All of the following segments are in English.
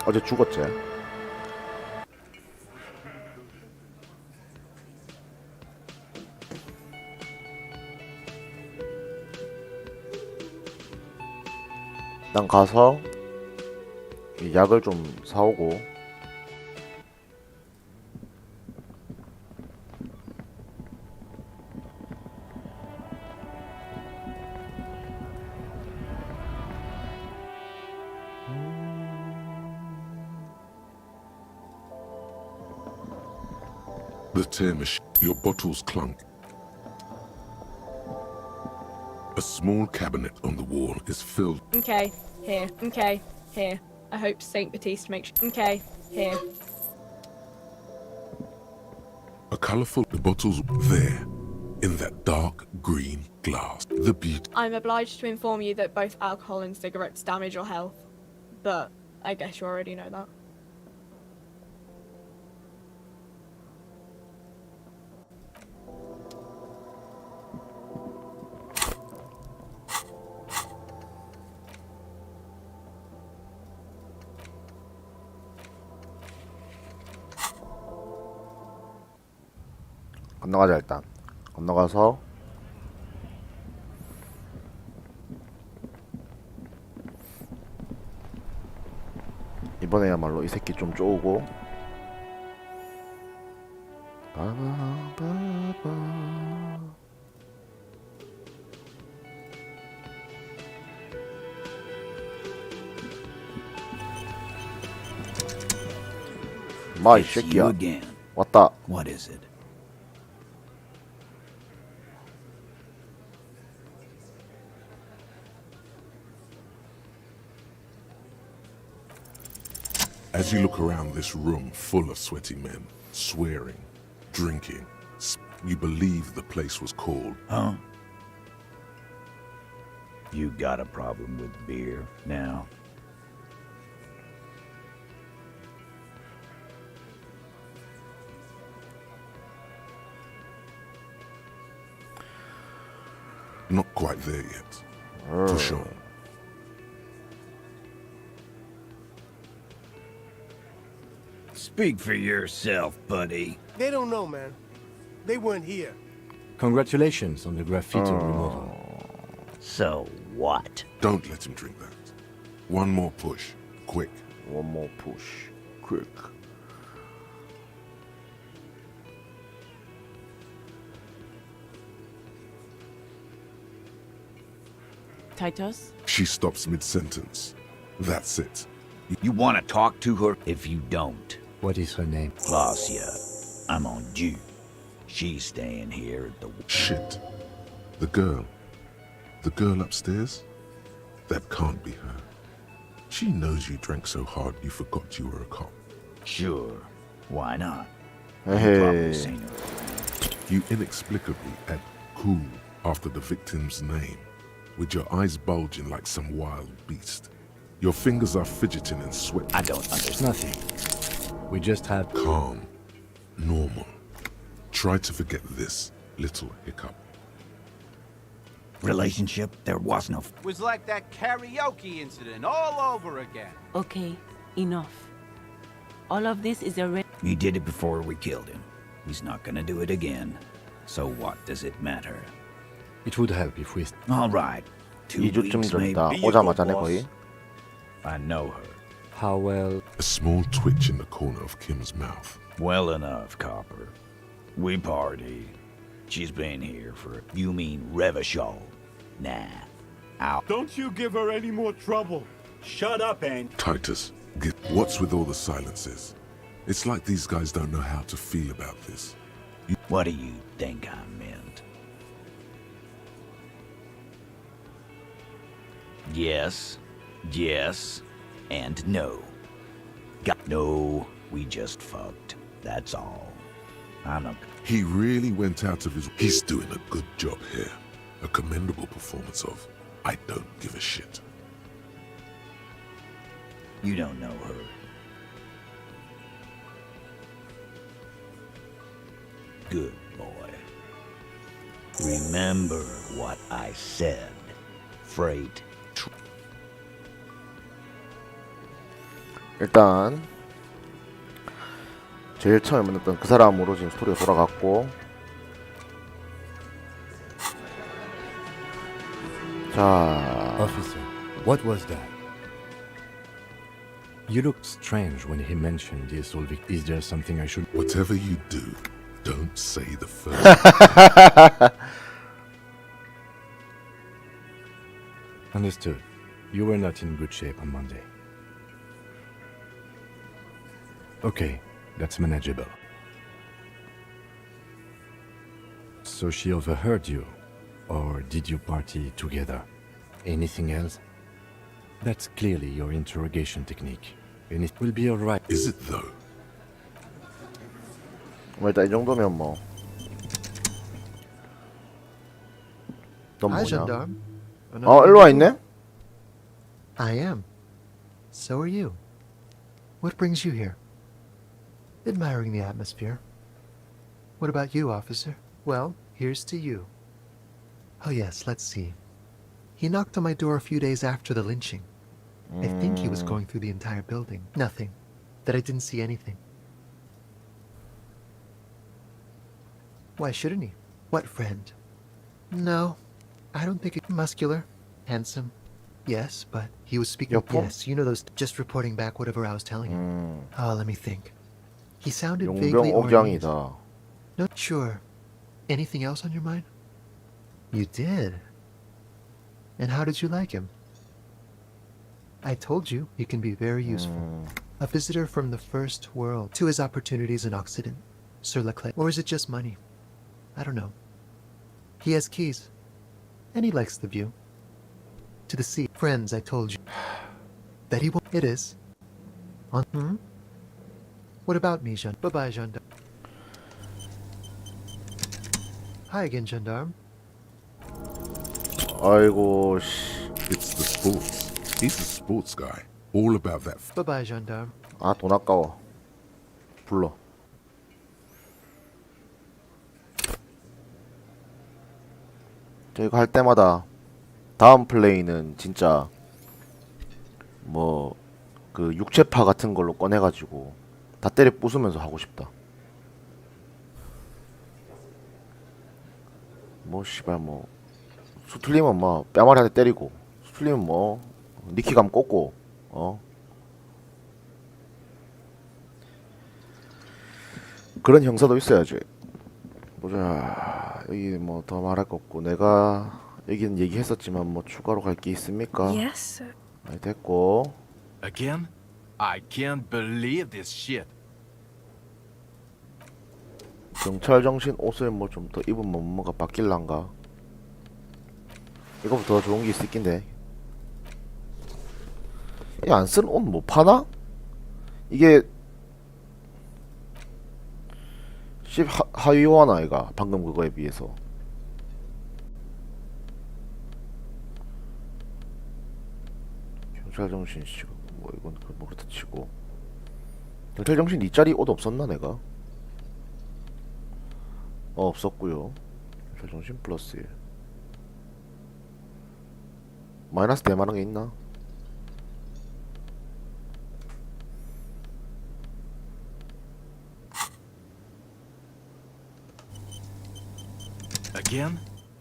어제 죽었지. 난 가서 이 약을 좀 사오고. The tear machine. Your bottles clunk. A small cabinet on the wall is filled. Okay, here. Okay, here. I hope Saint Baptiste makes. Okay, here. A colourful. The bottles there, in that dark green glass. The beauty. I'm obliged to inform you that both alcohol and cigarettes damage your health, but I guess you already know that. 건너가자 일단. 건너가서 이번에야말로 이 새끼 좀 쪼우고. 마 이 It's you 새끼야. again. 왔다. What is it? As you look around this room full of sweaty men, swearing, drinking, you believe the place was called. Huh? You got a problem with beer now? Not quite there yet. Push on. Speak for yourself, buddy. They don't know, man. They weren't here. Congratulations on the graffiti removal. So what? Don't let him drink that. One more push. Quick. One more push. Quick. Titus? She stops mid-sentence. That's it. You want to talk to her? If you don't, What is her name? Glacia, I'm on due. She's staying here at the... Shit. The girl. The girl upstairs? That can't be her. She knows you drank so hard you forgot you were a cop. Sure. Why not? You probably Hey. seen her. You inexplicably add cool after the victim's name, with your eyes bulging like some wild beast. Your fingers are fidgeting and sweating. I don't understand. Nothing. We just had... Calm. Normal. Try to forget this little hiccup. Relationship? There was no... Was like that karaoke incident all over again. Okay, enough. All of this is a He did it before we killed him. He's not gonna do it again. So what does it matter? It would help if we... All right. 2 2주쯤 weeks maybe. 전이다. 오자마자네 거의. I know her. How well... A small twitch in the corner of Kim's mouth. Well enough, Copper. We party. She's been here for... You mean Revachol? Nah. Out. Don't you give her any more trouble. Shut up, Aunt. Titus, what's with all the silences? It's like these guys don't know how to feel about this. What do you think I meant? Yes, yes, and no. No, we just fucked. That's all. I'm not... He really went out of his... He's doing a good job here. A commendable performance of, I don't give a shit. You don't know her. Good boy. Remember what I said. Freight. 일단 제일 처음에 만났던 그 사람으로 지금 스토리가 돌아갔고, 자, Officer, what was that? You looked strange when he mentioned the assault victim. Is there something I should... Whatever you do, don't say the first. Understood. You were not in good shape on Monday. Okay, that's manageable. So she overheard you? Or did you party together? Anything else? That's clearly your interrogation technique. And it will be alright. Is it though? 뭐 일단 이 정도면 뭐. 넌 Hi, 뭐냐? gendarme. 일로 와 있네? I am. So are you. What brings you here? Admiring the atmosphere. What about you, officer? Well, here's to you. Oh yes, let's see. He knocked on my door a few days after the lynching. I think he was going through the entire building. Nothing. That I didn't see anything. Why shouldn't he? What friend? No, I don't think it's muscular, handsome. Yes, but he was speaking. 여포? Yes, you know those. Just reporting back whatever I was telling him. Oh, let me think. He sounded 용병 vaguely ornery. 옥양이다. No, sure. Anything else on your mind? You did. And how did you like him? I told you he can be very useful. A visitor from the first world to his opportunities in Occident, Sir Leclerc. Or is it just money? I don't know. He has keys, and he likes the view. To the sea. Friends, I told you. That he won't. It is. On. What about me, Jean? Bye-bye, gendarme. Hi again, gendarme. 아이고 씨. It's the sports. He's a sports guy. All about that. Bye-bye, gendarme. 아, 돈 아까워. 불러. 저 이거 할 때마다 다음 플레이는 진짜 뭐 그 육체파 같은 걸로 꺼내가지고 다 때려 부수면서 하고 싶다. 뭐 씨발 뭐 수틀리면 뭐 뺨알한테 때리고, 수틀리면 뭐 니키감 꽂고, 그런 형사도 있어야지. 보자. 여기 뭐 더 말할 거 없고, 내가 여기는 얘기했었지만 뭐 추가로 갈 게 있습니까? Yes. 아니, 됐고. Again? I can't believe this shit. 경찰 정신 옷을 뭐 좀 더 입으면 뭐가 바뀔란가? 이거보다 더 좋은 게 있을 낀데. 이 안 쓴 옷 뭐 파나? 이게 하위호환 아이가 방금 그거에 비해서. 경찰 정신 씨가 뭐 이건 뭐 그렇다 치고. 경찰 정신 2짜리 옷 없었나 내가? 없었고요. 경찰 정신 플러스 1. 마이너스 대만한 게 있나? Again?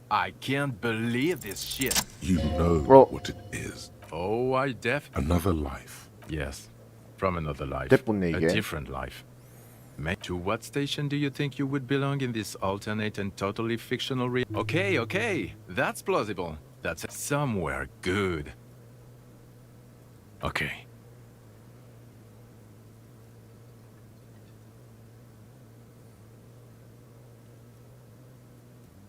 I can't believe this shit. You know Well- what it is. Oh, I Another life. Yes, from another life. 대뿐네 A 이게. different life. To what station do you think you would belong in this alternate and totally fictional Okay, that's plausible. That's somewhere good. Okay.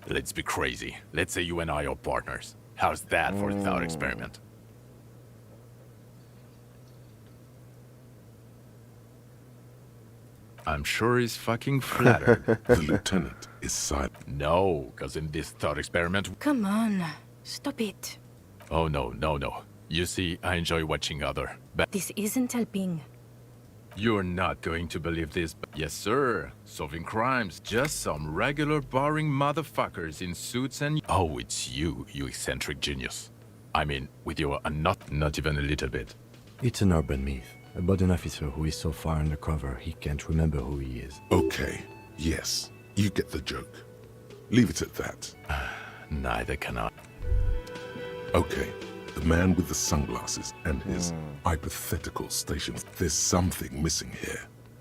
Let's be crazy. Let's say you and I are partners. How's that for a thought experiment? I'm sure he's fucking flattered. The lieutenant is silent. No, because in this thought experiment... Come on, stop it. Oh, no. You see, I enjoy watching other... This isn't helping. You're not going to believe this, but yes, sir. Solving crimes. Just some regular boring motherfuckers in suits and... Oh, it's you eccentric genius. I mean, with your not even a little bit. It's an urban myth. about an officer who is so far undercover he can't remember who he is. Okay, yes, you get the joke. Leave it at that. Neither can I. Okay, the man with the sunglasses and his hypothetical stations. There's something missing here.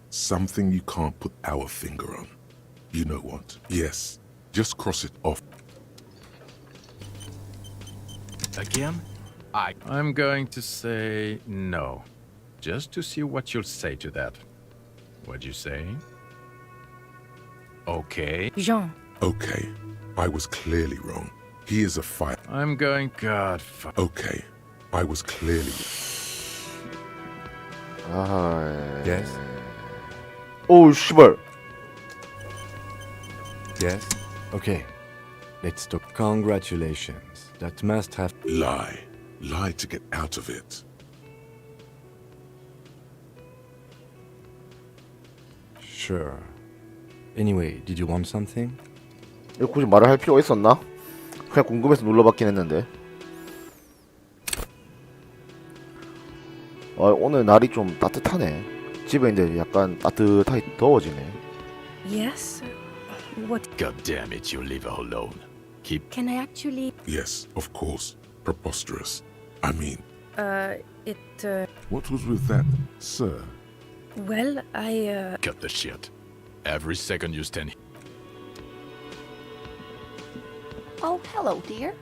Something you can't put our finger on. You know what? Yes, just cross it off. Again? I'm going to say no. Just to see what you'll say to that. What'd you say? Okay. Jean, Okay, I was clearly wrong. He is a fight. I'm going. God. Okay, I was clearly. 아, Yes? 오우 씨발. Yes? Okay. Let's talk. Congratulations. That must have... Lie. Lie to get out of it. Sure. Anyway, did you want something? 이거 굳이 말을 할 필요가 있었나? 그냥 궁금해서 눌러봤긴 했는데. 오늘 날이 좀 따뜻하네. 집에 있는데 약간 따뜻하게 더워지네. yes? What? God damn it, you leave her alone. Keep. Can I actually... Yes, of course. Preposterous. I mean, what was with that, sir? Well, I, Cut the shit. Every second you stand here. Oh, hello, dear.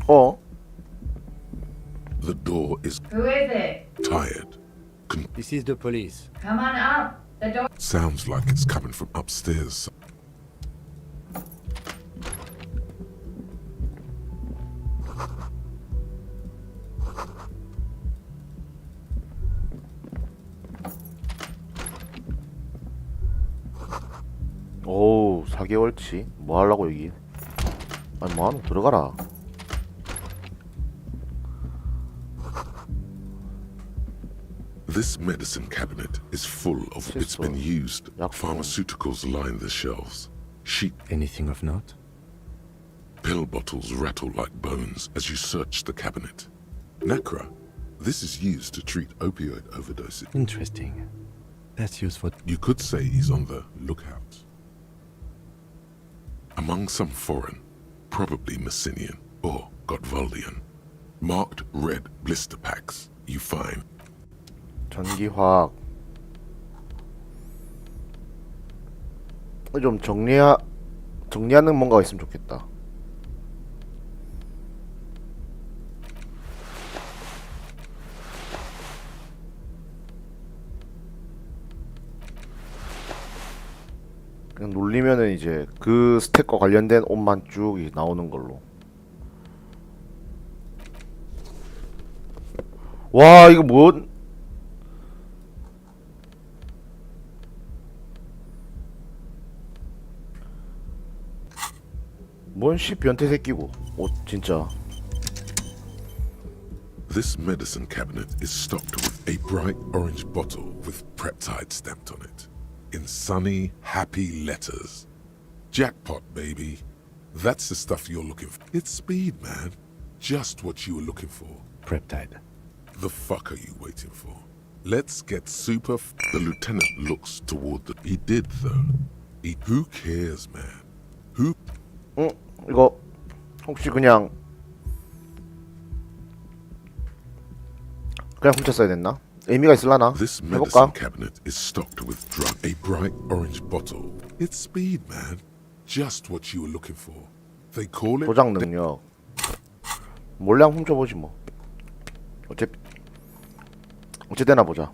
어? The door is Who is it? tired. This is the police. Come on up. The door. Sounds like it's coming from upstairs. 오우 4개월치 뭐 하려고 여기. 아니 뭐하노 들어가라. This medicine cabinet is full of it's been used. Pharmaceuticals line the shelves. Sheep Anything of note? pill bottles rattle like bones as you search the cabinet. Nacra. This is used to treat opioid overdoses. Interesting. That's useful. You could say he's on the lookout. Among some foreign, probably Messinian or Godvaldian, marked red blister packs you find. 전기화학. 좀 정리하는 뭔가가 있으면 좋겠다. 그냥 놀리면은 이제 그 스택과 관련된 옷만 쭉 나오는 걸로. 와 이거 뭔? 뭔 씨 변태 새끼고 옷 진짜. This medicine cabinet is stocked with a bright orange bottle with peptide stamped on it. In sunny, happy letters. Jackpot, baby. That's the stuff you're looking for. It's speed, man. Just what you were looking for. Preptide. The fuck are you waiting for? Let's get super The lieutenant looks toward the... He did, though. Who cares, man? Who... 이거 혹시 그냥 훔쳤어야 됐나? 의미가 있을라나? This 해볼까? medicine cabinet is stocked with drug. A bright orange bottle. It's speed, man. Just what you were looking for. They call it... 도장 능력. 몰래 한번 훔쳐보지 뭐. 어찌되나 보자.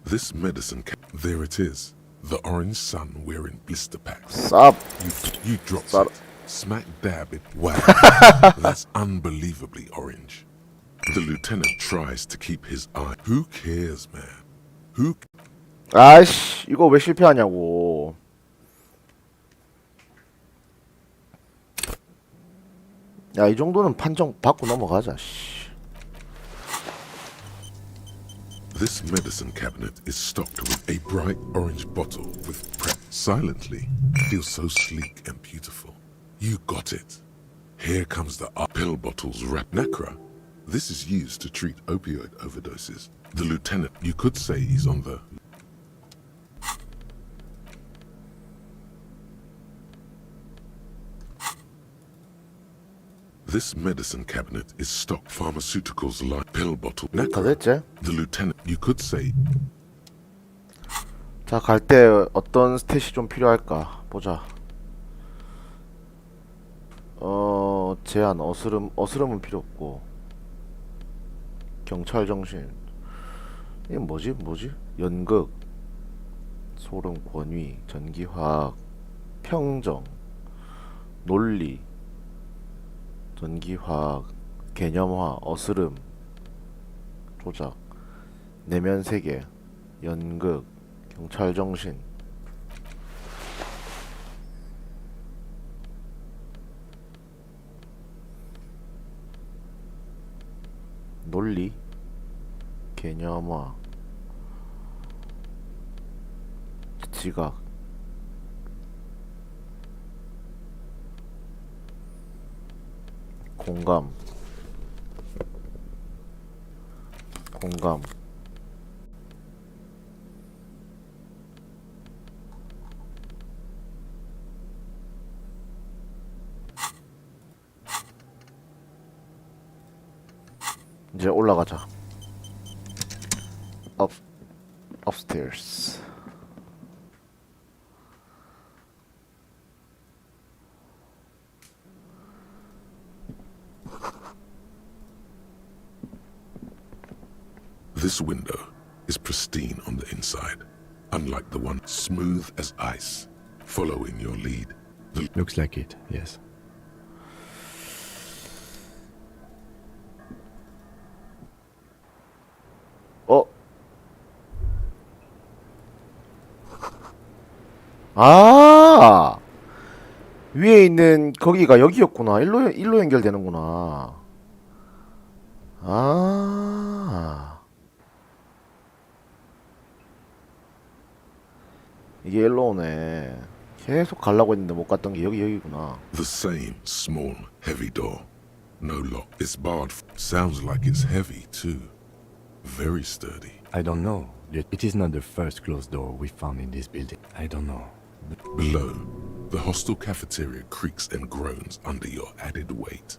This medicine there it is. The orange sun wearing blister packs. 쌉. You dropped 쌉. it. Smack dab it. Wow. That's unbelievably orange. The lieutenant tries to keep his eye. Who cares, man? Who? 아이씨, 이거 왜 실패하냐고. 야, 이 정도는 판정 받고 넘어가자. 씨. This medicine cabinet is stocked with a bright orange bottle with prep. Silently, feels so sleek and beautiful. You got it. Here comes the pill bottles wrapped. Necra. This is used to treat opioid overdoses. The lieutenant, you could say he's on the... This medicine cabinet is stocked pharmaceuticals like pill bottle. 다 Necra. 됐지? The lieutenant, you could say... 자, 갈 때 어떤 스탯이 좀 필요할까 보자. 제한 어스름은 필요 없고. 경찰 정신. 이게 뭐지? 연극, 소름, 권위, 전기화학, 평정, 논리, 전기화학, 개념화, 어스름, 조작, 내면 세계, 연극, 경찰 정신. 논리, 개념화, 지각, 공감, 이제 올라가자. upstairs. This window is pristine on the inside, unlike the one smooth as ice. Following your lead, Looks like it, yes. 아, 위에 있는 거기가 여기였구나. 일로 연결되는구나. 아, 이게 일로오네. 계속 가려고 했는데 못 갔던 게 여기구나. the same small, heavy door. No lock. It's barred. Sounds like it's heavy too. Very sturdy. I don't know. It is not the first closed door we found in this building. I don't know. Below, the hostel cafeteria creaks and groans under your added weight.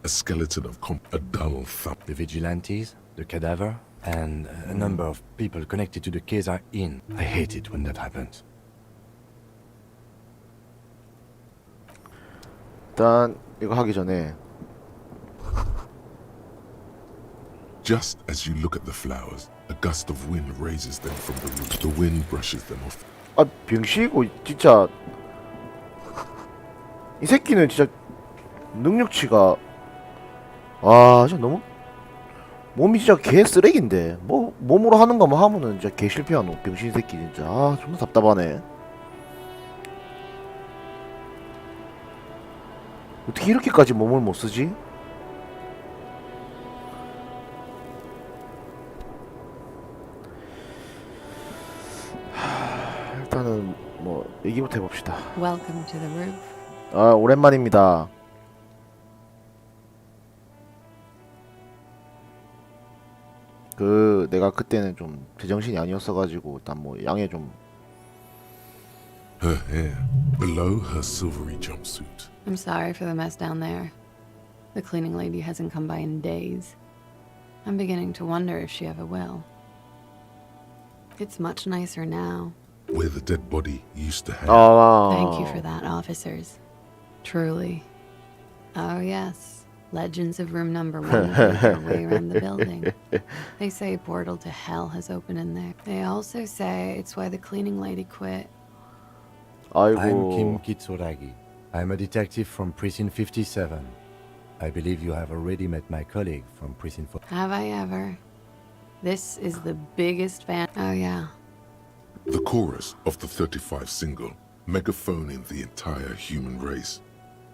A skeleton of a dull thump. The vigilantes, the cadaver, and a number of people connected to the case are in. I hate it when that happens. 일단 이거 하기 전에 Just as you look at the flowers, a gust of wind raises them from the roots. The wind brushes them off. 아, 병시이고 진짜 이 새끼는 진짜 능력치가 진짜 너무 몸이 진짜 개 쓰레기인데 뭐 몸으로 하는 거만 하면은 진짜 개 실패하노 병신 새끼 진짜. 존나 답답하네. 어떻게 이렇게까지 몸을 못 쓰지? 일단은 뭐 얘기부터 해봅시다. Welcome to the roof. 아, 오랜만입니다. 내가 그때는 좀 제정신이 아니었어가지고 일단 뭐 양해 좀. Her hair below her silvery jumpsuit. I'm sorry for the mess down there. The cleaning lady hasn't come by in days. I'm beginning to wonder if she ever will. It's much nicer now. Where the dead body used to hang. Thank you for that, officers. Truly. Oh, yes. Legends of room number 1 make their way around the building. They say a portal to hell has opened in there. They also say it's why the cleaning lady quit. I'm Kim Kitsuragi. I'm a detective from Precinct 57. I believe you have already met my colleague from Precinct 4. Have I ever? This is the biggest fan. Oh, yeah. The chorus of the 35 single, megaphoning the entire human race,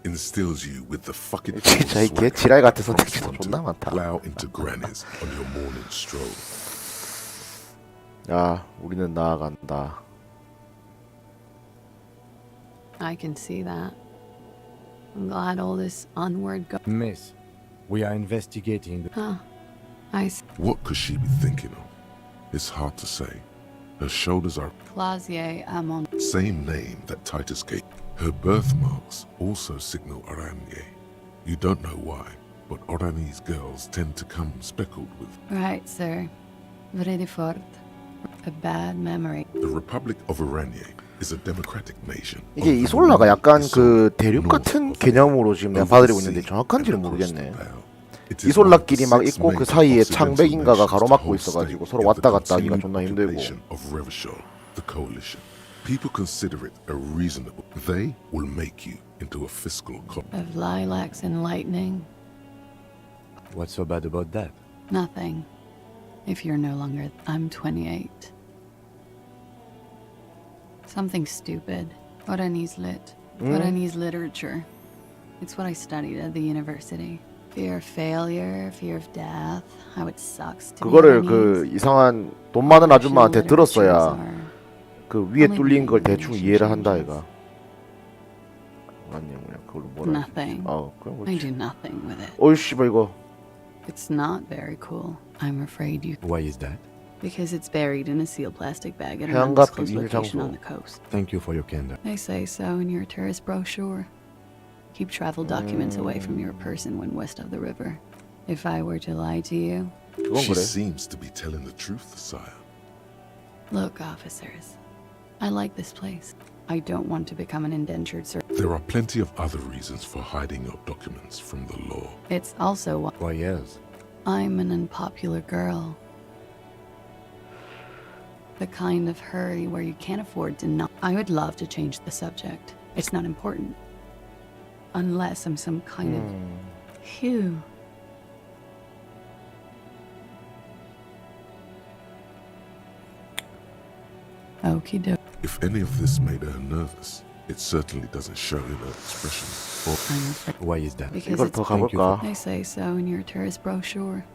instills you with the fucking 진짜 이게 지랄 같은 선택지도 존나 많다. plow into grannies on your morning stroll. 야, 우리는 나아간다. I can see that. I'm glad all this onward go. Miss, we are investigating the... Huh. I see. What could she be thinking of? It's hard to say. Her shoulders are Clausier Amon. same name that Titus gave. Her birthmarks also signal Oranje. You don't know why, but Oranese girls tend to come speckled with. Right, sir. Vrede fort. A bad memory. The Republic of Oranje is a democratic nation. 이게 이솔라가 약간 그 대륙 같은 개념으로 지금 내가 받아들이고 있는데 정확한지는 모르겠네. 이솔라끼리 막 있고 그 사이에 창백인가가 가로막고 있어가지고 서로 왔다 갔다 하기가 존나 힘들고. The coalition. People consider it a reasonable. They will make you into a fiscal Of lilacs and lightning. What's so bad about that? Nothing. If you're no longer... I'm 28. Something stupid. Oranese lit. Oranese literature. It's what I studied at the university. Fear of failure, fear of death, how it sucks to 그거를 be 그 Oranese. 이상한 돈 많은 아줌마한테 Few 들었어야 literatures are 그 위에 only 뚫린 걸 the 대충 이해를 한다 changes. 이가. 아니 뭐냐 그걸 뭐라. Nothing. 아 그런 I 거지. do nothing with it. 어이 씨발 이거. It's not very cool. I'm afraid you... Why is that? Because it's buried in a sealed plastic bag at an 해안가 undisclosed 비밀 location 장소. on the coast. Thank you for your candor. They say so in your tourist brochure. Keep travel documents away from your person when west of the river. If I were to lie to you... 그건 She 그래. seems to be telling the truth, sire. Look, officers. I like this place. I don't want to become an indentured servant. There are plenty of other reasons for hiding your documents from the law. It's also why Why, yes. I'm an unpopular girl. The kind of hurry where you can't afford to not... I would love to change the subject. It's not important. Unless I'm some kind of... Phew. Okie doke. If any of this made her nervous, it certainly doesn't show in her expression. I'm afraid. Why is that? Because 이걸 it's 더 Thank you 가볼까? They say so in your tourist brochure.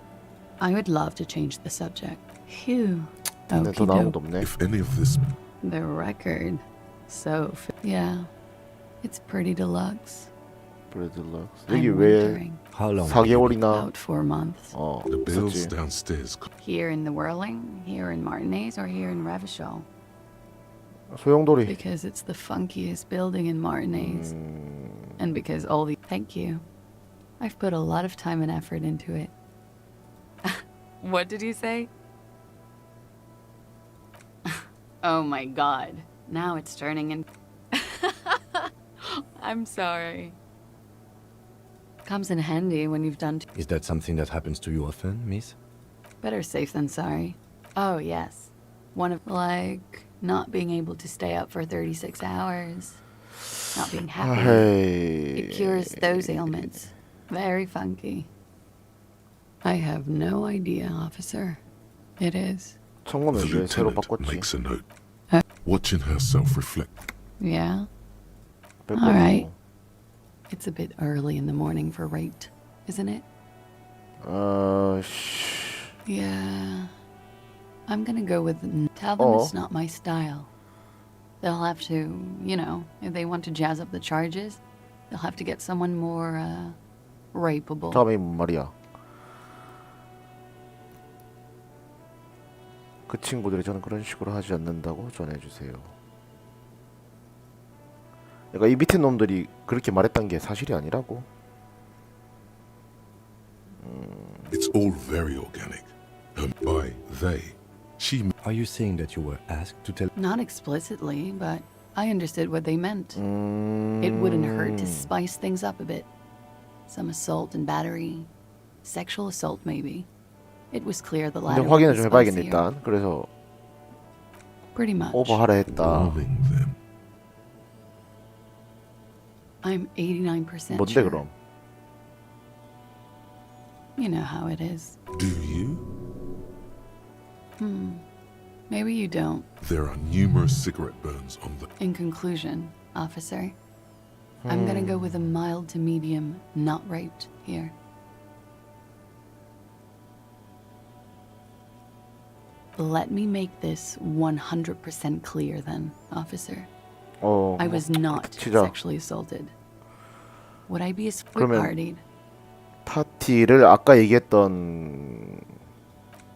I would love to change the subject. Phew. 근데 더 Okie 나온 doke. 것도 없네. If any of this The record. So, yeah. It's pretty deluxe. 브레드럭스. I'm 여기 왜 wondering. How long? 4개월이나 About 4 months. 어 the bills 있었지. downstairs Here in the Whirling, here in Martinez, or here in Revachol. 소용돌이. Because it's the funkiest building in Martinez. And because all the... Thank you. I've put a lot of time and effort into it. What did you say? Oh my god. Now it's turning in... I'm sorry. Comes in handy when you've done... Is that something that happens to you often, miss? Better safe than sorry. Oh, yes. One of, like, not being able to stay up for 36 hours. Not being happy. It cures those ailments. Very funky. I have no idea, officer. It is. 청구는 the 왜 새로 lieutenant 바꿨지? makes a note. Watching herself reflect. Yeah? 뺄 All right. 거고. It's a bit early in the morning for rate, isn't it? 씨. Yeah. I'm gonna go with... Tell them it's not my style. They'll have to, you know, if they want to jazz up the charges, they'll have to get someone more, rapeable. 다음에 뭔 말이야? 그 친구들이 저는 그런 식으로 하지 않는다고 전해주세요. 그러니까 이 밑에 놈들이 그렇게 말했던 게 사실이 아니라고. It's all very organic. By they, she Are you saying that you were asked to tell? Not explicitly, but I understood what they meant. It wouldn't hurt to spice things up a bit. Some assault and battery. Sexual assault, maybe. It was clear the latter 근데 would 확인을 be 좀 해봐야겠네 spicier. 일단. 그래서 Pretty much. 오버하라 했다. warming them. I'm 89% 뭔데 sure. 그럼? You know how it is. Do you? Maybe you don't. There are numerous cigarette burns on the... In conclusion, officer, I'm gonna go with a mild to medium not raped here. Let me make this 100% clear then, officer. I was not 그치죠. sexually assaulted. Would I be a 그러면- partied? 파티를 아까 얘기했던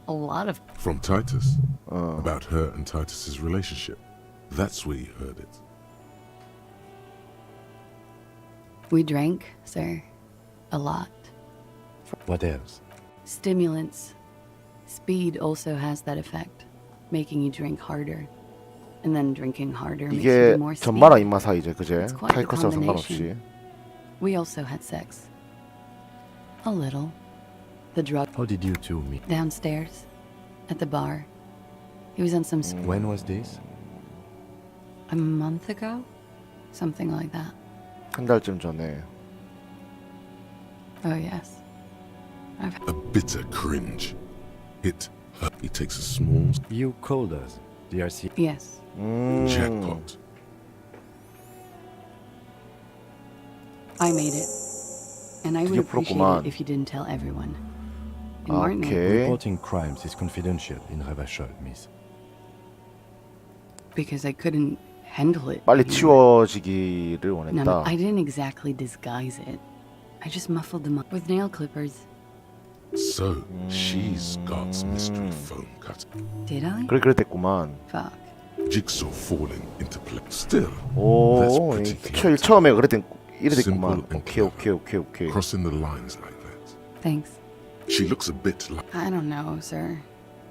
A lot of From Titus. About her and Titus's relationship. That's where you heard it. we drank, sir. A lot. What else? Stimulants. Speed also has that effect, making you drink harder. And then drinking harder makes you 이게 do more 전마라 speed. 인마사 이제 그제 It's quite the 타이커스랑 combination. 상관없이. We also had sex. A little. The drug How did you two meet? downstairs. At the bar. He was on some When was this? a month ago? Something like that. 한 달쯤 전에. Oh yes. A bitter cringe. He takes a small You called us. DRC. Yes. jackpot. I made it. And I would 드디어 appreciate 풀었구만. it if you didn't tell everyone. In 아, Martinique, 오케이. Reporting crimes is confidential in Ravachol, miss. because I couldn't handle it. 빨리 anymore. 치워지기를 No, 원했다. I didn't exactly disguise it. I just muffled them up with nail clippers. So, she's Scott's mystery phone cutter. Did I? 그랬댔구만. Fuck. Jigsaw falling into place. Still, 오, That's pretty 처음에 이랬댔구만. Simple and 오케이. crossing the lines like that. Thanks. She looks a bit like... I don't know, sir.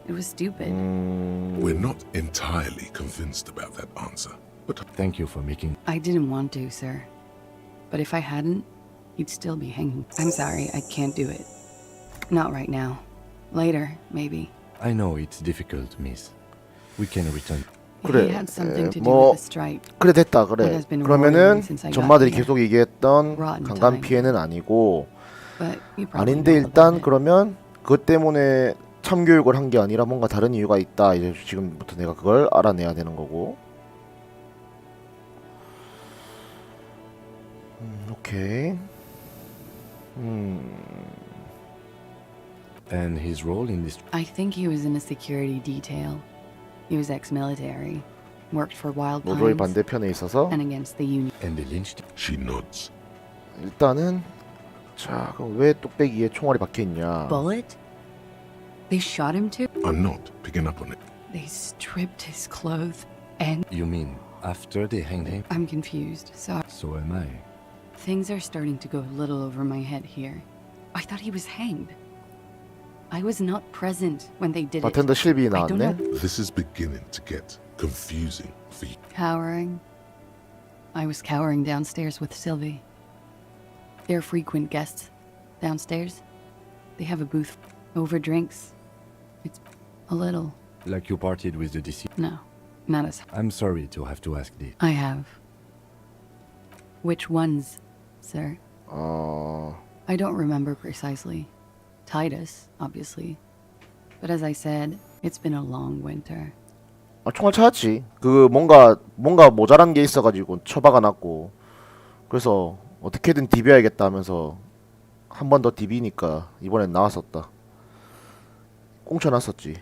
It was stupid. We're not entirely convinced about that answer, but Thank you for making. I didn't want to, sir. But if I hadn't, he'd still be hanging. I'm sorry, I can't do it. Not right now. Later, maybe. I know it's difficult, miss. We can return. 그래, He had something to do 뭐 with the strike. 그래 됐다 What 그래. has been 그러면은 rolling since I got 전마들이 here. 계속 얘기했던 Rotten 강간 time. 피해는 아니고 But you probably 아닌데 know 일단 about it. 그러면 그것 때문에 참교육을 한 게 아니라 뭔가 다른 이유가 있다. 이제 지금부터 내가 그걸 알아내야 되는 거고. 오케이. And his role in this. I think he was in a security detail. He was ex-military. Worked for Wild 노조의 Pines 반대편에 있어서 and against the Union. And the lynched. she nods. 일단은 자 그럼 왜 뚝배기에 총알이 박혀 있냐? Bullet? They shot him too? I'm not picking up on it. They stripped his clothes and... You mean after they hanged him? I'm confused. Sorry. So am I. Things are starting to go a little over my head here. I thought he was hanged. I was not present when they did it. 바텐더 실비 I don't 나왔네. know. This is beginning to get confusing for you. Cowering. I was cowering downstairs with Sylvie. They're frequent guests downstairs. They have a booth over drinks. It's a little. Like you partied with the deceased. No, not as. I'm sorry to have to ask this. I have. Which ones, sir? I don't remember precisely. Titus, obviously. But as I said, it's been a long winter. 아, 총알 찾았지. 그 뭔가 모자란 게 있어가지고 처박아놨고. 그래서 어떻게든 디벼야겠다 하면서 한 번 더 디비니까 이번엔 나왔었다. 꽁쳐놨었지.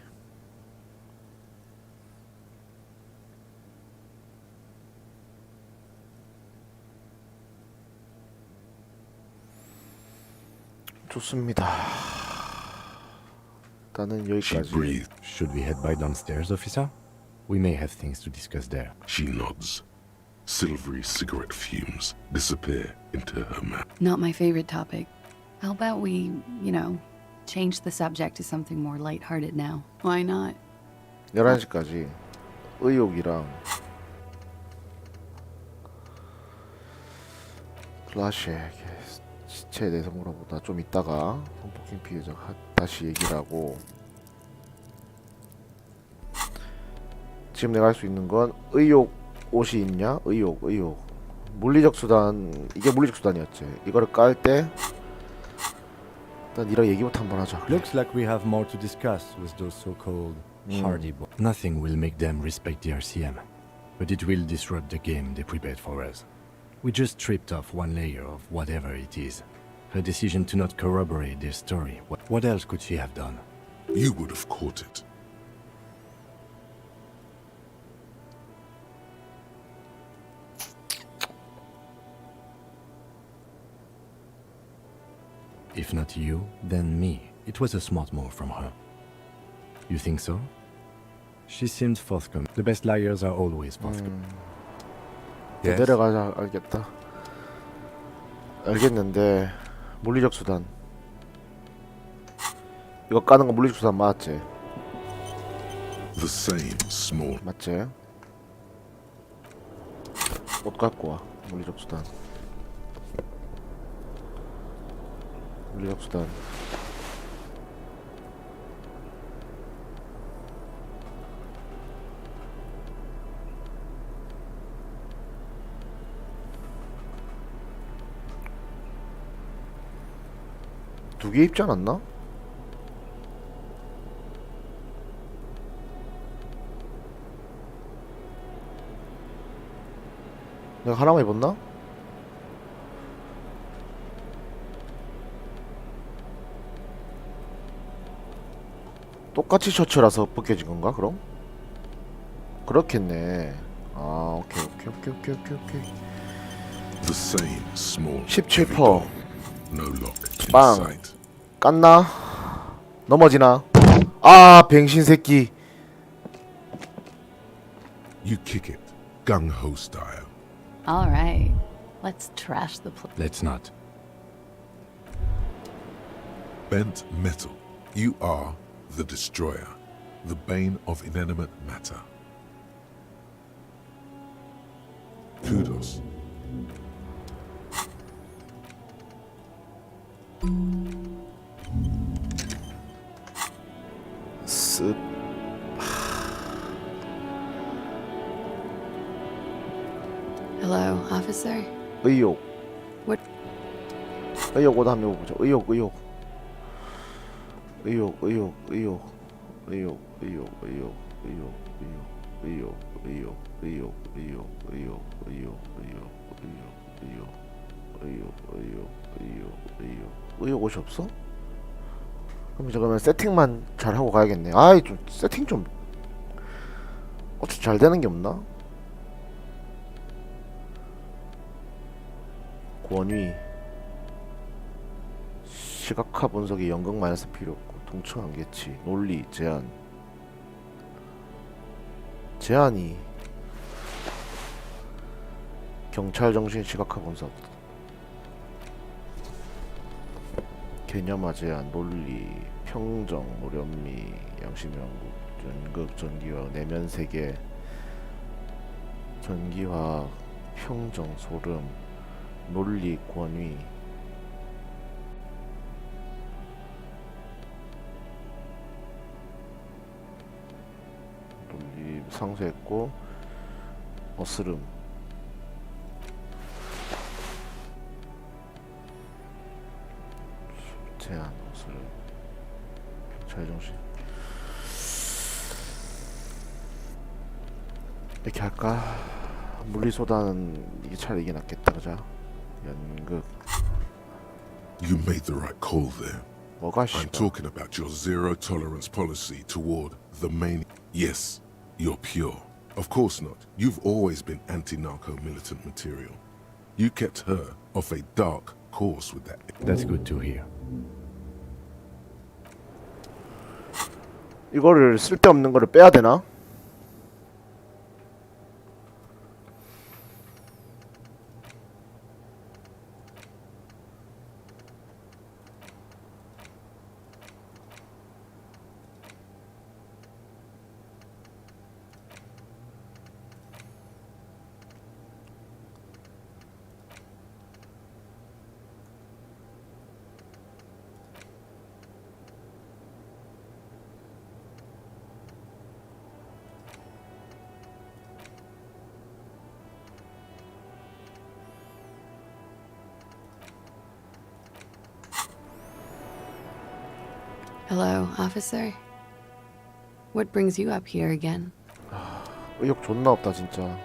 좋습니다. 일단은 She 여기까지. breathed. Should we head by downstairs, officer? We may have things to discuss there. She nods. Silvery cigarette fumes disappear into her mouth. Not my favorite topic. How about we, change the subject to something more lighthearted now? Why not? 11시까지 의욕이랑 플라시의 시체에 대해서 물어보다 좀 있다가 성폭행 피해자 다시 얘기를 하고 지금 내가 할 수 있는 건 의욕 옷이 있냐? 의욕 물리적 수단 이게 물리적 수단이었지. 이거를 깔 때 일단 니랑 얘기부터 한번 하자. 그래. Looks like we have more to discuss with those so-called hardy boys. Nothing will make them respect the RCM, but it will disrupt the game they prepared for us. We just stripped off one layer of whatever it is. Her decision to not corroborate their story. What else could she have done? You would have caught it. If not you, then me. It was a smart move from her. You think so? She seemed forthcoming. The best liars are always forthcoming. Yes? 내려가자. 알겠다. 알겠는데 물리적 수단. 이거 까는 거 물리적 수단 맞지? The same small. 맞지? 옷 갖고 와. 물리적 수단. 물리적 수단. 두 개 입지 않았나? 내가 하나만 입었나? 똑같이 셔츠라서 벗겨진 건가 그럼? 그렇겠네. 아 오케이. The same small. 17%. No lock in 빵. sight. 깠나? 넘어지나? 아 병신 새끼. You kick it, gung ho style. All right. Let's trash the place. Let's not. Bent metal. You are the destroyer, the bane of inanimate matter. Kudos. 습. Hello, officer. 의욕. What? 의욕보다 한번 해보자. 의욕. 의욕 옷이 없어? 그럼 잠깐만 세팅만 잘 하고 가야겠네. 아이 좀 세팅 좀 어떻게 잘 되는 게 없나? 권위 시각화 분석에 연극 마이너스 필요 없고 동층 한계치 논리 제한이 경찰 정신 시각화 분석 개념화 제한 논리 평정 오련미 양심 연구 연극 전기화학 내면 세계 전기화학 평정 소름 논리 권위 논리 상쇄했고 어스름 제한 어스름 경찰 정신 이렇게 할까? 물리소다는 이게 차라리 이게 낫겠다 그자 연극 You made the right call there. 뭐가 I'm 씨발 talking about your zero tolerance policy toward the main. Yes, you're pure. Of course not. You've always been anti-narco militant material. You kept her off a dark course with that. That's good to hear. 이거를 쓸데없는 거를 빼야 되나? Hello, officer. What brings you up here again? 의욕 존나 없다 진짜.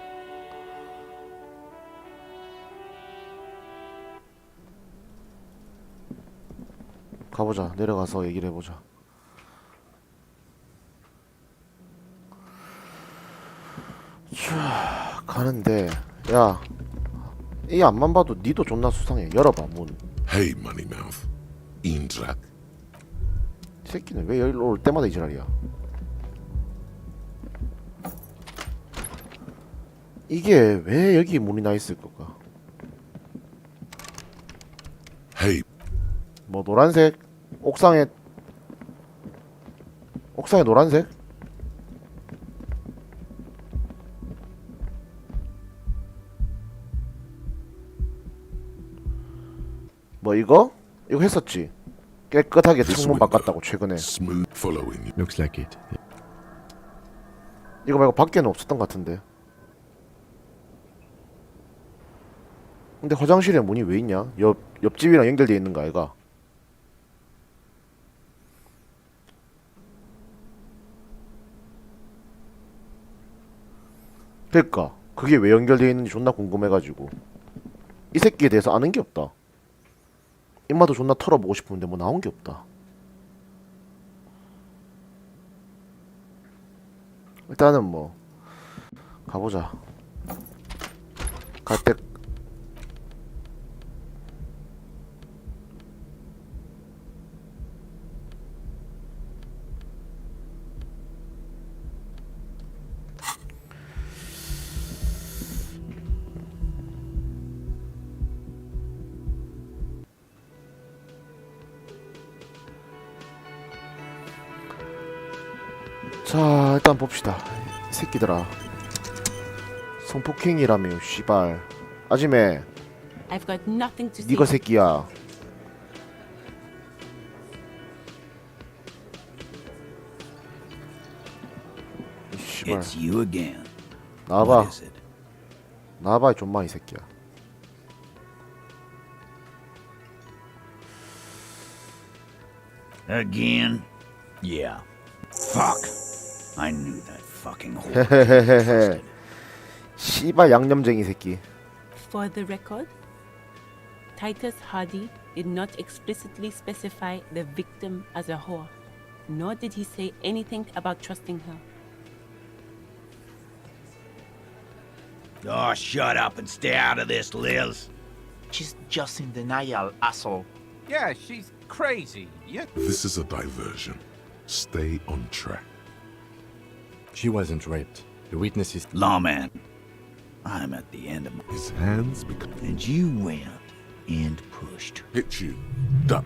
가보자. 내려가서 얘기를 해보자. 자, 가는데 야, 이 앞만 봐도 니도 존나 수상해. 열어봐 문. Hey, Moneymouth. Indrak. 이 새끼는 왜 여기로 올 때마다 이 지랄이야. 이게 왜 여기 문이 나 있을 걸까? Hey, 뭐 노란색? 옥상에 노란색? 뭐 이거 했었지. 깨끗하게 this 창문 window. 바꿨다고 최근에. Smooth following you. Looks like it. 이거 말고 밖에는 없었던 것 같은데. 근데 화장실에 문이 왜 있냐? 옆집이랑 연결돼 있는 거 아이가? 그러니까 그게 왜 연결돼 있는지 존나 궁금해가지고. 이 새끼에 대해서 아는 게 없다. 입마도 존나 털어보고 싶은데 뭐 나온 게 없다. 일단은 뭐 가보자. 갈때 자, 일단 봅시다. 이 새끼들아. 성폭행이라며 씨발. 아지매 I've got nothing to say. 니가 새끼야. 이 씨발. It's you again. 나와봐. What is it? 나와봐 좀마 이 새끼야. Again? Yeah. Fuck. I knew that fucking whore. 헤헤헤헤. 씨발 양념쟁이 새끼. For the record, Titus Hardy did not explicitly specify the victim as a whore, nor did he say anything about trusting her. Oh, shut up and stay out of this, Liz. She's just in denial, asshole. Yeah, she's crazy. Yeah. This is a diversion. Stay on track. She wasn't raped. The witnesses. Lawman, I'm at the end of my... His hands become... And you went and pushed. Hit you. Done.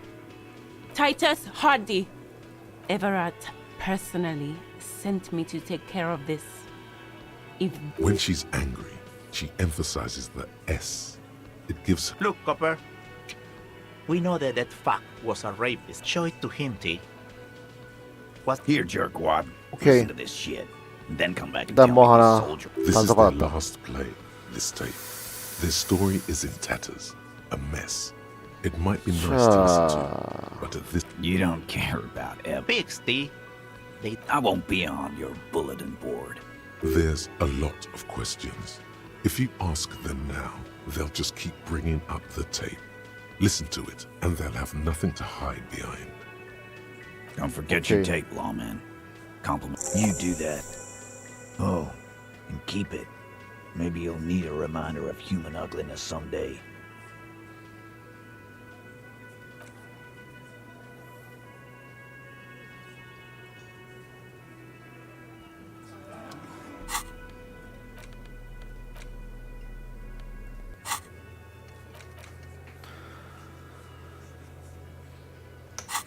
Titus Hardy! Everett personally sent me to take care of this. If When she's angry, she emphasizes the S. It gives her... Look, Copper. We know that that fuck was a rapist. Show it to him, T. What? Here, jerkwad. Okay. Listen to this shit. And then come back and 일단 tell 뭐 me 하나 this soldier. This is their 단서받았다. last play, this tape. Their story is in tatters. A mess. It might be nice to listen to, but at this... You don't care about Ev. Pigs, T. I won't be on your bulletin board. There's a lot of questions. If you ask them now, they'll just keep bringing up the tape. Listen to it, and they'll have nothing to hide behind. Don't forget Okay. your tape, lawman. Compliment. You do that. Oh, and keep it. Maybe you'll need a reminder of human ugliness someday.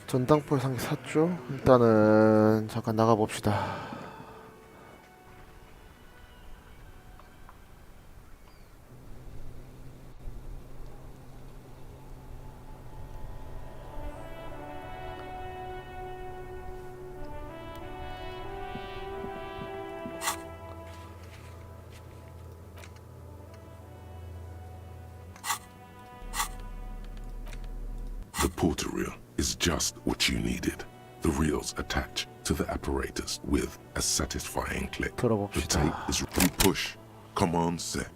전당포에 상기 샀죠? 일단은 잠깐 나가봅시다. The porter reel is just what you needed. The reels attach to the apparatus with a satisfying click. The 들어봅시다. tape is you push. Command set.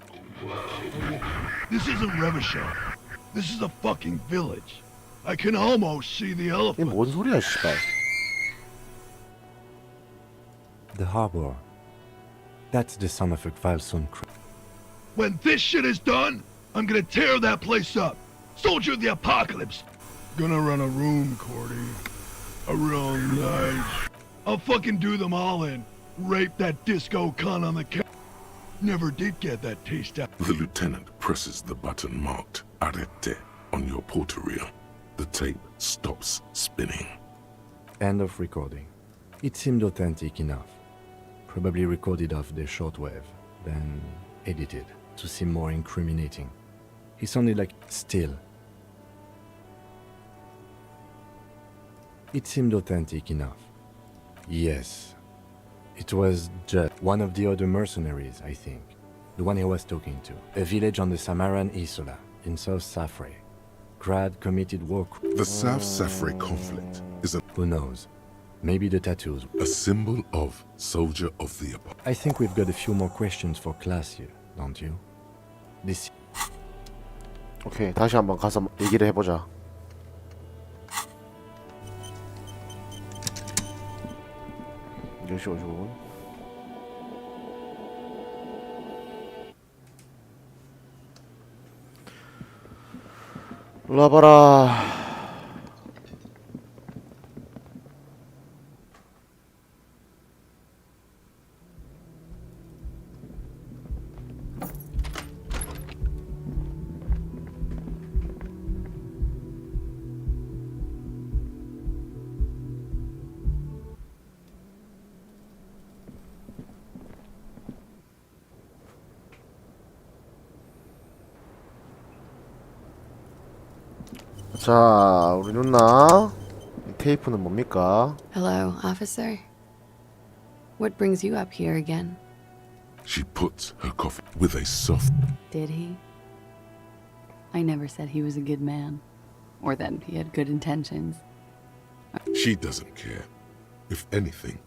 This isn't Revachol. This is a fucking village. I can almost see the 이게 elephant. 뭔 소리야, 씨발. The harbor. That's the son of a Kvalson crew. When this shit is done, I'm gonna tear that place up. Soldier of the apocalypse. Gonna run a room, Cordy. A real nice. I'll fucking do them all in. Rape that disco cunt on the Never did get that taste out. The lieutenant presses the button marked Arrete on your porter reel. The tape stops spinning. End of recording. It seemed authentic enough. Probably recorded off the shortwave, then edited to seem more incriminating. He sounded like still. It seemed authentic enough. Yes. It was just one of the other mercenaries, I think. The one he was talking to. A village on the Samaran Isola, in South Safre. Grad committed war. The South Safre conflict is Who knows? Maybe the tattoos. a symbol of soldier of the apocalypse. I think we've got a few more questions for class here, don't you? This 오케이, 다시 한번 가서 얘기를 해보자. 열시 55분. 일로 와봐라. 자, 우리 누나. 이 테이프는 뭡니까? Hello, officer. What brings you up here again? She puts her coffee with a soft. Did he? I never said he was a good man. Or that he had good intentions. She doesn't care. If anything,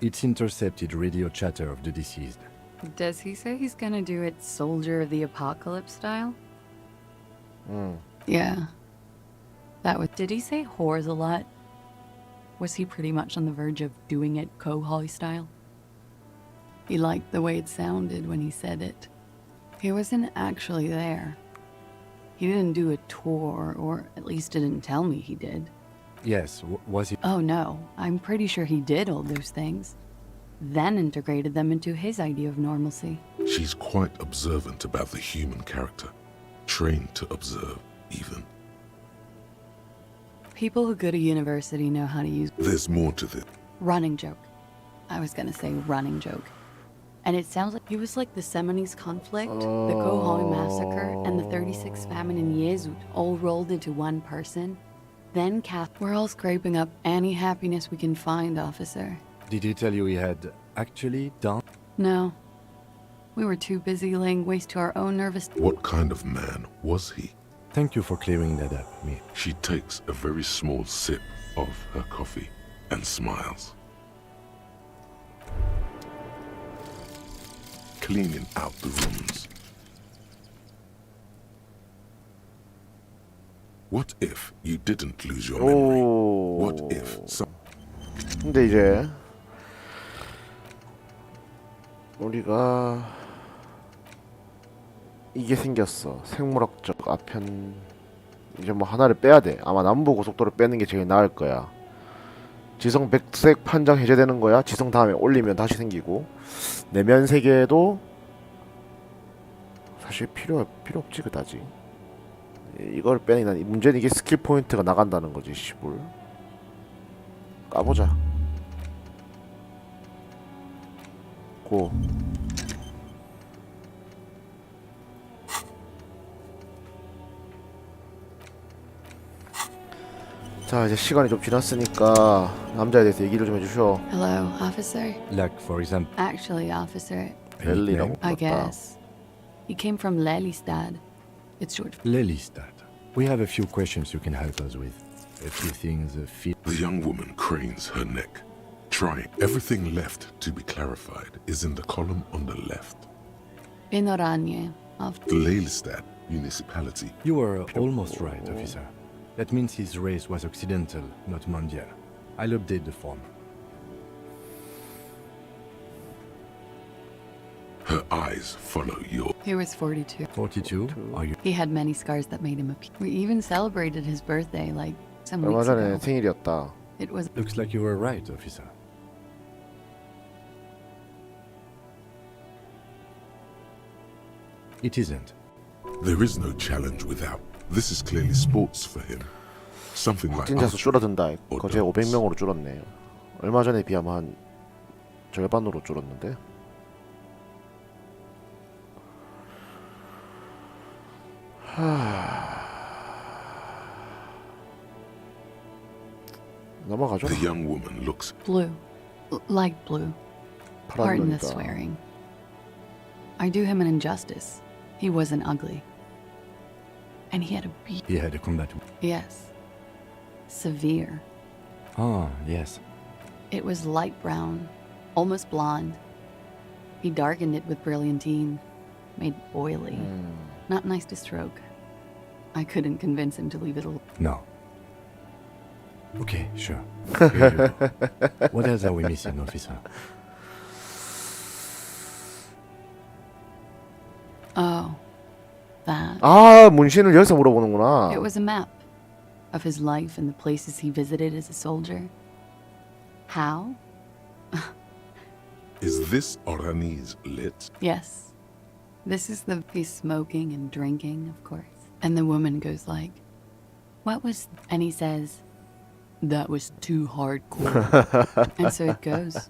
It's intercepted radio chatter of the deceased. Does he say he's gonna do it Soldier of the Apocalypse style? Yeah. That was. Did he say whores a lot? Was he pretty much on the verge of doing it Kohoi style? He liked the way it sounded when he said it. He wasn't actually there. He didn't do a tour, or at least didn't tell me he did. Yes, was he? Oh no, I'm pretty sure he did all those things. Then integrated them into his idea of normalcy. she's quite observant about the human character. Trained to observe, even. People who go to university know how to use There's more to this. running joke. I was gonna say running joke. And it sounds like he was like the Seminoles conflict, the Kohoi massacre, and the 36 famine in Yezut all rolled into one person. Then we're all scraping up any happiness we can find, officer. Did he tell you he had actually done? No. We were too busy laying waste to our own nervous... What kind of man was he? Thank you for clearing that up, me. She takes a very small sip of her coffee and smiles. Cleaning out the rooms. What if you didn't lose your memory? What if some... 근데 이제 우리가 이게 생겼어. 생물학적 아편. 이제 뭐 하나를 빼야 돼. 아마 남부 고속도로 빼는 게 제일 나을 거야. 지성 백색 판정 해제되는 거야. 지성 다음에 올리면 다시 생기고, 내면 세계도 사실 필요 없지 그다지. 이걸 빼는 난 문제는 이게 스킬 포인트가 나간다는 거지. 씨불 까보자. 고. 자, 이제 시간이 좀 지났으니까 남자에 대해서 얘기를 좀 해주셔. Hello, officer? Like, for example, Actually, officer, 렐리라고 I 불렀다. guess. He came from Lelystad. It's short. Lelystad. We have a few questions you can help us with. a few things feel. The young woman cranes her neck, trying. Everything left to be clarified is in the column on the left. In Oranje, of The Lelystad municipality. You were almost right, officer. That means his race was occidental, not mondial. I'll update the form. Her eyes follow your. he was 42. 42? Are you? He had many scars that made him a. We even celebrated his birthday like some 얼마 weeks 전에 ago. 생일이었다. It was. Looks like you were right, officer. It isn't. There is no challenge without. This is clearly sports for him. Something like 확진자 수 archery. 줄어든다. 거제 500명으로 줄었네요. 얼마 전에 비하면 한 절반으로 줄었는데. 넘어가죠. The young woman looks. blue. Light blue. Pardon the 파란 눈이다. swearing. I do him an injustice. He wasn't ugly. And he had a beat. He had a combat. Yes. Severe. Ah, yes. It was light brown, almost blonde. He darkened it with brilliantine, made oily. Not nice to stroke. I couldn't convince him to leave it alone. No. Okay, sure. Here you go. What else are we missing, officer? Oh, that. 아, 문신을 여기서 물어보는구나. It was a map of his life and the places he visited as a soldier. How? Is this Oranese lit? Yes. This is the. He's smoking and drinking, of course. And the woman goes like, "What was?" And he says, "That was too hardcore." And so it goes.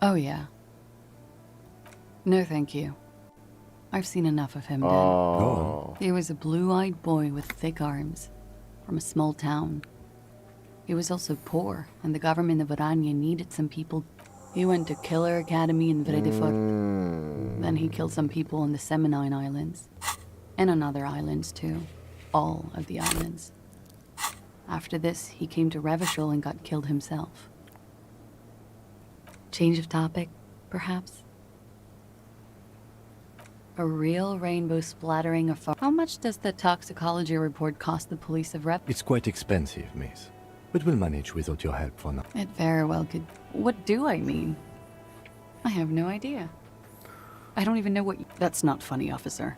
Oh yeah. No, thank you. I've seen enough of him dead. 아, He was a blue-eyed boy with thick arms, from a small town. He was also poor, and the government of Oranje needed some people. He went to Killer Academy in Vredefort. Then he killed some people on the Semenine Islands. And on other islands, too. All of the islands. After this, he came to Revachol and got killed himself. Change of topic, perhaps? A real rainbow splattering of. How much does the toxicology report cost the police of Rev? It's quite expensive, miss. But we'll manage without your help for now. It very well could. What do I mean? I have no idea. I don't even know what. That's not funny, officer.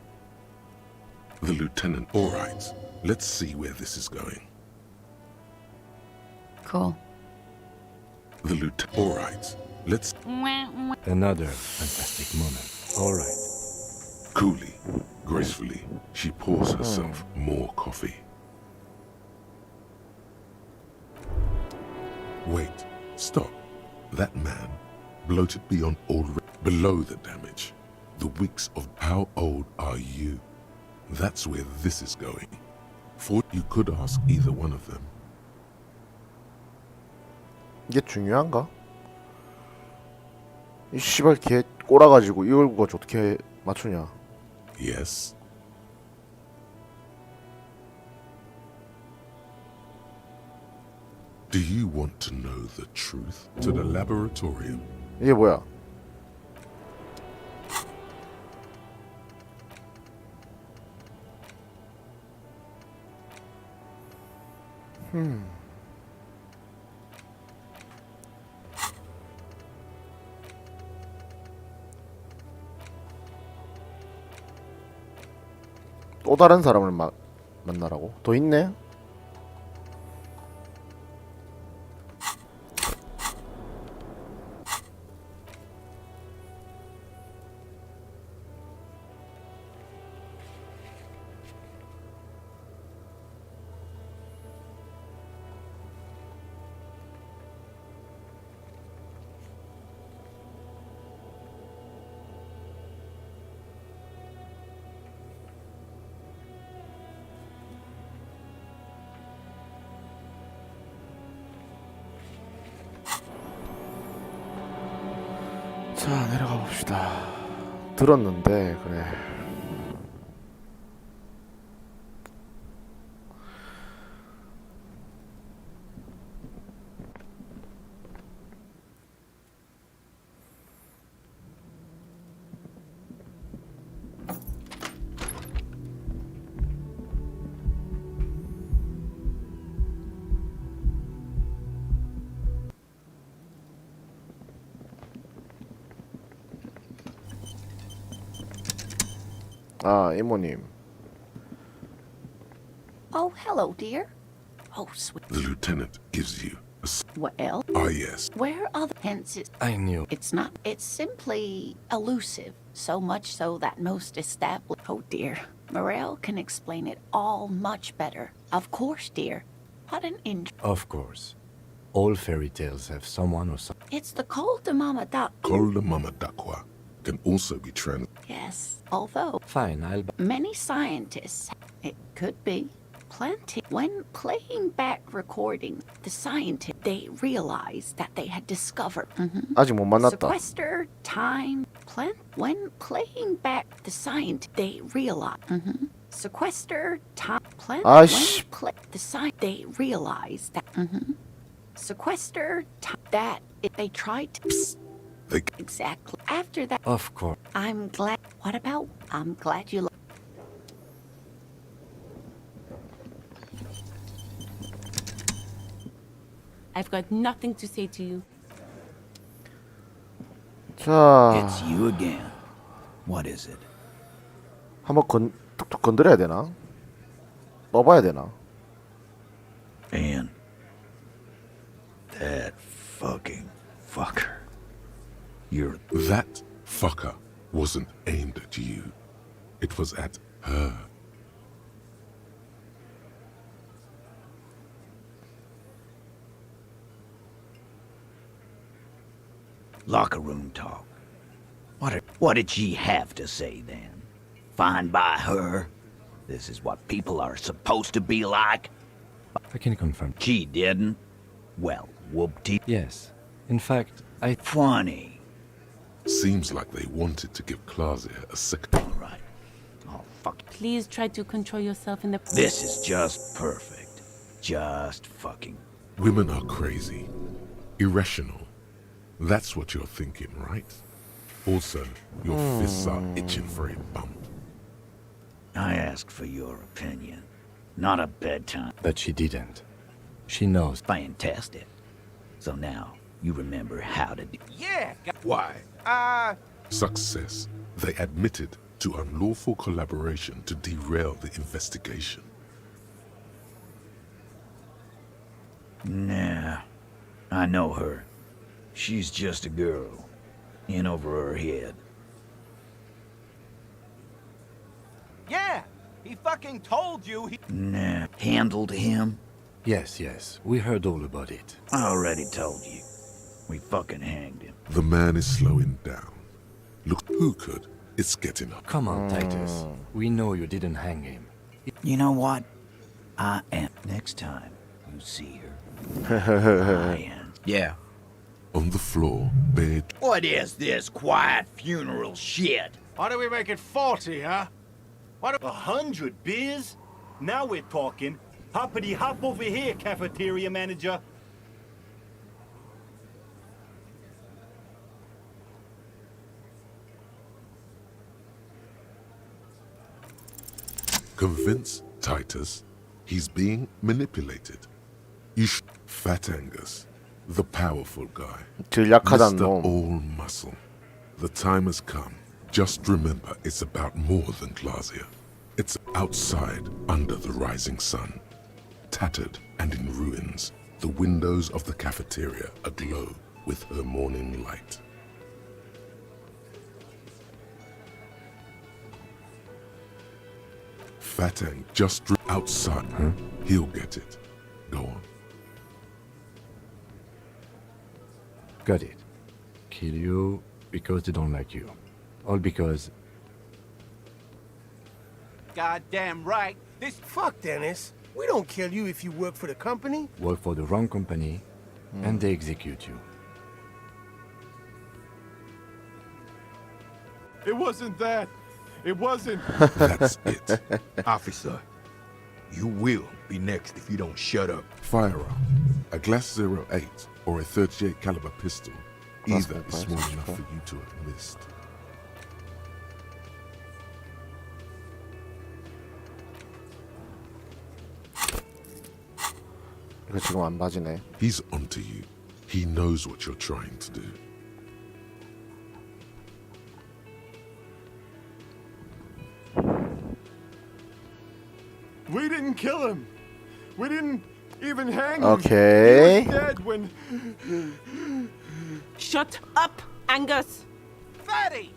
The lieutenant. All right. Let's see where this is going. Cool. The lieutenant. All right. Let's. Another fantastic moment. All right. Coolly, gracefully, she pours herself more coffee. Wait. Stop. That man, bloated beyond all. Below the damage. The weeks of. How old are you? That's where this is going. For you could ask either one of them. 이게 중요한가? 이 씨발 개 꼬라가지고 이걸 가지고 어떻게 맞추냐? Yes. Do you want to know the truth? To the laboratorium. 이게 뭐야? 또 다른 사람을 만나라고? 더 있네? 자, 내려가 봅시다. 들었는데 그래. 아 이모님. Oh, hello, dear. Oh, sweet. The lieutenant gives you a Well, yes. where are the pences? I knew. It's not. It's simply elusive. So much so that most established. Oh, dear. Morel can explain it all much better. Of course, dear. What an Of course. All fairy tales have someone or something. It's the Col de Mama Duck. Col de Mama Dakwa can also be Yes, although Fine, I'll. many scientists, it could be plenty. When playing back recording, the scientists, they realized that they had discovered 아직 못 만났다. sequester time. When playing back the scientists, they realized sequester time. 아이씨. They realized that sequester time. That if they tried to. Exactly. After that. Of course. I'm glad. What about? I'm glad you. I've got nothing to say to you. 자, It's you again. What is it? 한번 툭툭 건드려야 되나? 넣어봐야 되나? And that fucking fucker. That fucker wasn't aimed at you. It was at her. Locker room talk. What did she have to say then? Fine by her? This is what people are supposed to be like? I can confirm. She didn't? Well, whoop-de. Yes. In fact, Funny. Seems like they wanted to give Klasia a second. All right. Oh, fuck. Please try to control yourself in the. This is just perfect. Just fucking. Women are crazy. Irrational. That's what you're thinking, right? Also, your fists are itching for a bump. I asked for your opinion. Not a bedtime. but she didn't. She knows. Fantastic. So now, you remember how to do. Yeah. Why? Success. They admitted to unlawful collaboration to derail the investigation. Nah. I know her. She's just a girl. In over her head. Yeah. He fucking told you he. Nah. Handled him? Yes, yes. We heard all about it. I already told you. We fucking hanged him. The man is slowing down. Look, who could? It's getting up. Come on, Titus. We know you didn't hang him. You know what? I am. Next time you see her, I am. Yeah. On the floor, bed. What is this quiet funeral shit? Why do we make it 40, huh? What? 100 beers? Now we're talking. Hoppity hop over here, cafeteria manager. Convince Titus he's being manipulated. Fat Angus, the powerful guy. 제일 약하단 Mr. 놈. All Muscle. The time has come. Just remember, it's about more than Glasia. It's outside, under the rising sun. Tattered and in ruins, the windows of the cafeteria aglow with her morning light. Fatang just outside. Huh? He'll get it. Go on. Got it. Kill you because they don't like you. All because... Goddamn right. This. Fuck, Dennis. We don't kill you if you work for the company. work for the wrong company, and they execute you. It wasn't that. It wasn't. That's it. Officer, you will be next if you don't shut up. Firearm. A Glass 08 or a 38 caliber pistol. Glass Either is small enough for you to have missed. 이거 지금 안 봐지네. He's onto you. He knows what you're trying to do. We didn't kill him. We didn't even hang him. Okay. He was dead when... Shut up, Angus! Fatty!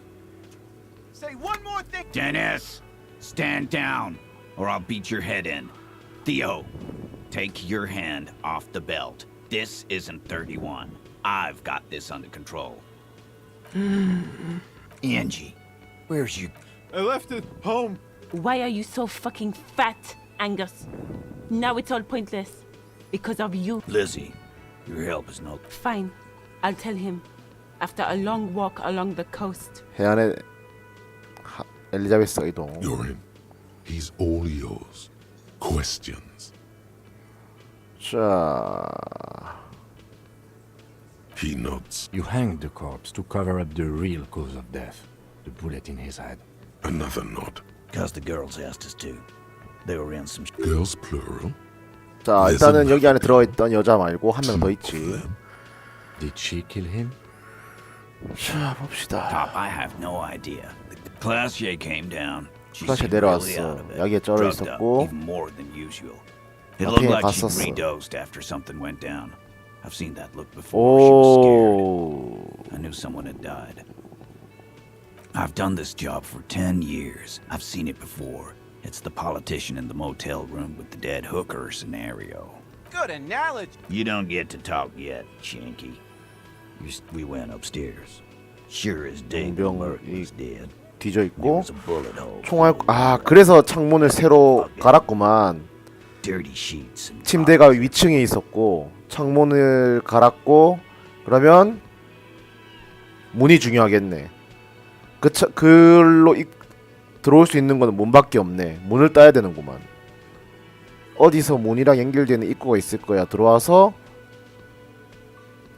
Say one more thing. Dennis, stand down, or I'll beat your head in. Theo, take your hand off the belt. This isn't 31. I've got this under control. Angie, where's your... I left it home. Why are you so fucking fat, Angus? Now it's all pointless. Because of you. Lizzie, your help is no... Fine. I'll tell him. After a long walk along the coast. 해안에 엘리자베스가 이동. You're in. He's all yours. Questions. 자, He nods. You hanged the corpse to cover up the real cause of death. The bullet in his head. Another nod. Cause the girls asked us to. They were in some... Girls plural. 자 일단은 여기 안에 들어있던 여자 말고 한 명 더 있지. Did she kill him? 자 봅시다. Top, I have no idea. The Classier came down. She Classier seemed really 내려왔어. out of it. 약에 쩔어 Drugged up, 있었고. even more than usual. It 앞에 looked like she 갔었어. redosed after something went down. I've seen that look before. She was scared. I knew someone had died. I've done this job for 10 years. I've seen it before. It's the politician in the motel room with the dead hooker scenario. Good analogy. You don't get to talk yet, Shanky. We went upstairs. Sure as day, Merck was dead. 뒤져 There 있고 was a bullet hole. 총알 아 그래서 창문을 새로 갈았구만. Dirty sheets and 침대가 위층에 있었고 창문을 갈았고 그러면 문이 중요하겠네. 그걸로 들어올 수 있는 거는 문밖에 없네. 문을 따야 되는구만. 어디서 문이랑 연결되는 입구가 있을 거야. 들어와서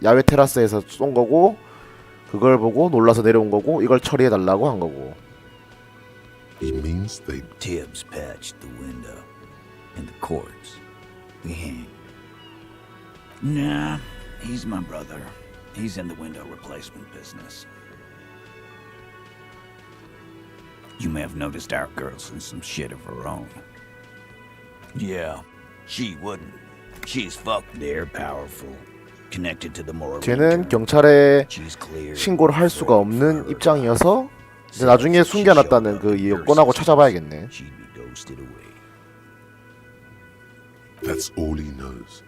야외 테라스에서 쏜 거고 그걸 보고 놀라서 내려온 거고 이걸 처리해 달라고 한 거고. He means they... Tibbs patched the window. In the courts. We hang. Nah, he's my brother. He's in the window replacement business. You may have noticed our girl's in some shit of her own. Yeah, she wouldn't. She's fucked. They're powerful. Connected to the moral. 쟤는 경찰에 신고를 할 수가 없는 입장이어서 이제 나중에 숨겨놨다는 그 여권하고 찾아봐야겠네. That's all he knows.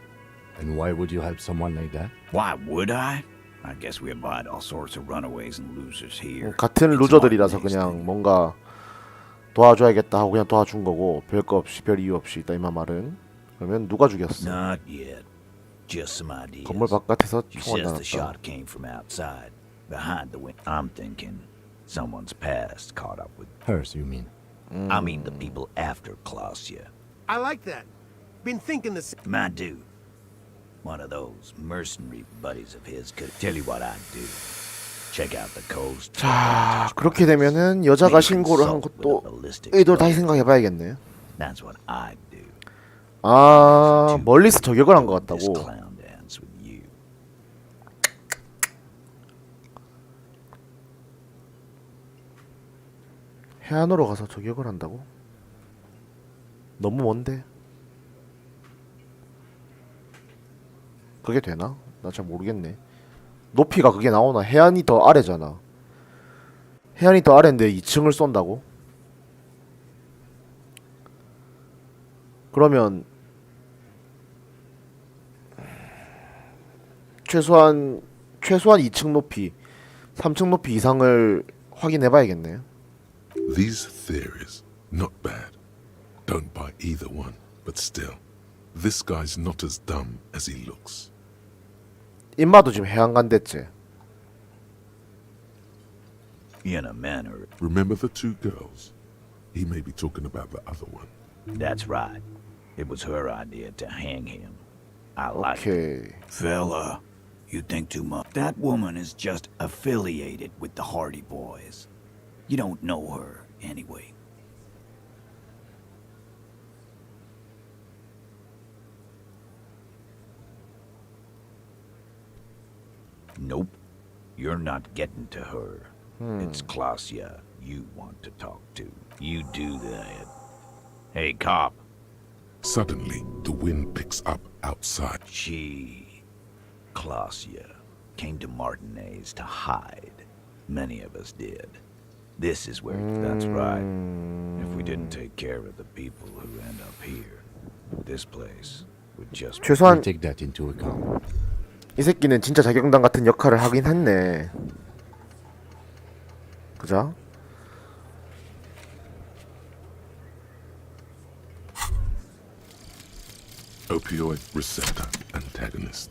And why would you help someone like that? Why would I? I guess we abide all sorts of runaways and losers here. 같은 루저들이라서 그냥 뭔가 도와줘야겠다 하고 그냥 도와준 거고 별거 없이 별 이유 없이 있다 이만 말은. 그러면 누가 죽였어? Not yet. Just some ideas. 건물 바깥에서 She 총을 says the 나눴다. shot came from outside, behind the window. I'm thinking someone's past caught up with. Hers, you mean? I mean the people after Clausia. I like that. Been thinking the same. My dude. One of those mercenary buddies of his could tell you what I'd do. Check out the coast. 자 그렇게 되면은 여자가 신고를 한 것도 의도를 다시 생각해봐야겠네. That's what I'd do. 아 멀리서 저격을 한 것 같다고. Clown dance with you. 해안으로 가서 저격을 한다고? 너무 먼데? 그게 되나? 나 잘 모르겠네. 높이가 그게 나오나? 해안이 더 아래잖아. 해안이 더 아래인데 2층을 쏜다고? 그러면 최소한 2층 높이, 3층 높이 이상을 확인해 봐야겠네. These theories, not bad. Don't buy either one, but still, this guy's not as dumb as he looks. 임마도 지금 해안간 됐지. In a manner. Remember the two girls? He may be talking about the other one. That's right. It was her idea to hang him. I like Okay. it. Fella, you think too much. That woman is just affiliated with the Hardy Boys. You don't know her anyway. Nope. You're not getting to her. It's Clausia you want to talk to. You do that. Hey, cop. Suddenly, the wind picks up outside. She, Clausia, came to Martinez to hide. Many of us did. This is where... That's right. If we didn't take care of the people who end up here, this place would just... 최소한 take that into account. 이 새끼는 진짜 자경단 같은 역할을 하긴 했네. 그죠? Opioid receptor antagonist.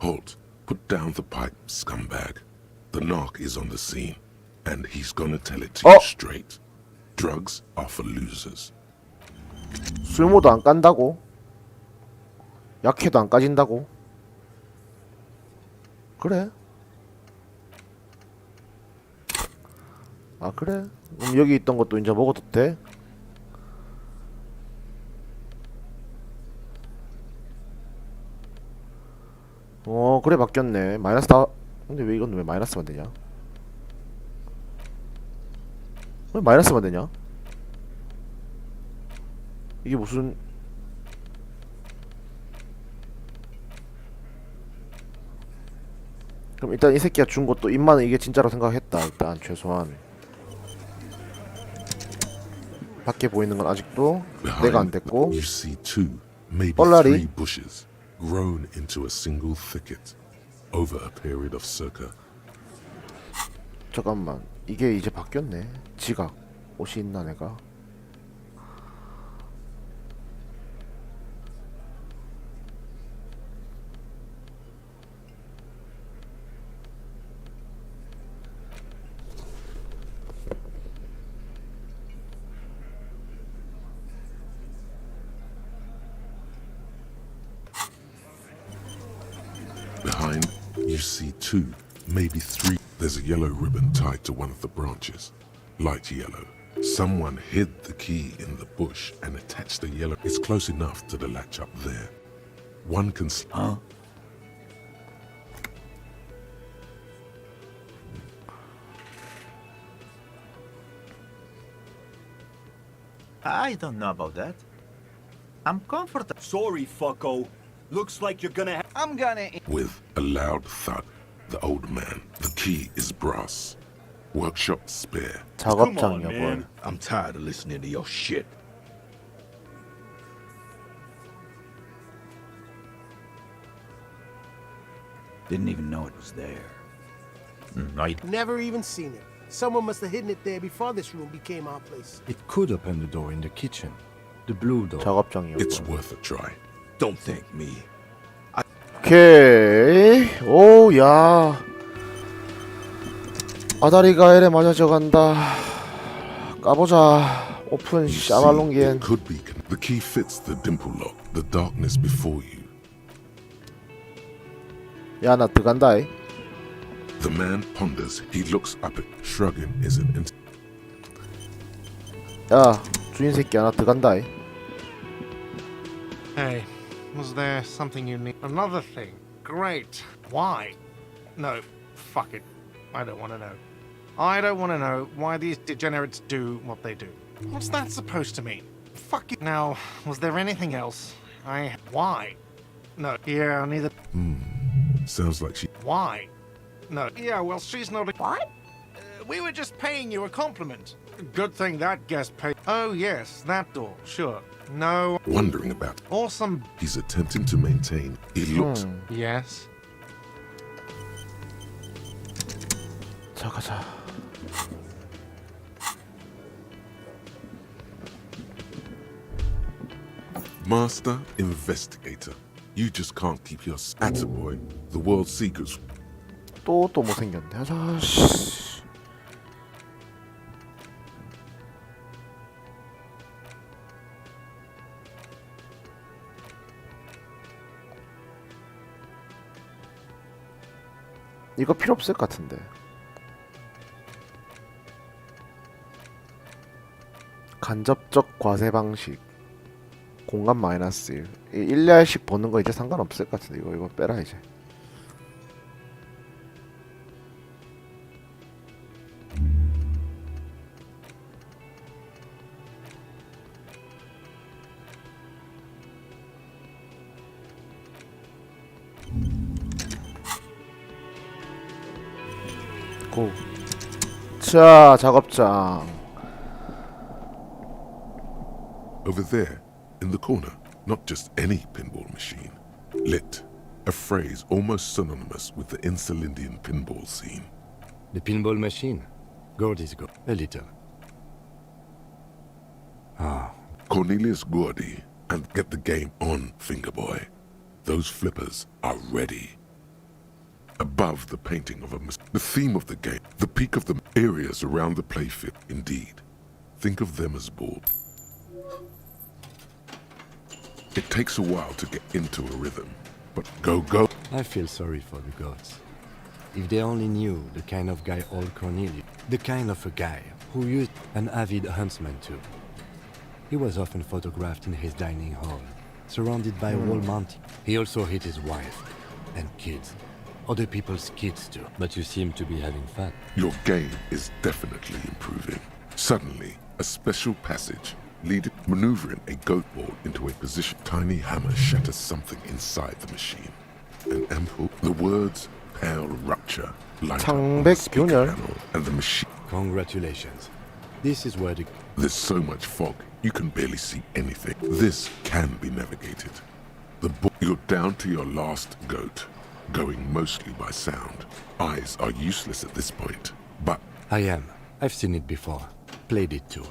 Halt. Put down the pipe, scumbag. The narc is on the scene, and he's gonna tell it to you straight. Drugs are for losers. 술모도 안 깐다고? 약해도 안 까진다고? 그래? 아 그래? 그럼 여기 있던 것도 이제 먹어도 돼? 그래 바뀌었네. 마이너스 다. 근데 왜 이건 왜 마이너스만 되냐? 왜 마이너스만 되냐? 이게 무슨... 그럼 일단 이 새끼가 준 것도 입만은 이게 진짜로 생각했다. 일단 최소한 밖에 보이는 건 아직도 내가 안 됐고. You see two, maybe 뻘라리. three bushes grown into a single thicket over a period of circa. 잠깐만, 이게 이제 바뀌었네. 지각 옷이 있나 내가? Behind, you see two, maybe three. There's a yellow ribbon tied to one of the branches. Light yellow. Someone hid the key in the bush and attached the yellow. It's close enough to the latch up there. One can... Huh? I don't know about that. I'm comfortable. Sorry, fucko. Looks like you're gonna I'm gonna... With a loud thud, the old man. The key is brass. Workshop spare. 작업장 여벌. I'm tired of listening to your shit. Didn't even know it was there. Never even seen it. Someone must have hidden it there before this room became our place. It could open the door in the kitchen. The blue door. 작업장 여벌. It's worth a try. Don't thank me. 오케이. 오, 야. 아다리가 엘에 맞아져 간다. 까보자. 오픈 You see, 샤발롱겐. it could be. The key fits the dimple lock. The darkness before you. 야, 나 들어간다. The man ponders. He looks up at shrugging is an 야, 주인 새끼야, 나 들어간다. Hey, was there something you need? Another thing. Great. Why? No, fuck it. I don't want to know. I don't want to know why these degenerates do what they do. What's that supposed to mean? Fuck it. Now, was there anything else? Why? No. Yeah, neither. Sounds like she... Why? No. Yeah, well, she's not a... What? We were just paying you a compliment. Good thing that guest paid. Oh, yes, that door. Sure. No. Wondering about... Awesome. He's attempting to maintain. He looks... Yes. 자, 가자. Master investigator. You just can't keep your... Attaboy. The world's secrets... 또 못생겼네. 하자, 씨. 이거 필요 없을 것 같은데. 간접적 과세 방식. 공간 마이너스 1. 1례씩 보는 거 이제 상관없을 것 같은데. 이거 빼라 이제. 고. 자, 작업장. Over there, in the corner, not just any pinball machine. Lit, a phrase almost synonymous with the Insulindian pinball scene. The pinball machine. Gordy's go. A little. Ah. Cornelius Gordy, and get the game on, Fingerboy. Those flippers are ready. Above the painting of the theme of the game, the peak of the areas around the playfield. Indeed, think of them as board. It takes a while to get into a rhythm, but go. I feel sorry for the gods. If they only knew the kind of guy old Cornelius, the kind of a guy who used an avid huntsman too. He was often photographed in his dining hall, surrounded by wall mounting. He also hit his wife and kids. Other people's kids too. But you seem to be having fun. Your game is definitely improving. Suddenly, a special passage leading, maneuvering a goat ball into a position. Tiny hammer shatters something inside the machine. An ample, the words "pale rupture" light up on the speaker panel, and the machine. Congratulations. This is where the... There's so much fog, you can barely see anything. This can be navigated. You're down to your last goat, going mostly by sound. Eyes are useless at this point, but... I am. I've seen it before. Played it too.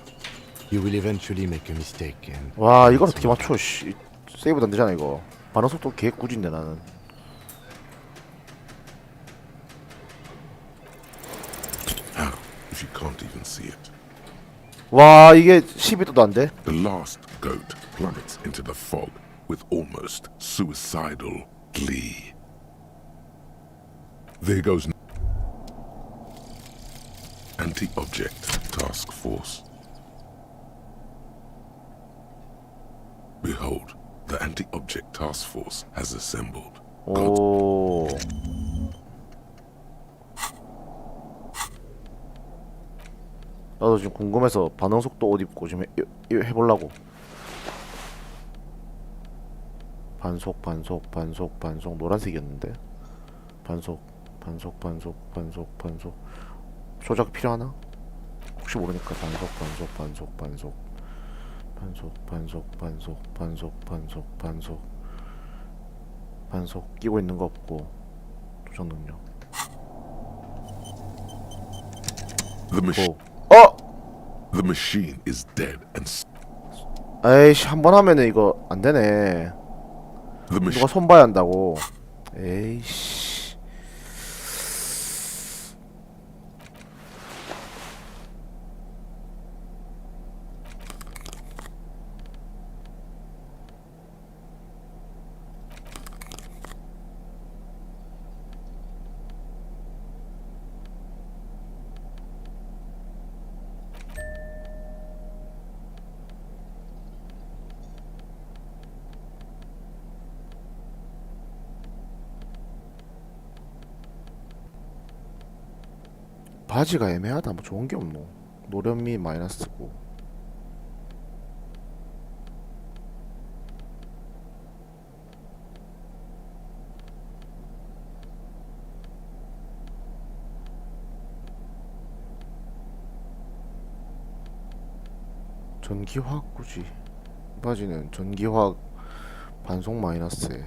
You will eventually make a mistake and... 와, 이걸 어떻게 맞춰, 씨. 세이브도 안 되잖아, 이거. 반응 속도 개 꾸진데, 나는. How, if you can't even see it? 와, 이게 12도도 안 돼? The last goat plummets into the fog with almost suicidal glee. There goes Anti-Object Task Force. Behold, the Anti-Object Task Force has assembled. 오. 나도 지금 궁금해서 반응 속도 옷 입고 지금 해보려고. 반속 노란색이었는데. 반속 조작 필요하나? 혹시 모르니까 반속 끼고 있는 거 없고 조작 능력. The machine is dead and 에이씨, 한 번 하면은 이거 안 되네. 누가 손 봐야 한다고. 에이씨. 바지가 애매하다. 뭐 좋은 게 없노. 노련미 마이너스고. 전기화학 굳이. 바지는 전기화학 반속 마이너스에.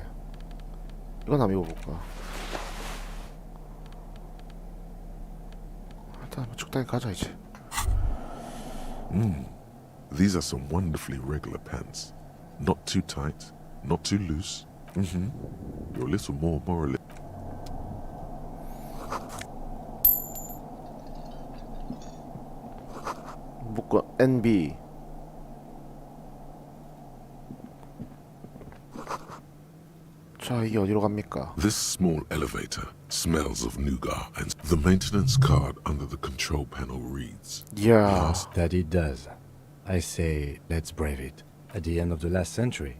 이건 한번 입어볼까. 적당히 가자 이제. These are some wonderfully regular pants. Not too tight, not too loose. You're a little more morally. 묶어 NB. 자, 이게 어디로 갑니까? This small elevator smells of nougat, and the maintenance card under the control panel reads. Yeah. That it does. I say, let's brave it. At the end of the last century.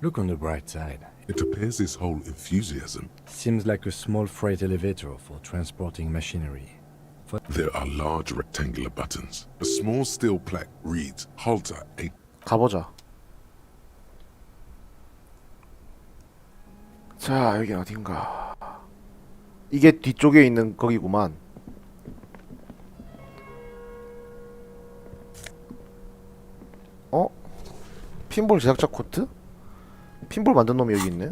Look on the bright side. It appears this whole enthusiasm. Seems like a small freight elevator for transporting machinery. There are large rectangular buttons. A small steel plaque reads, Halter 8. 가보자. 자, 여기 어딘가. 이게 뒤쪽에 있는 거기구만. 핀볼 제작자 코트? 핀볼 만든 놈이 여기 있네.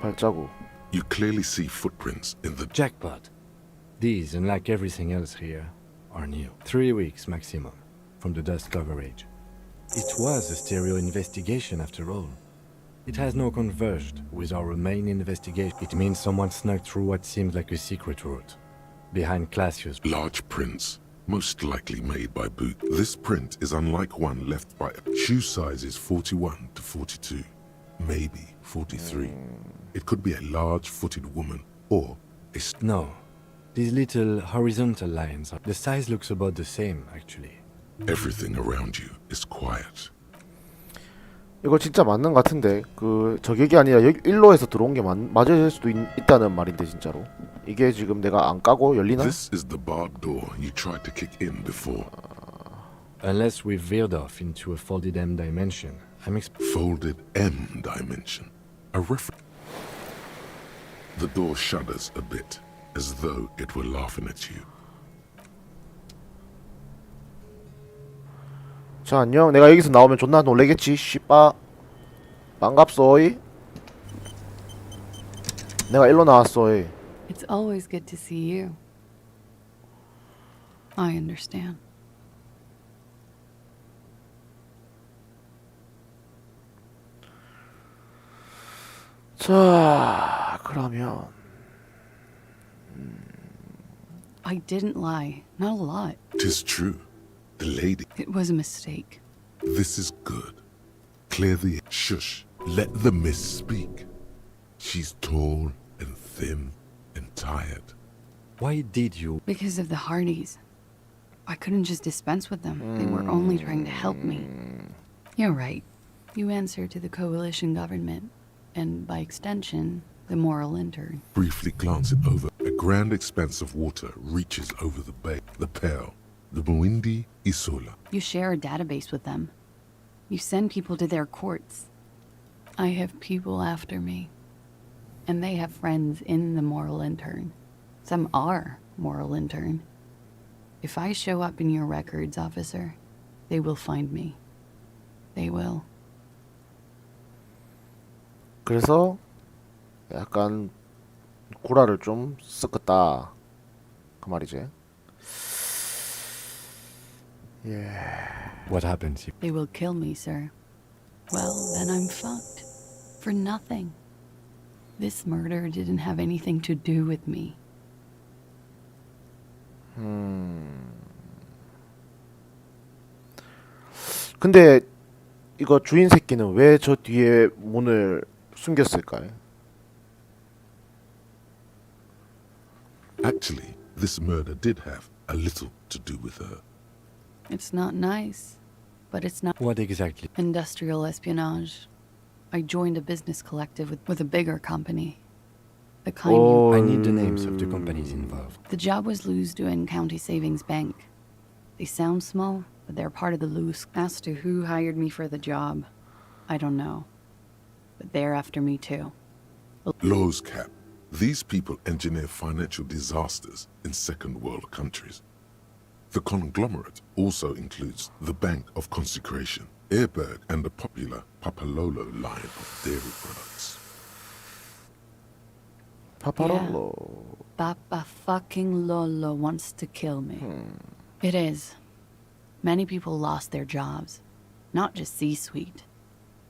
발자국. You clearly see footprints in the Jackpot. These, unlike everything else here, are new. 3 weeks maximum from the dust coverage. It was a stereo investigation after all. It has now converged with our main investigation. It means someone snuck through what seems like a secret route. Behind Classius. large prints, most likely made by boot. This print is unlike one left by a shoe size is 41 to 42, maybe 43. It could be a large-footed woman or a No. These little horizontal lines, the size looks about the same, actually. Everything around you is quiet. 이거 진짜 맞는 것 같은데 그 저격이 아니라 여기 일로에서 들어온 게 맞을 수도 있다는 말인데 진짜로 이게 지금 내가 안 까고 열리나? This is the barred door you tried to kick in before. Unless we veered off into a folded M dimension. Folded M dimension. A reference. The door shudders a bit, as though it were laughing at you. 자 안녕. 내가 여기서 나오면 존나 놀래겠지. 씨빠 반갑소이. 내가 일로 나왔소이. It's always good to see you. I understand. 자 그러면 I didn't lie. Not a lot. 'Tis true. The lady. It was a mistake. This is good. Clear the shush. Let the mist speak. She's tall and thin and tired. Why did you? Because of the Hardys. I couldn't just dispense with them. They were only trying to help me. You're right. You answer to the coalition government, and by extension, the moral intern. Briefly glance it over. A grand expanse of water reaches over the bay. The Pale. The Muindi Isola. You share a database with them. You send people to their courts. I have people after me. And they have friends in the moral intern. Some are moral intern. If I show up in your records, officer, they will find me. They will. 그래서 약간 구라를 좀 섞었다 그 말이지. What happens if... They will kill me, sir. Well, then I'm fucked. For nothing. This murder didn't have anything to do with me. 근데 이거 주인 새끼는 왜 저 뒤에 문을 숨겼을까요? Actually, this murder did have a little to do with her. It's not nice, but it's not. What exactly? Industrial espionage. I joined a business collective with a bigger company. The kind you... I need the names of the companies involved. The job was Lou's doing County Savings Bank. They sound small, but they're part of the Lou's. As to who hired me for the job, I don't know. But they're after me too. Lowe's Cap. These people engineer financial disasters in second world countries. The conglomerate also includes the Bank of Consecration, Airberg, and the popular Papalolo line of dairy products. Paparolo. Yeah. Papa fucking Lolo wants to kill me. It is. Many people lost their jobs. Not just C-suite.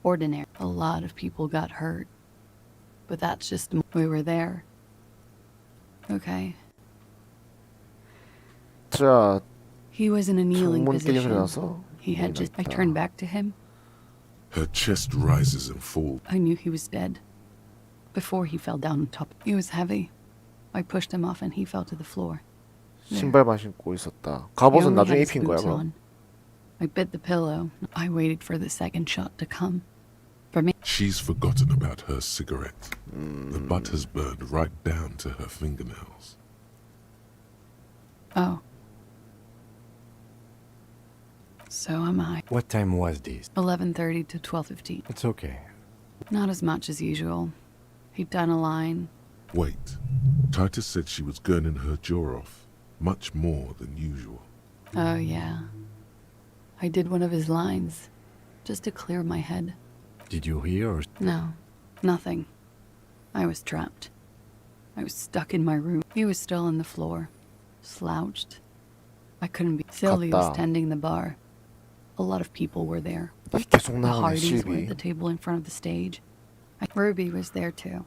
Ordinary. A lot of people got hurt. But that's just... We were there. Okay. 자, He was in a kneeling 창문 깨진 소리 position. 나서 He had just... I turned back to him. Her chest rises and falls. I knew he was dead. Before he fell down on top. He was heavy. I pushed him off and he fell to the floor. 신발만 신고 있었다. 갑옷은 He only 나중에 had his 입힌 거야, boots 그럼? on. I bit the pillow. I waited for the second shot to come. For me... She's forgotten about her cigarette. The butt has burned right down to her fingernails. Oh. So am I. What time was this? 11:30 to 12:15. It's okay. Not as much as usual. He'd done a line. Wait. Titus said she was gurning her jaw off. much more than usual. Oh, yeah. I did one of his lines, just to clear my head. Did you hear or... No, nothing. I was trapped. I was stuck in my room. He was still on the floor, slouched. I couldn't be... Sylvie was 갔다. tending the bar. A lot of people were there. 계속 The 나오네, Hardys were at 실비. the table in front of the stage. Ruby was there too.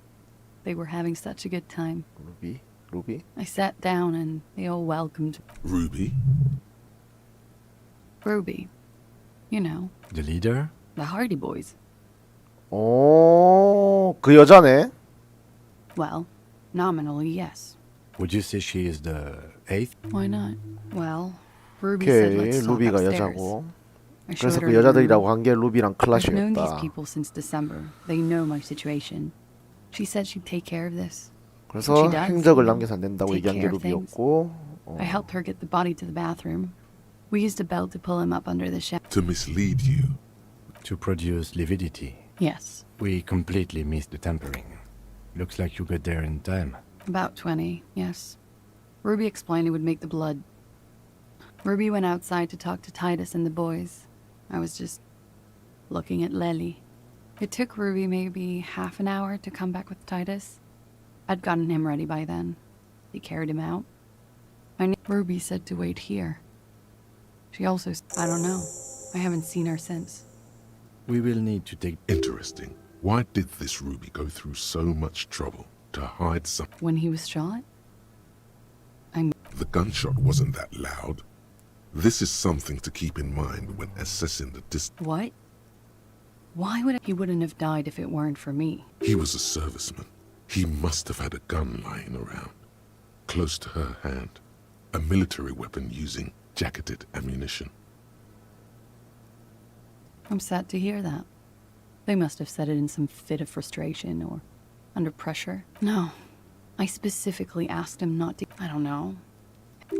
They were having such a good time. 루비? I sat down and they all welcomed Ruby? Ruby. You know, The leader? the Hardy Boys. 오, 그 여자네. Well, nominally, yes. Would you say she is the 8th? Why not? Well, Ruby said 오케이, let's talk 루비가 upstairs. 여자고. I 그래서 showed her 그 the 여자들이라고 room. 한 게 루비랑 I've known these 클라시였다. people since December. They know my situation. She said she'd take care of this. 그래서 She does, 행적을 you know, 남겨서 안 된다고 take 얘기한 게 care of things. 루비였고. I helped her get the body to the bathroom. We used a belt to pull him up under the shower. To mislead you. To produce lividity. Yes, We completely missed the tampering. Looks like you got there in time. about 20, yes. Ruby explained it would make the blood. Ruby went outside to talk to Titus and the boys. I was just looking at Lely. It took Ruby maybe half an hour to come back with Titus. I'd gotten him ready by then. He carried him out. Ruby said to wait here. She also... I don't know. I haven't seen her since. We will need to take... Interesting. Why did this Ruby go through so much trouble to hide some... When he was shot? The gunshot wasn't that loud. This is something to keep in mind when assessing the distance. What? Why would he wouldn't have died if it weren't for me? He was a serviceman. He must have had a gun lying around, close to her hand. A military weapon using jacketed ammunition. I'm sad to hear that. They must have said it in some fit of frustration or under pressure. No. I specifically asked him not to... I don't know.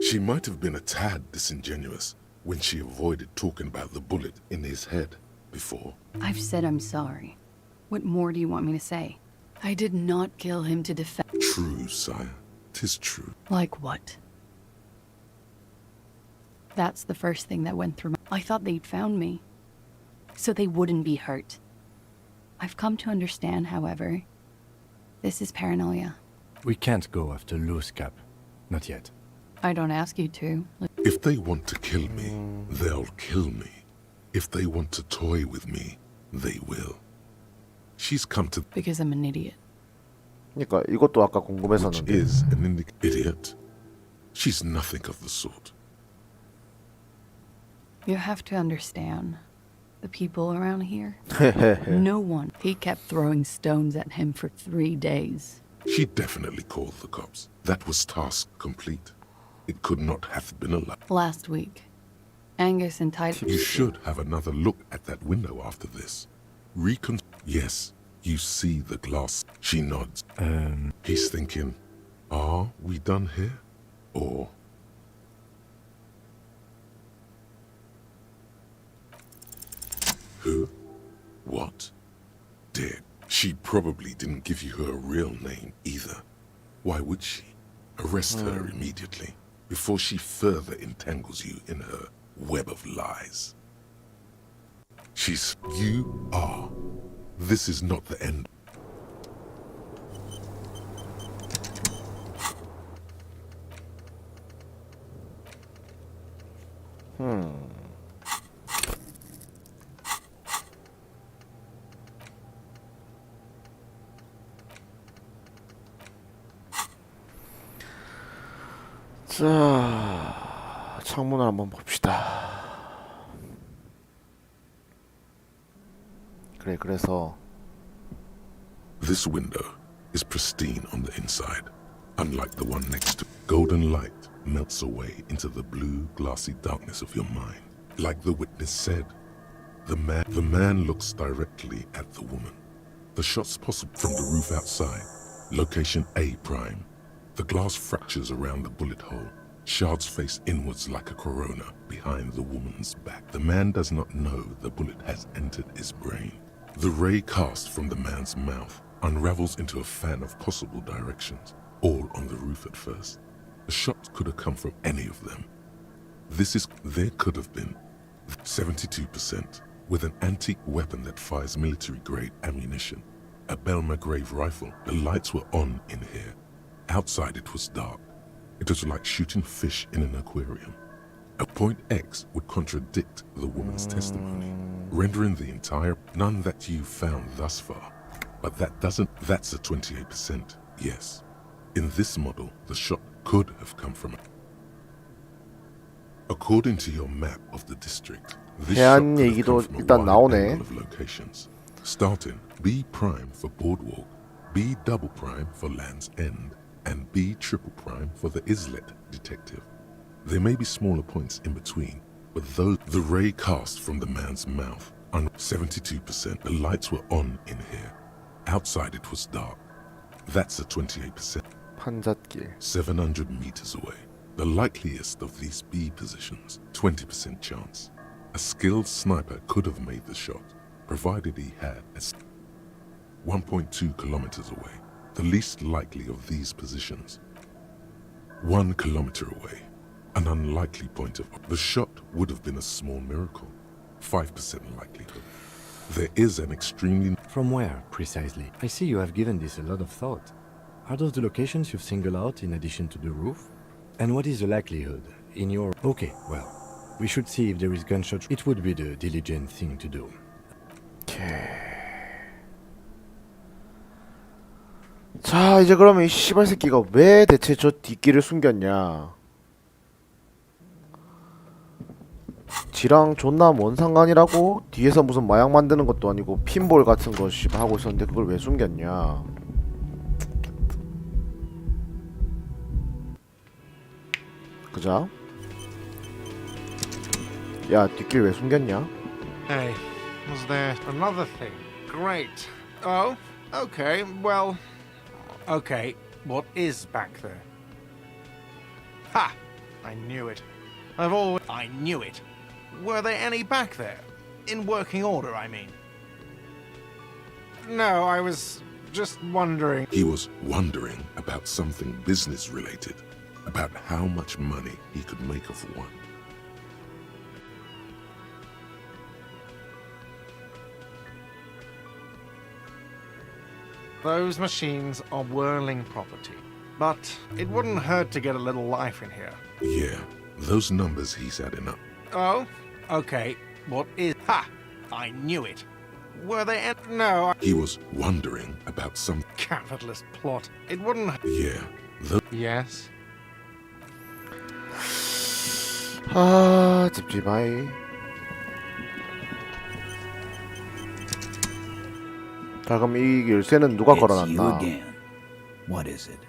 She might have been a tad disingenuous when she avoided talking about the bullet in his head before. I've said I'm sorry. What more do you want me to say? I did not kill him to defend... True, sire. 'Tis true. Like what? That's the first thing that went through my... I thought they'd found me, so they wouldn't be hurt. I've come to understand, however, this is paranoia. We can't go after loose cap. Not yet. I don't ask you to. If they want to kill me, they'll kill me. If they want to toy with me, they will. She's come to... Because I'm an idiot. 그러니까 이것도 아까 Which 궁금했었는데. is an idiot. She's nothing of the sort. You have to understand. The people around here. No one. He kept throwing stones at him for 3 days. She definitely called the cops. That was task complete. It could not have been allowed. Last week, Angus and Titus... You should have another look at that window after this. Yes, you see the glass. She nods. He's thinking, are we done here? Or... Who? What? Dead. She probably didn't give you her real name either. Why would she? Arrest her immediately, before she further entangles you in her web of lies. You are. This is not the end. 자, 창문을 한번 봅시다. 그래서 This window is pristine on the inside, unlike the one next to. Golden light melts away into the blue, glassy darkness of your mind. Like the witness said, the man looks directly at the woman. The shot's possible from the roof outside, location A prime. The glass fractures around the bullet hole. Shards face inwards like a corona behind the woman's back. The man does not know the bullet has entered his brain. The ray cast from the man's mouth unravels into a fan of possible directions, all on the roof at first. The shots could have come from any of them. There could have been 72% with an antique weapon that fires military-grade ammunition. A Belmagrave rifle. The lights were on in here. Outside it was dark. It was like shooting fish in an aquarium. A point X would contradict the woman's testimony, rendering the entire none that you've found thus far. But that's a 28%, yes. In this model, the shot could have come from. According to your map of the district, this shot 대한 could have 얘기도 come from a 일단 wide 나오네. angle of locations. Starting B prime for Boardwalk, B double prime for Land's End, and B triple prime for the Islet Detective. There may be smaller points in between, but though the ray cast from the man's mouth, 72%, the lights were on in here. Outside it was dark. That's a 28%. 판잣길. 700 meters away. The likeliest of these B positions, 20% chance. A skilled sniper could have made the shot, provided he had a 1.2 kilometers away. The least likely of these positions, 1 kilometer away. An unlikely point of the shot would have been a small miracle, 5% likelihood. There is an extremely... From where, precisely? I see you have given this a lot of thought. Are those the locations you've singled out in addition to the roof? And what is the likelihood in your... Okay, well, we should see if there is gunshot. It would be the diligent thing to do. 자, 이제 그러면 이 씨발 새끼가 왜 대체 저 뒷길을 숨겼냐? 지랑 존나 뭔 상관이라고? 뒤에서 무슨 마약 만드는 것도 아니고 핀볼 같은 거 씨발 하고 있었는데 그걸 왜 숨겼냐? 그자? 야, 뒷길 왜 숨겼냐? Hey, was there another thing? Great. Oh, okay, well... Okay, what is back there? Ha! I knew it. I knew it. Were there any back there? In working order, I mean. No, I was just wondering. He was wondering about something business-related, about how much money he could make off one. Those machines are whirling property. But it wouldn't hurt to get a little life in here. Yeah, those numbers he's adding up. Oh, okay. What is... Ha! I knew it. Were they... No, He was wondering about some... Capitalist plot. It wouldn't... Yeah, Yes? 아, 찝찝하이. 자, 그럼 이 열쇠는 누가 It's you 걸어놨나? again. What is it?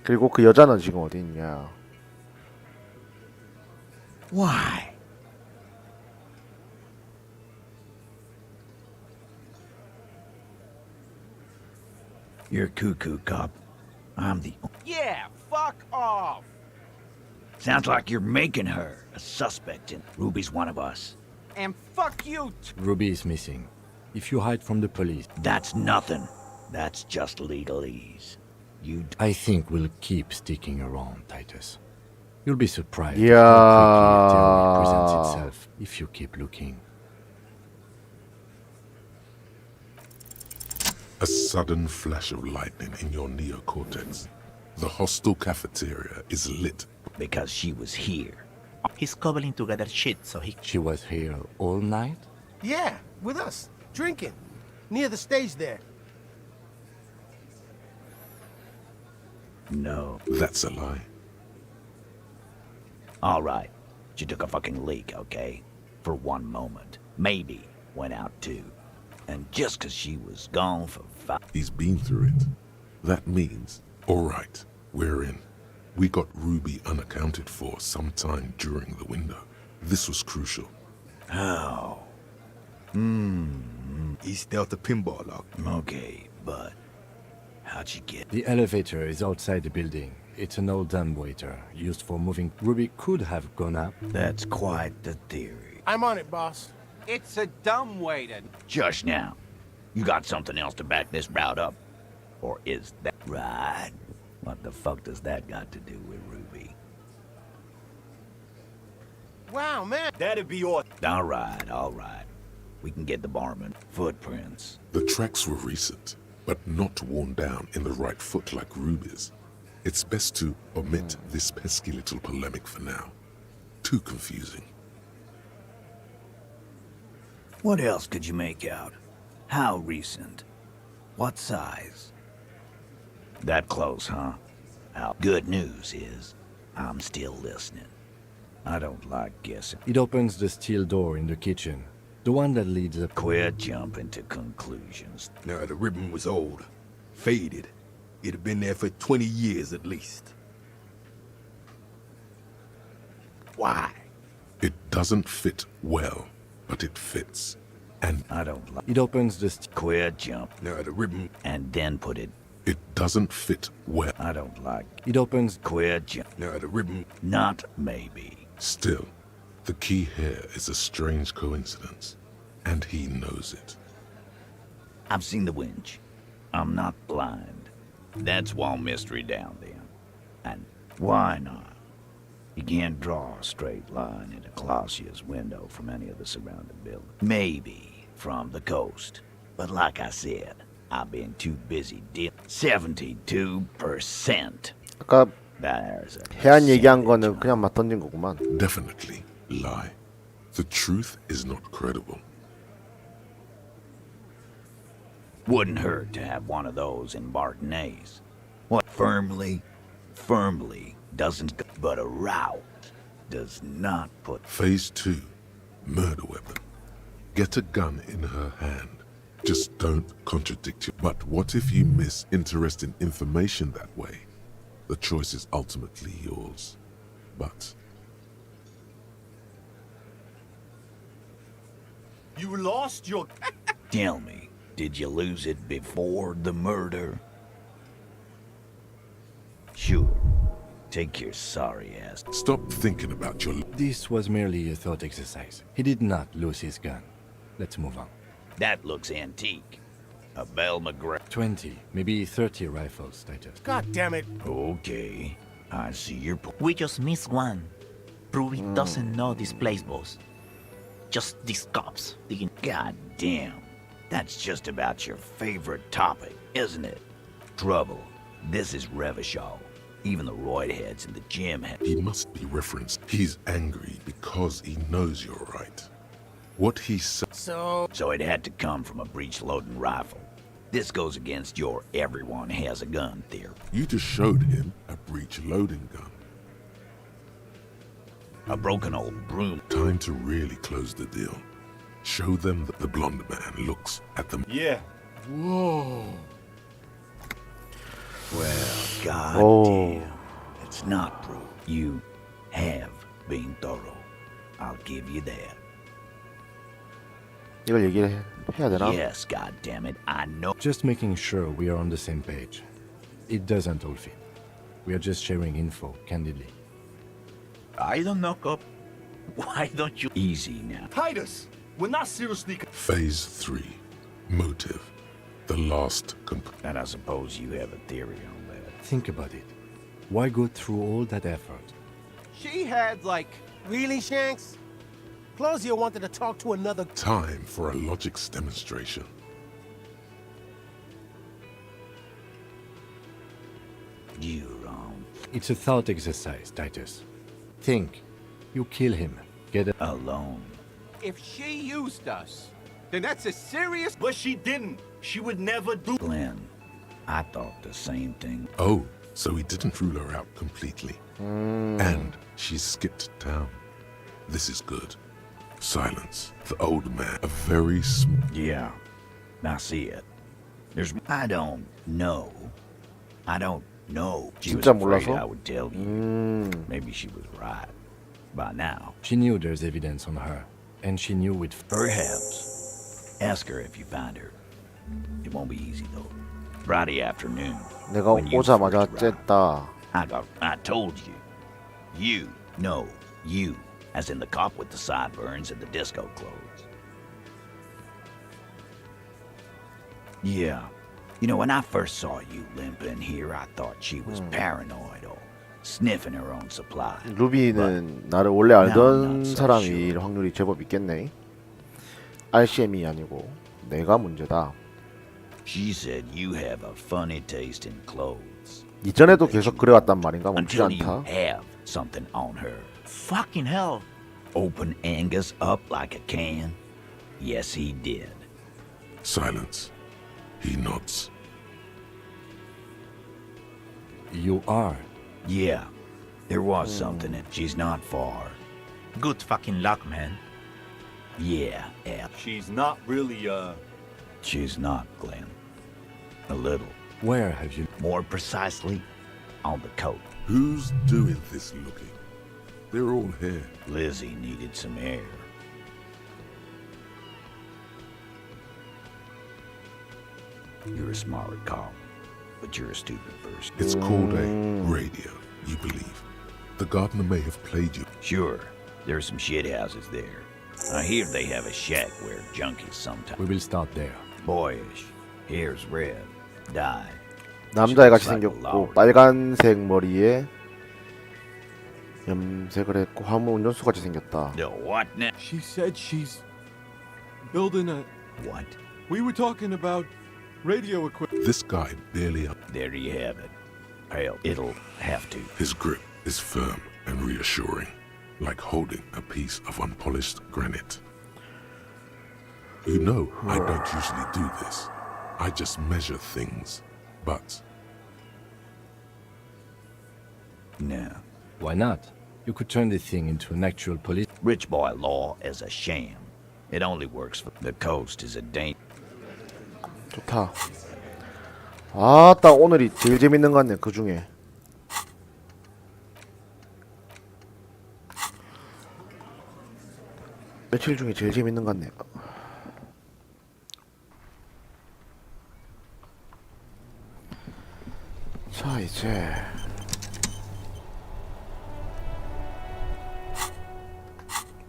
그리고 그 여자는 지금 어디 있냐? Why? You're cuckoo, cop. I'm the... Yeah, fuck off! Sounds like you're making her a suspect and Ruby's one of us. And fuck you Ruby is missing. If you hide from the police... That's nothing. That's just legalese. I think we'll keep sticking around, Titus. You'll be surprised Yeah. how quickly a theory presents itself if you keep looking. A sudden flash of lightning in your neocortex. The hostel cafeteria is lit. Because she was here. He's cobbling together shit so he... She was here all night? Yeah, with us, drinking, near the stage there. No. That's a lie. All right. She took a fucking leak, okay? For one moment. Maybe went out too. And just 'cause she was gone for 5... He's been through it. That means, all right, we're in. We got Ruby unaccounted for sometime during the window. This was crucial. How? He stealthed the pinball lock. Okay, but how'd she get... The elevator is outside the building. It's an old dumbwaiter used for moving. Ruby could have gone up. That's quite the theory. I'm on it, boss. It's a dumb waiter. Just now. You got something else to back this route up? Or is that right? What the fuck does that got to do with Ruby? Wow, man. That'd be all. All right. We can get the barman. Footprints. The tracks were recent, but not worn down in the right foot like Ruby's. It's best to omit this pesky little polemic for now. Too confusing. What else could you make out? How recent? What size? That close, huh? Well, good news is, I'm still listening. I don't like guessing. It opens the steel door in the kitchen, the one that leads up. Quit jumping to conclusions. Now, the ribbon was old, faded. It'd have been there for 20 years at least. Why? It doesn't fit well, but it fits. And I don't like. It opens the Quit jump. Now, the ribbon. And then put it. It doesn't fit well. I don't like. It opens. Quit jump. Now, the ribbon. Not maybe. Still, the key here is a strange coincidence, and he knows it. I've seen the winch. I'm not blind. That's one mystery down there. And why not? You can't draw a straight line into Clausia's window from any of the surrounding buildings. Maybe from the coast. But like I said, I've been too busy dealing. 72%. 아까 There's a 해안 얘기한 거는 그냥 막 던진 거구만. Definitely lie. The truth is not credible. Wouldn't hurt to have one of those in Martinez. What firmly doesn't, but a route does not put. Phase 2, murder weapon. Get a gun in her hand. Just don't contradict you. But what if you miss interesting information that way? The choice is ultimately yours. But You lost your. Tell me, did you lose it before the murder? Sure. Take your sorry ass. Stop thinking about your. This was merely a thought exercise. He did not lose his gun. Let's move on. That looks antique. A Bell McGraw. 20, maybe 30 rifles, Titus. God damn it. Okay. I see your point. We just missed one. Ruby doesn't know this place, boss. Just these cops. God damn. That's just about your favorite topic, isn't it? Trouble. This is Revachol. Even the roid heads in the gym have. He must be referenced. He's angry because he knows you're right. What he said. So it had to come from a breech-loading rifle. This goes against your everyone has a gun theory. You just showed him a breech-loading gun. A broken old broom. Time to really close the deal. Show them that the blonde man looks at them. Yeah. Whoa. Well, goddamn. It's not proof. You have been thorough. I'll give you that. 이걸 얘기를 해야 되나? Yes, goddammit, I know. Just making sure we are on the same page. It doesn't all fit. We are just sharing info, candidly. I don't knock up. Why don't you? Easy now. Titus, we're not seriously. Phase 3. Motive. The last And I suppose you have a theory on that. Think about it. Why go through all that effort? She had, like, really, Shanks? Clausia wanted to talk to another. Time for a logics demonstration. You're wrong. It's a thought exercise, Titus. Think. You kill him. Get it alone. If she used us, then that's a serious. But she didn't. She would never do. Glenn, I thought the same thing. Oh, so he didn't rule her out completely. And she skipped town. This is good. Silence. The old man. A very small. Yeah, I see it. I don't know. She was 진짜 afraid 몰라서? I would tell you. Maybe she was right. By now. She knew there's evidence on her. And she knew it. Perhaps. Ask her if you find her. It won't be easy though. Friday afternoon. 내가 when you 오자마자 first arrived. 쨌다. I told you. You. As in the cop with the sideburns and the disco clothes. Yeah, You know, when I first saw you limping here, I thought she was paranoid or sniffing her own supply. 루비는 나를 원래 알던 사람일 확률이 제법 있겠네. RCM이 아니고 내가 문제다. She said you have a funny taste in clothes. 이전에도 계속 그래왔단 말인가? 멈추지 Until you 않다. have something on her. Fucking hell. Open Angus up like a can? Yes, he did. Silence. He nods. You are? Yeah, there was something, and she's not far. Good fucking luck, man. Yeah, She's not really, she's not, Glenn. A little. Where have you... More precisely, on the coat. Who's doing this looking? They're all here. Lizzie needed some air. You're a smart cop, but you're a stupid person. It's called a radio, you believe. The gardener may have played you. Sure, there's some shit houses there. I hear they have a shack where junkies sometimes. We will start there. Boyish. Hair's red. Dye. 남자애같이 생겼고 빨간색 머리에 염색을 했고 화물 운전수같이 생겼다. The what now? She said she's building a... What? We were talking about radio equipment. This guy barely up. There you have it. Hell, it'll have to. His grip is firm and reassuring, like holding a piece of unpolished granite. You know, I don't usually do this. I just measure things, but... No. Why not? You could turn this thing into an actual police... Rich boy law is a sham. It only works for the coast is a danger. 좋다. 아따 오늘이 제일 재밌는 것 같네 그 중에. 며칠 중에 제일 재밌는 것 같네. 자 이제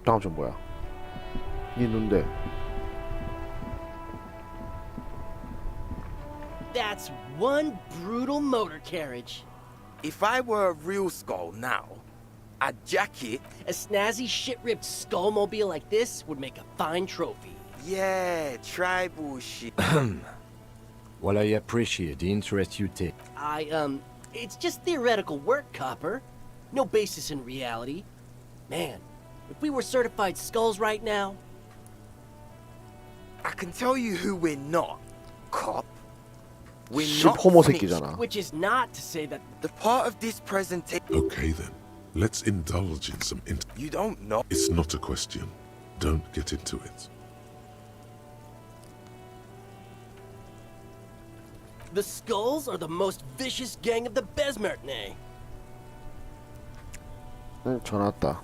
다음 좀 뭐야? 니 눈데. That's one brutal motor carriage. If I were a real skull now, a jacket... A snazzy, shit-ripped skullmobile like this would make a fine trophy. Yeah, tribal shit. Well, I appreciate the interest you take. It's just theoretical work, Copper. No basis in reality. Man, if we were certified skulls right now... I can tell you who we're not, cop. We're 십 not 호모 finished. 새끼잖아. Which is not to say that... The part of this presentation... Okay then, let's indulge in some You don't know. It's not a question. Don't get into it. The Skulls are the most vicious gang of the Besmertne. 전화 왔다.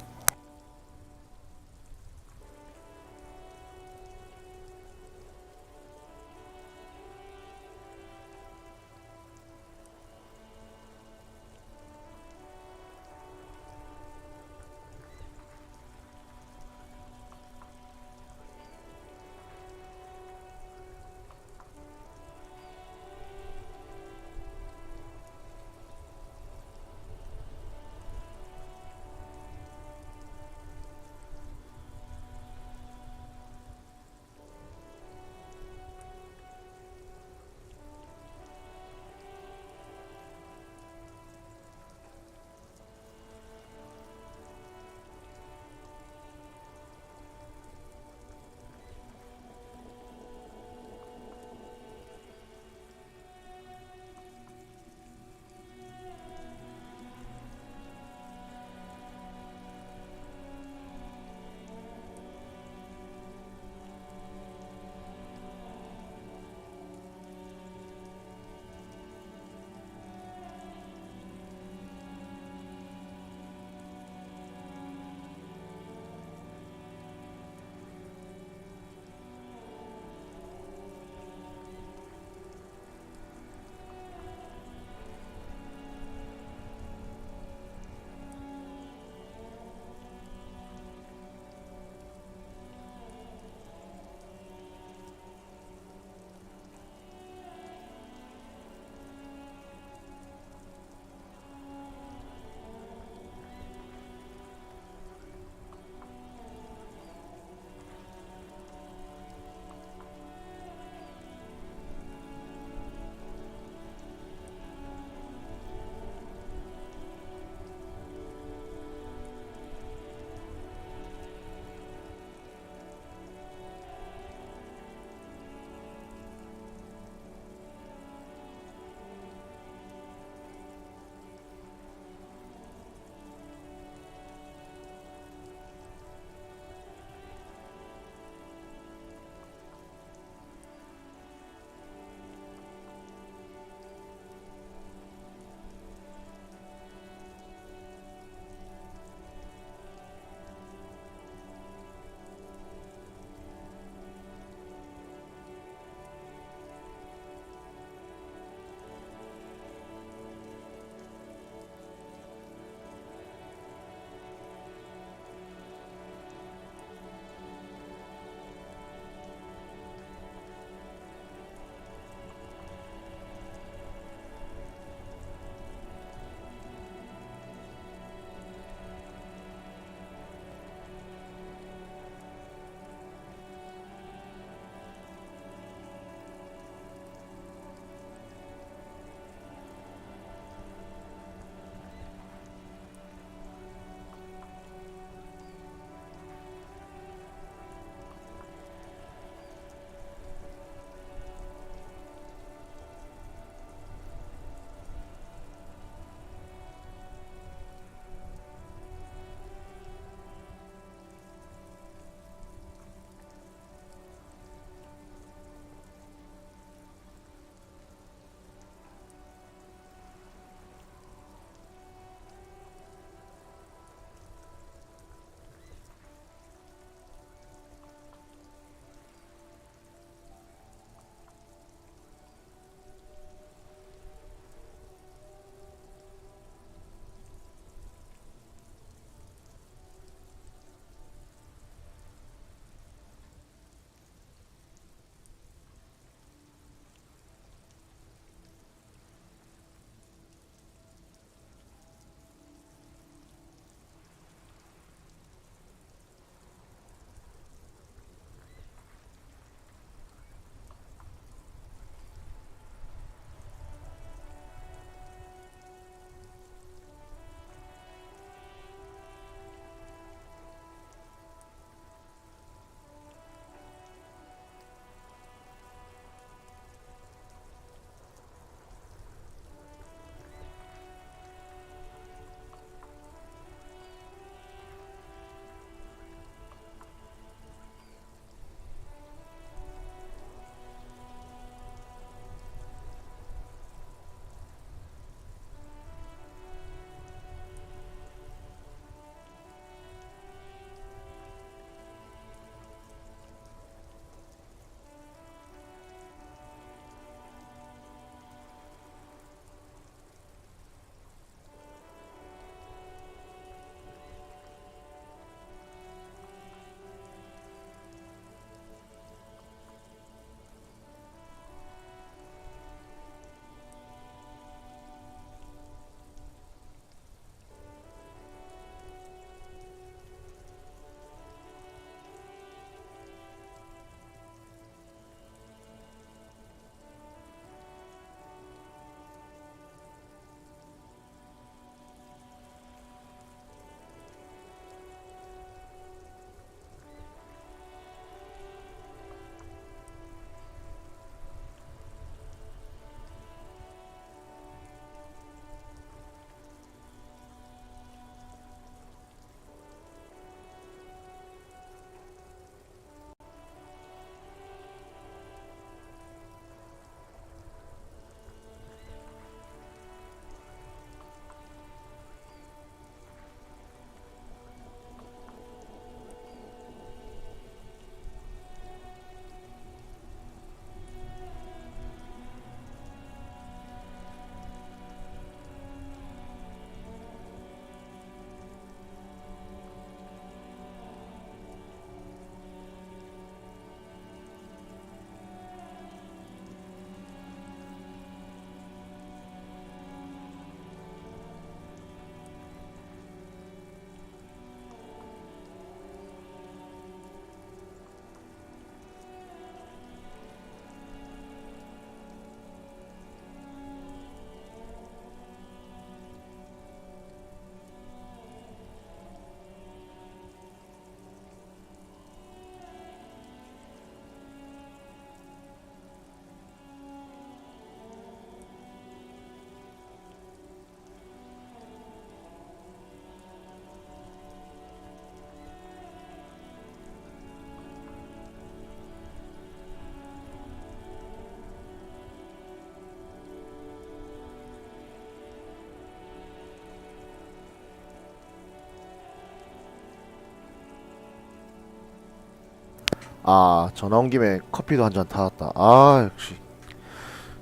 아 전화 온 김에 커피도 한 잔 타왔다. 아 역시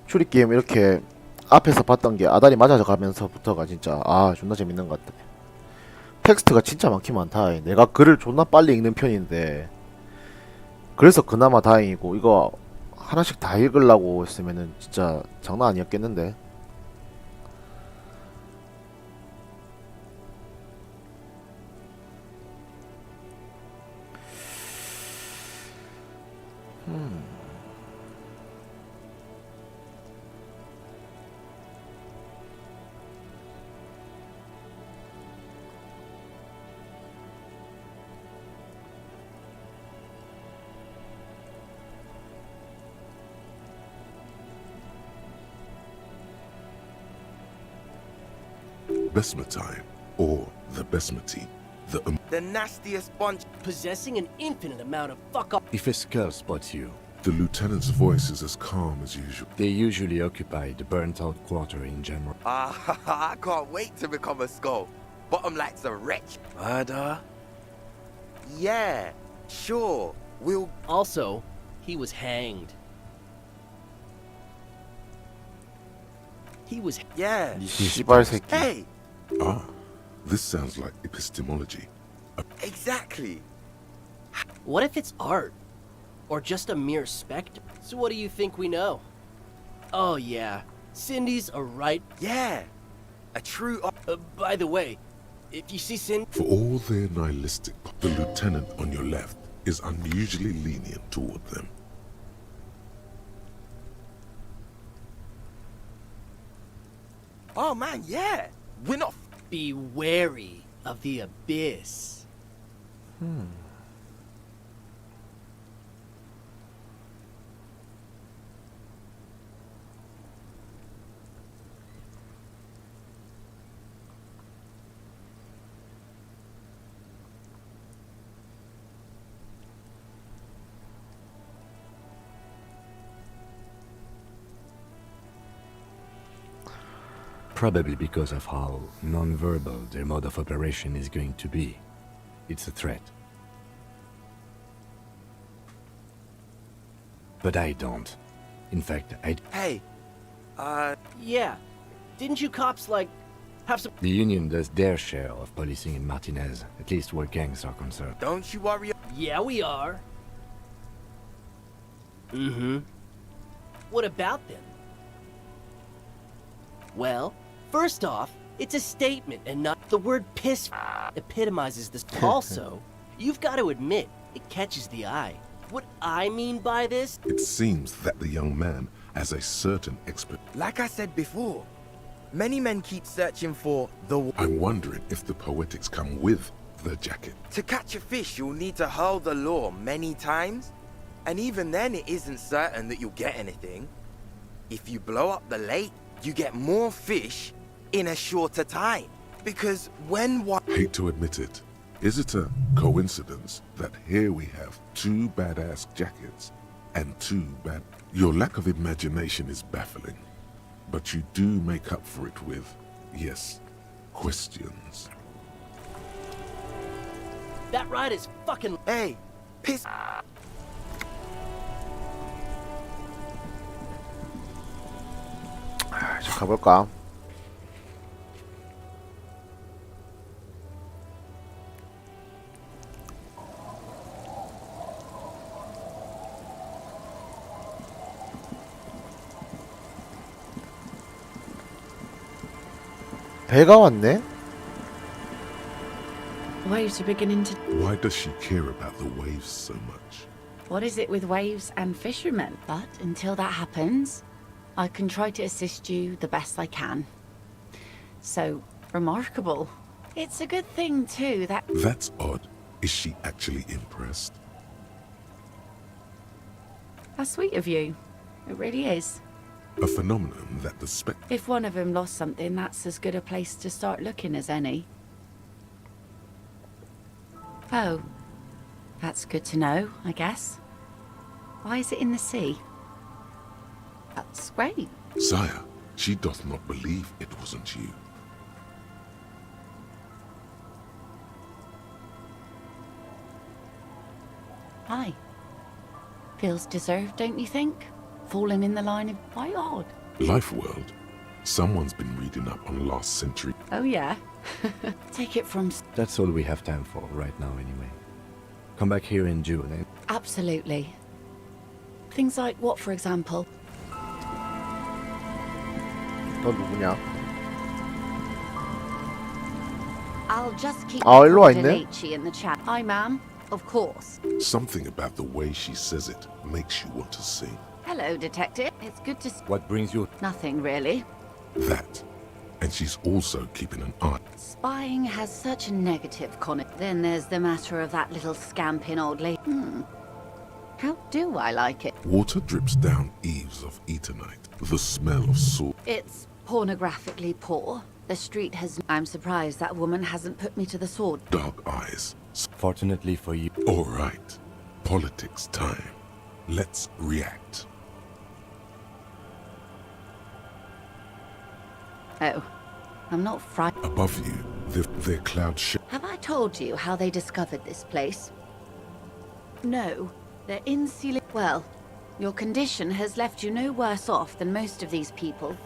추리게임 이렇게 앞에서 봤던 게 아다리 맞아져 가면서부터가 진짜 아 존나 재밌는 것 같아. 텍스트가 진짜 많긴 많다. 내가 글을 존나 빨리 읽는 편인데 그래서 그나마 다행이고 이거 하나씩 다 읽으려고 했으면은 진짜 장난 아니었겠는데. Besmatine, or the Besmati, The nastiest bunch. Possessing an infinite amount of fuck up. If a skull spots you, the lieutenant's voice is as calm as usual. they usually occupy the burnt-out quarter in general. I can't wait to become a skull. Bottom like's a wretch. Murder? Yeah, sure. We'll. Also, he was hanged. He was. Yeah. 이 씨발 새끼. Hey. Ah, this sounds like epistemology. Exactly. What if it's art? Or just a mere specter? So what do you think we know? Oh yeah, Cindy's a right. Yeah, a true. By the way, if you see Cindy. For all their nihilistic, the lieutenant on your left is unusually lenient toward them. Oh man, yeah. We're not. Be wary of the abyss. Probably because of how non-verbal their mode of operation is going to be. It's a threat. But I don't. In fact, Hey, Yeah, didn't you cops have some? The Union does their share of policing in Martinez, at least where gangs are concerned. don't you worry. Yeah, we are. Mm-hmm. What about them? Well, first off, it's a statement and not the word piss epitomizes this. Also, you've got to admit, it catches the eye. What I mean by this? It seems that the young man has a certain expert. Like I said before, many men keep searching for the. I'm wondering if the poetics come with the jacket. To catch a fish, you'll need to hurl the lure many times, and even then, it isn't certain that you'll get anything. If you blow up the lake, you get more fish in a shorter time. Because when one. Hate to admit it. Is it a coincidence that here we have two badass jackets and two bad... Your lack of imagination is baffling, but you do make up for it with, yes, questions. That ride is fucking. Hey, piss. 자 가볼까? 배가 왔네? Waves are beginning to. Why does she care about the waves so much? What is it with waves and fishermen? But until that happens, I can try to assist you the best I can. So remarkable. It's a good thing, too, that. That's odd. Is she actually impressed? How sweet of you. It really is. A phenomenon that the If one of them lost something, that's as good a place to start looking as any. Oh, that's good to know, I guess. Why is it in the sea? That's great. Sire, she doth not believe it wasn't you. Hi. Feels deserved, don't you think? Fallen in the line of quite odd. Life world. Someone's been reading up on last century. Oh yeah. Take it from That's all we have time for right now, anyway. Come back here in June, eh? Absolutely. Things like what, for example? 너 누구냐? I'll just keep 아, 일로 와 recording 있네. H in the chat. Hi, ma'am. Of course. Something about the way she says it makes you want to sing. Hello, detective. It's good to see. What brings you? Nothing really. That. And she's also keeping an eye. Spying has such a negative connotation. Then there's the matter of that little scamp in Old Lady. How do I like it? Water drips down eaves of Eternite. The smell of salt. It's pornographically poor. The street has... I'm surprised that woman hasn't put me to the sword. Dark eyes. Fortunately for you. All right. Politics time. Let's react. Oh, I'm not frightened. Above you, their cloud ship. Have I told you how they discovered this place? No, they're insular. Well, your condition has left you no worse off than most of these people.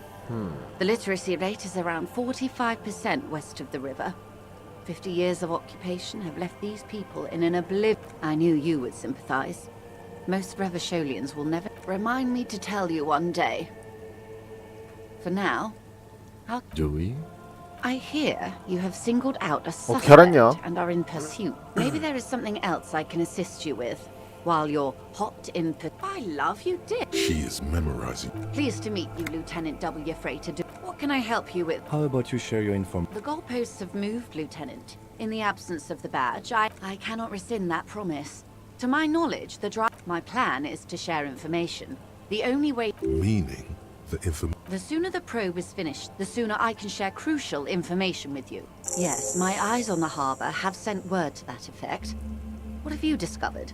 The literacy rate is around 45% west of the river. 50 years of occupation have left these people in an oblivion. I knew you would sympathize. Most Revacholians will never... Remind me to tell you one day. For now, Do we? I hear you have singled out a suspect 결혼요. and are in pursuit. Maybe there is something else I can assist you with. While you're hot in I love you, dear. She is memorizing. Pleased to meet you, Lieutenant W. Freighter. What can I help you with? How about you share your information? The goalposts have moved, Lieutenant. In the absence of the badge, I cannot rescind that promise. To my knowledge, my plan is to share information. The only way... Meaning the information. The sooner the probe is finished, the sooner I can share crucial information with you. Yes, my eyes on the harbor have sent word to that effect. What have you discovered?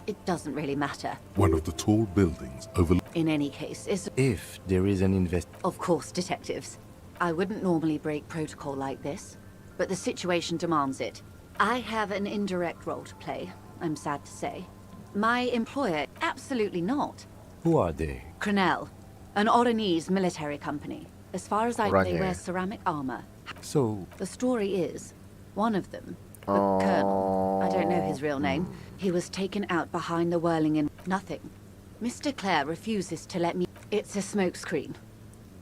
It doesn't really matter. One of the tall buildings over. In any case, is... If there is an Of course, detectives. I wouldn't normally break protocol like this, but the situation demands it. I have an indirect role to play, I'm sad to say. My employer, absolutely not. Who are they? Crenell, an Oranese military company. As far as I know, they Oranje. wear ceramic armor. So, The story is, one of them, the colonel, I don't know his real name, he was taken out behind the whirling in nothing. Mr. Clare refuses to let me... It's a smokescreen.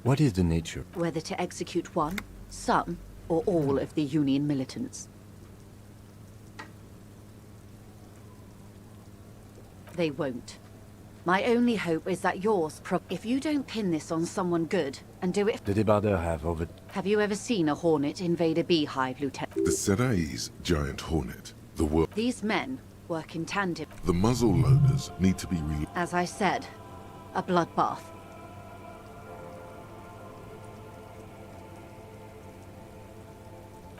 what is the nature? Whether to execute one, some, or all of the Union militants. They won't. My only hope is that yours if you don't pin this on someone good, and do it... The débardeurs have over... Have you ever seen a hornet invade a beehive, Lieutenant? The Seraï's giant hornet. The world. These men work in tandem. The muzzle loaders need to be As I said, a bloodbath.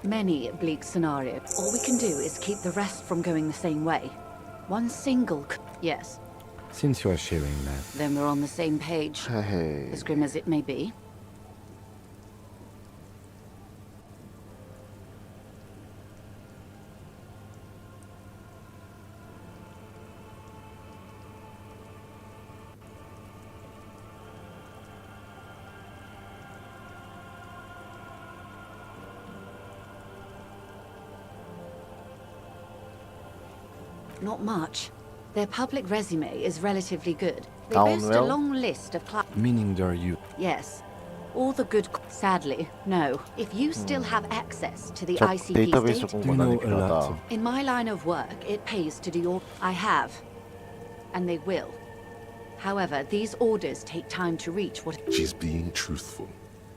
Many bleak scenarios. All we can do is keep the rest from going the same way. One single yes. Since you are sharing that, Then we're on the same page. 헤헤. As grim as it may be. Not much. Their public resume is relatively good. They Down boast a well? long list of meaning they're you. Yes. All the good... Sadly, no. If you still have access to the 저 ICP 데이터베이스 state... 공부하는 게 필요하다. In my line of work, it pays to do your... I have. And they will. However, these orders take time to reach what... She's being truthful.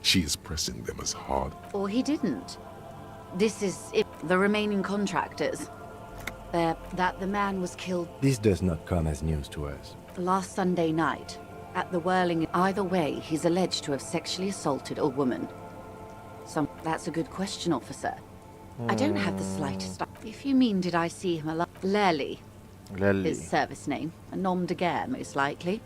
She is pressing them as hard. Or he didn't. This is it. The remaining contractors. That the man was killed This does not come as news to us. last Sunday night at the whirling. Either way, he's alleged to have sexually assaulted a woman. That's a good question, officer. I don't have the slightest... If you mean did I see him alive... Lely. His service name. A nom de guerre, most likely.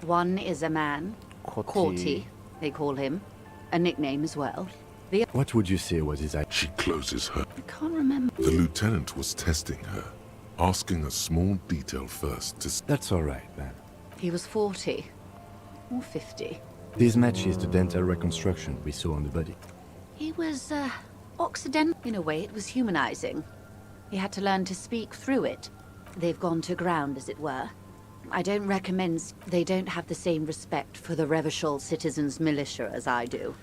One is a man. Corty. Corty, they call him. A nickname as well. What would you say was his idea? She closes her. I can't remember. The lieutenant was testing her, asking a small detail first to... That's all right, then. He was 40. Or 50. This matches the dental reconstruction we saw on the body. He was, Occidental. In a way, it was humanizing. He had to learn to speak through it. They've gone to ground, as it were. I don't recommend... They don't have the same respect for the Revachol citizens' militia as I do.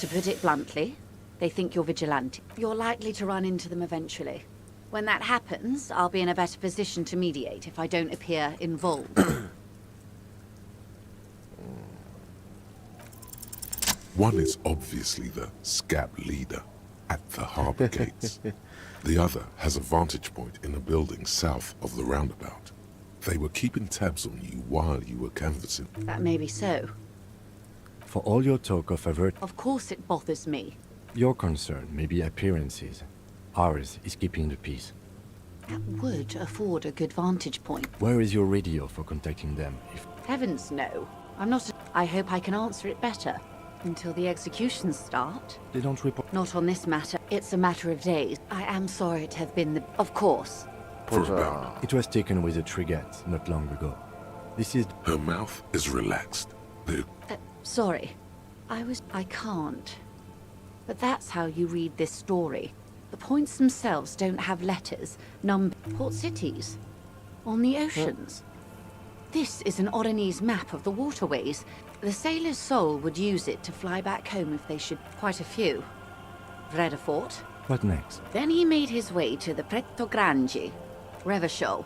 To put it bluntly, they think you're vigilante. You're likely to run into them eventually. When that happens, I'll be in a better position to mediate if I don't appear involved. One is obviously the scab leader at the harbor gates. The other has a vantage point in a building south of the roundabout. They were keeping tabs on you while you were canvassing. That may be so. For all your talk of Of course it bothers me. your concern may be appearances. Ours is keeping the peace. That would afford a good vantage point. Where is your radio for contacting them? If Heavens no. I'm not... I hope I can answer it better. Until the executions start. they don't report... Not on this matter. It's a matter of days. I am sorry to have been the... Of course. It was taken with a Trigat not long ago. This is... Her mouth is relaxed. Sorry. I can't. But that's how you read this story. The points themselves don't have letters, port cities, on the oceans. This is an Oronese map of the waterways. The sailor's soul would use it to fly back home if they should. Quite a few. Vredefort. What next? Then he made his way to the Preto Grande, Revachol.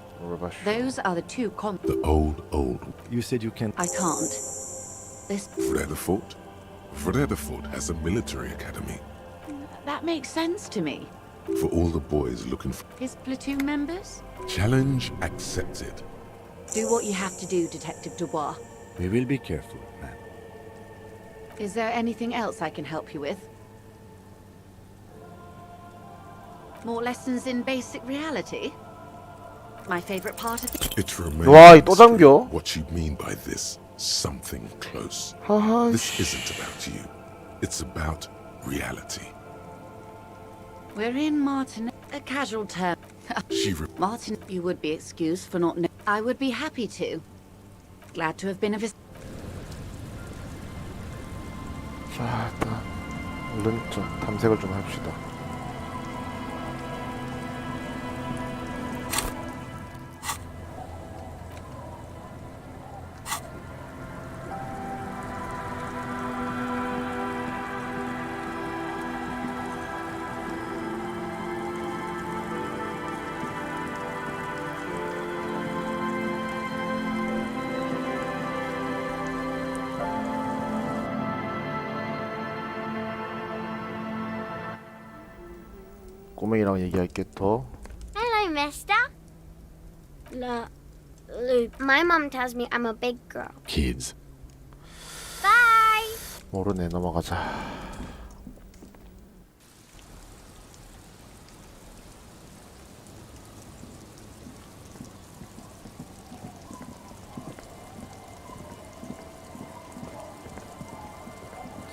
Those are the two The old. You said you can... I can't. This... Vredefort? Vredefort has a military academy That makes sense to me. for all the boys looking for... His platoon members? Challenge accepted. Do what you have to do, Detective Dubois. We will be careful, ma'am. Is there anything else I can help you with? More lessons in basic reality? My favorite part of the... It remains 와, 또 잠겨? what you mean by this something close. 하하, This isn't about you. It's about reality. We're in Martin... A casual term. Martin, you would be excused for not... I would be happy to. Glad to have been of... 자, 일단 얼른 좀 탐색을 좀 합시다. 꼬맹이랑 얘기할게 더. Hello, mister. Luke, my mom tells me I'm a big girl. Kids. Bye! 모르네, 넘어가자.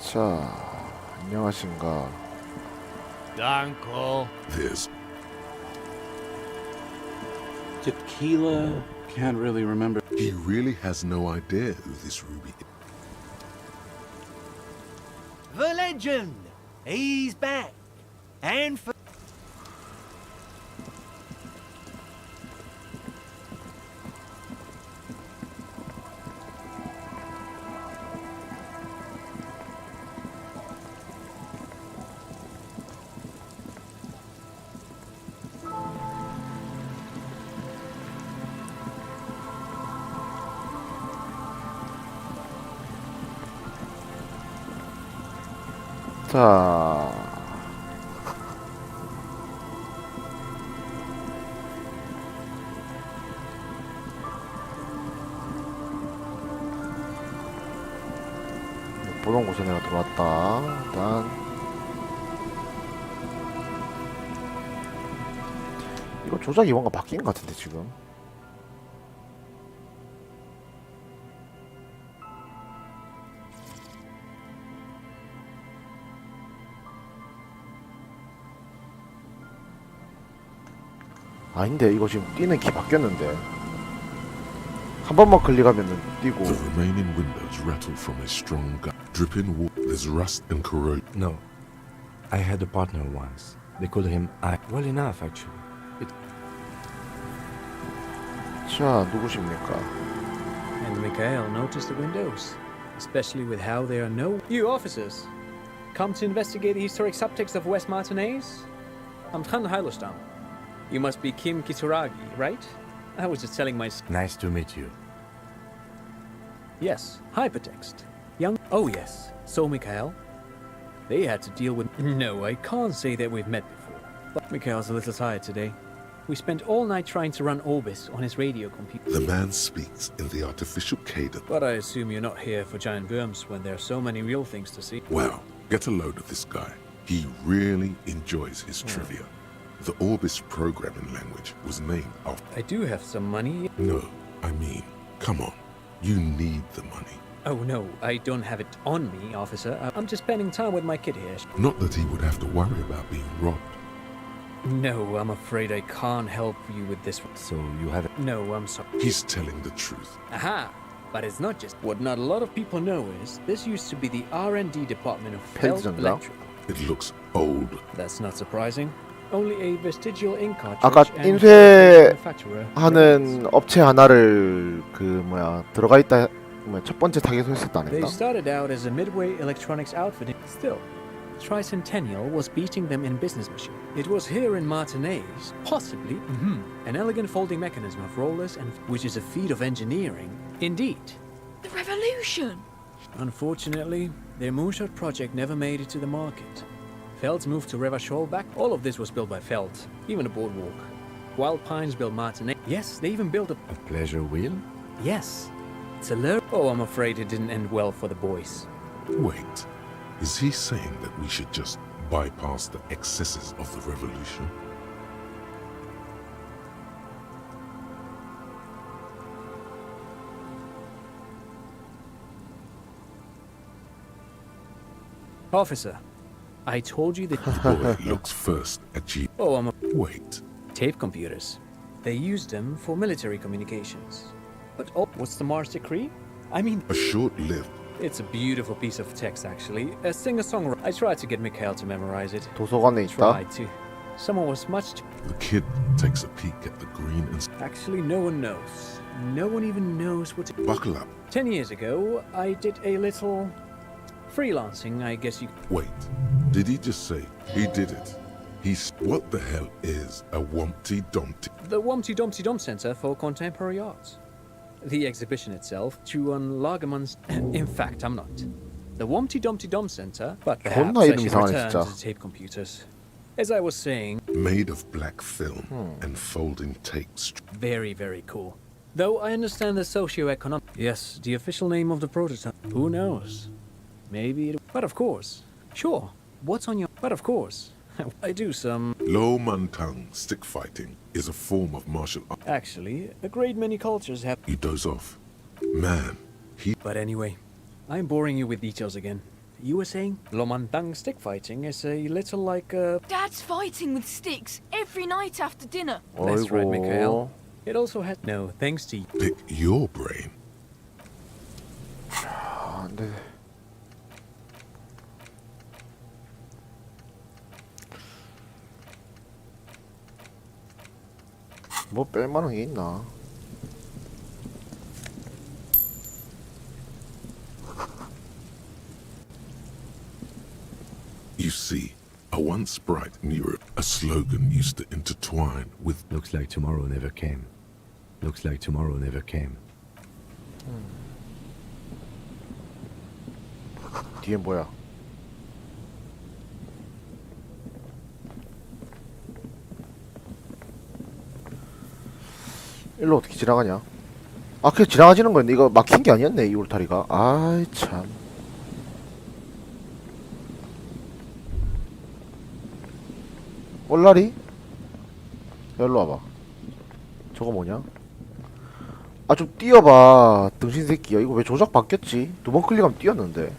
자, 안녕하신가. Uncle. There's Tequila. Can't really remember. He really has no idea who this Ruby is. The legend! He's back. And for... 자, 보던 곳에 내가 들어왔다. 일단 이거 조작이 뭔가 바뀐 것 같은데 지금. 아닌데 이거 지금 뛰는 키 바뀌었는데 한 번만 클릭하면은 뛰고. The remaining windows rattle from a strong gun. Dripping water. There's rust and corrosion. No. I had a partner once. They called him I. Well enough, actually. 자, 누구십니까? And Mikhail noticed the windows, especially with how there are no... You officers, come to investigate the historic subtext of West Martinez? I'm Khan Hailostam. You must be Kim Kituragi, right? I was just telling my... Nice to meet you. Yes, hypertext. Young... Oh yes, so Mikhail. They had to deal with... No, I can't say that we've met before. But Mikhail's a little tired today. We spent all night trying to run Orbis on his radio computer. The man speaks in the artificial cadence. But I assume you're not here for giant worms when there are so many real things to see. Wow, get a load of this guy. He really enjoys his trivia. The Orbis programming language was named after... I do have some money. No, I mean, come on. You need the money. Oh no, I don't have it on me, officer. I'm just spending time with my kid here. Not that he would have to worry about being robbed. No, I'm afraid I can't help you with this one. So you have it? No, I'm sorry. He's telling the truth. Aha! But it's not just... What not a lot of people know is, this used to be the R&D department of Felt Electrical. It looks old. That's not surprising. Only a vestigial ink 아까 cartridge and 인쇄하는 업체 하나를 들어가 있다 첫 번째 타겟으로 했었다 안 They 했나? started out as a midway electronics outfit. Still, Tricentennial was beating them in business machine. It was here in Martinez, possibly, an elegant folding mechanism of rollers, and which is a feat of engineering. Indeed. The revolution! Unfortunately, their moonshot project never made it to the market. Felt moved to Revachol back. All of this was built by Felt, even a boardwalk. Wild Pines built Martinez. Yes, they even built a pleasure wheel? Yes. It's a lure. Oh, I'm afraid it didn't end well for the boys. Wait, is he saying that we should just bypass the excesses of the revolution? Officer, I told you that... The boy looks first at G. Oh, Wait. Tape computers. They used them for military communications. But oh, what's the Mars Decree? I mean... A short-lived. It's a beautiful piece of text, actually. A singer-songwriter. I tried to get Mikhail to memorize it. 도서관에 있다. Tried to. Someone was much... The kid takes a peek at the green and... Actually, no one knows. No one even knows what... Buckle up. 10 years ago, I did a little... freelancing, I guess you... Wait, did he just say he did it? What the hell is a Wumpty Dumpty? The Wumpty Dumpty Dump Center for Contemporary Art. The exhibition itself, Chuan Lagerman's... In fact, I'm not. The Wumpty Dumpty Dump Center, but perhaps I should return to the tape computers. As I was saying... Made of black film and folding tapes. Very, very cool. Though I understand the socio-economic... Yes, the official name of the prototype. Who knows? Maybe it... But of course. Sure. What's on your... But of course. I do some... Low Mantang stick fighting is a form of martial art. Actually, a great many cultures have... He does off. Man, he... But anyway, I'm boring you with details again. You were saying? Lomantang stick fighting is a little like a... Dad's fighting with sticks every night after dinner. That's right, Mikhail. It also has... No, thanks to... Pick your brain. 네. 뭐 뺄만한 게 있나? You see, a once bright in Europe, a slogan used to intertwine with... Looks like tomorrow never came. Looks like tomorrow never came. 뒤엔 뭐야? 일로 어떻게 지나가냐? 아, 그냥 지나가지는 거였네. 이거 막힌 게 아니었네, 이 울타리가. 아이, 참. 올라리? 야, 일로 와봐. 저거 뭐냐? 아, 좀 뛰어봐. 등신 새끼야. 이거 왜 조작 바뀌었지? 2번 클릭하면 뛰었는데.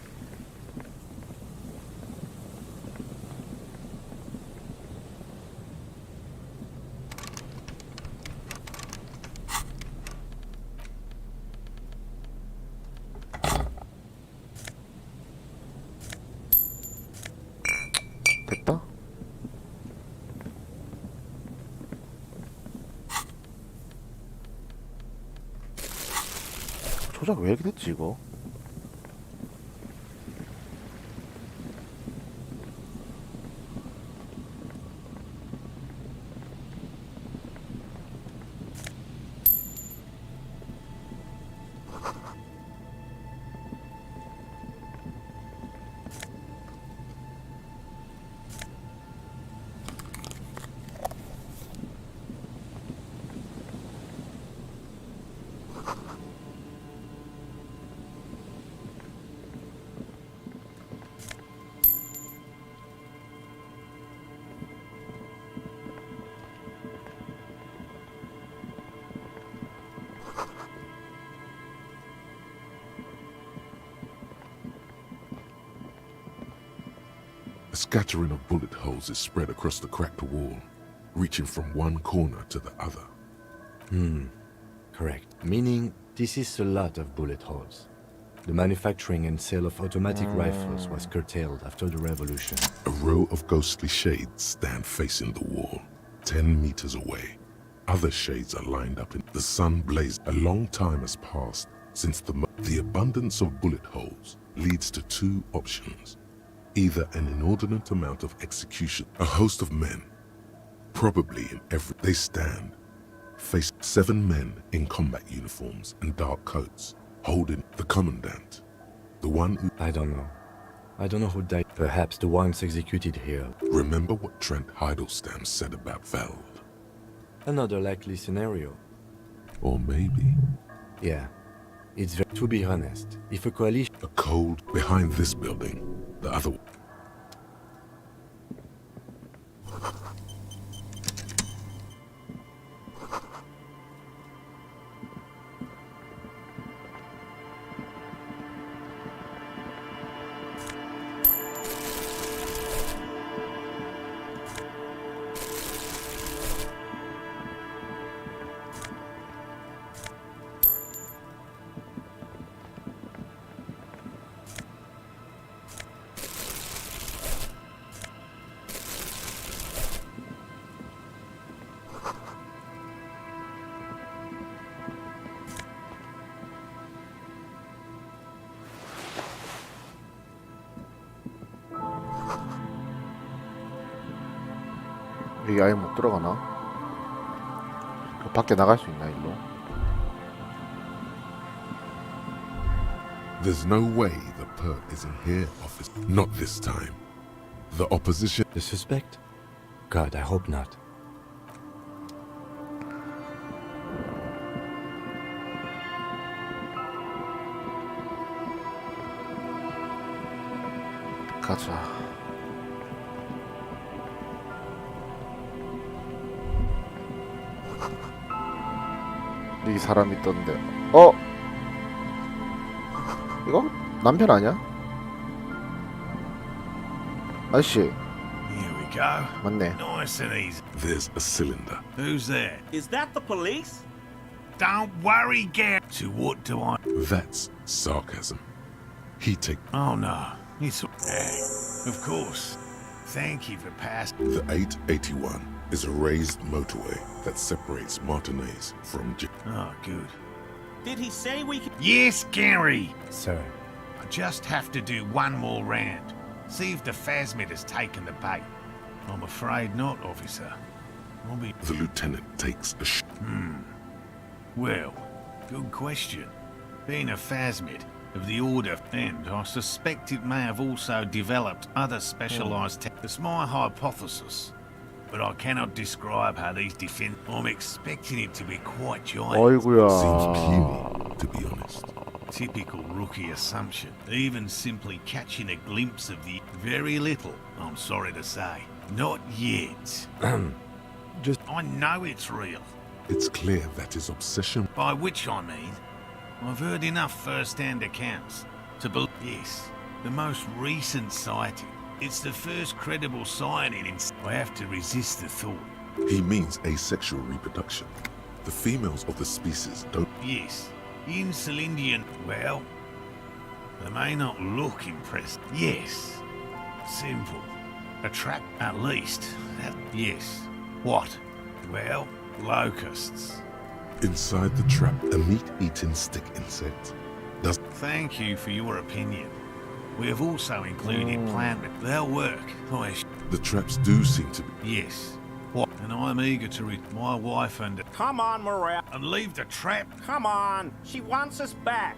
조작 왜 이렇게 됐지 이거? A scattering of bullet holes is spread across the cracked wall, reaching from one corner to the other. Correct. Meaning, this is a lot of bullet holes. The manufacturing and sale of automatic rifles was curtailed after the revolution. A row of ghostly shades stand facing the wall, 10 meters away. Other shades are lined up in the sun blazes. A long time has passed since the abundance of bullet holes leads to two options. Either an inordinate amount of execution, a host of men, probably in every... They stand, face 7 men in combat uniforms and dark coats, holding the commandant, the one who... I don't know. I don't know who died. Perhaps the ones executed here. Remember what Trent Heidelstein said about Veld? Another likely scenario. Or maybe... Yeah. It's very... To be honest, if a coalition... A code behind this building, the other... 여기 아예 못 들어가나? 밖에 나갈 수 있나 일로? There's no way the perp isn't here, officer. Not this time. The opposition... The suspect? God, I hope not. 가자. 여기 사람 있던데. 어? 이거? 남편 아니야? 아저씨. Here we go. 맞네. Nice and easy. There's a cylinder. Who's there? Is that the police? Don't worry, Gary. To what do I... That's sarcasm. He take... Oh, no. It's... of course. Thank you for passing. The 881 is a raised motorway that separates Martinez from... Oh, good. Did he say we could... Yes, Gary. Sir. I just have to do one more round. See if the phasmid has taken the bait. I'm afraid not, officer. I'll be... The lieutenant takes a Well, good question. Being a phasmid of the Order, and I suspect it may have also developed other specialized tech. It's my hypothesis, but I cannot describe how these defend... I'm expecting it to be quite giant. 어이구야. Seems puny, to be honest. Typical rookie assumption. Even simply catching a glimpse of the... Very little, I'm sorry to say. Not yet. Just... I know it's real. It's clear that his obsession... By which I mean, I've heard enough first-hand accounts to believe... Yes, the most recent sighting. It's the first credible sighting in... I have to resist the thought. He means asexual reproduction. The females of the species don't... Yes, in Celindian... Well, they may not look impressive. Yes, simple. Attract, at least. That... Yes. What? Well, locusts. Inside the trap, a meat-eating stick insect Does Thank you for your opinion. We have also included plant. They'll work. the traps do seem to be... Yes. What? And I'm eager to read my wife and... Come on, Morel. And leave the trap. Come on. She wants us back.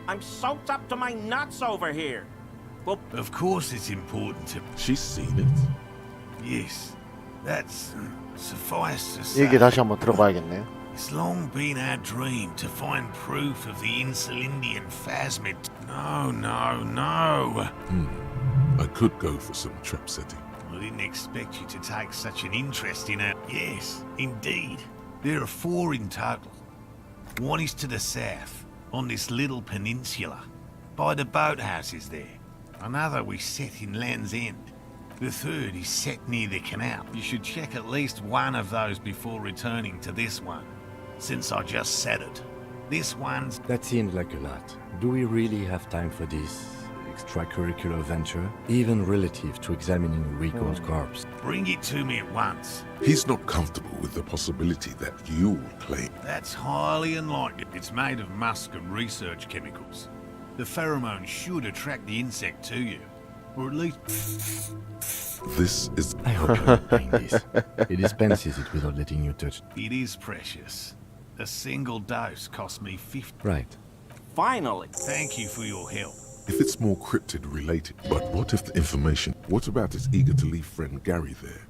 I'm soaked up to my nuts over here. Well, of course it's important to... She's seen it. Yes. That's... suffice to say. 얘기 다시 한번 들어봐야겠네요. It's long been our dream to find proof of the Insulindian phasmid. No. I could go for some trap setting. I didn't expect you to take such an interest in it. Yes, indeed. There are 4 in total. One is to the south, on this little peninsula, by the boathouses there. Another we set in Land's End. The third is set near the canal. You should check at least one of those before returning to this one, since I just said it. This one's... That seemed like a lot. Do we really have time for this extracurricular venture, even relative to examining Rico's corpse? Bring it to me at once. He's not comfortable with the possibility that you'll claim. That's highly unlikely. It's made of musk and research chemicals. The pheromone should attract the insect to you. Or at least... This is... I hope you obtain this. He dispenses it without letting you touch it. It is precious. A single dose cost me 50. Right. finally. Thank you for your help. If it's more cryptid related, but what if the information... What about his eager-to-leave friend Gary there?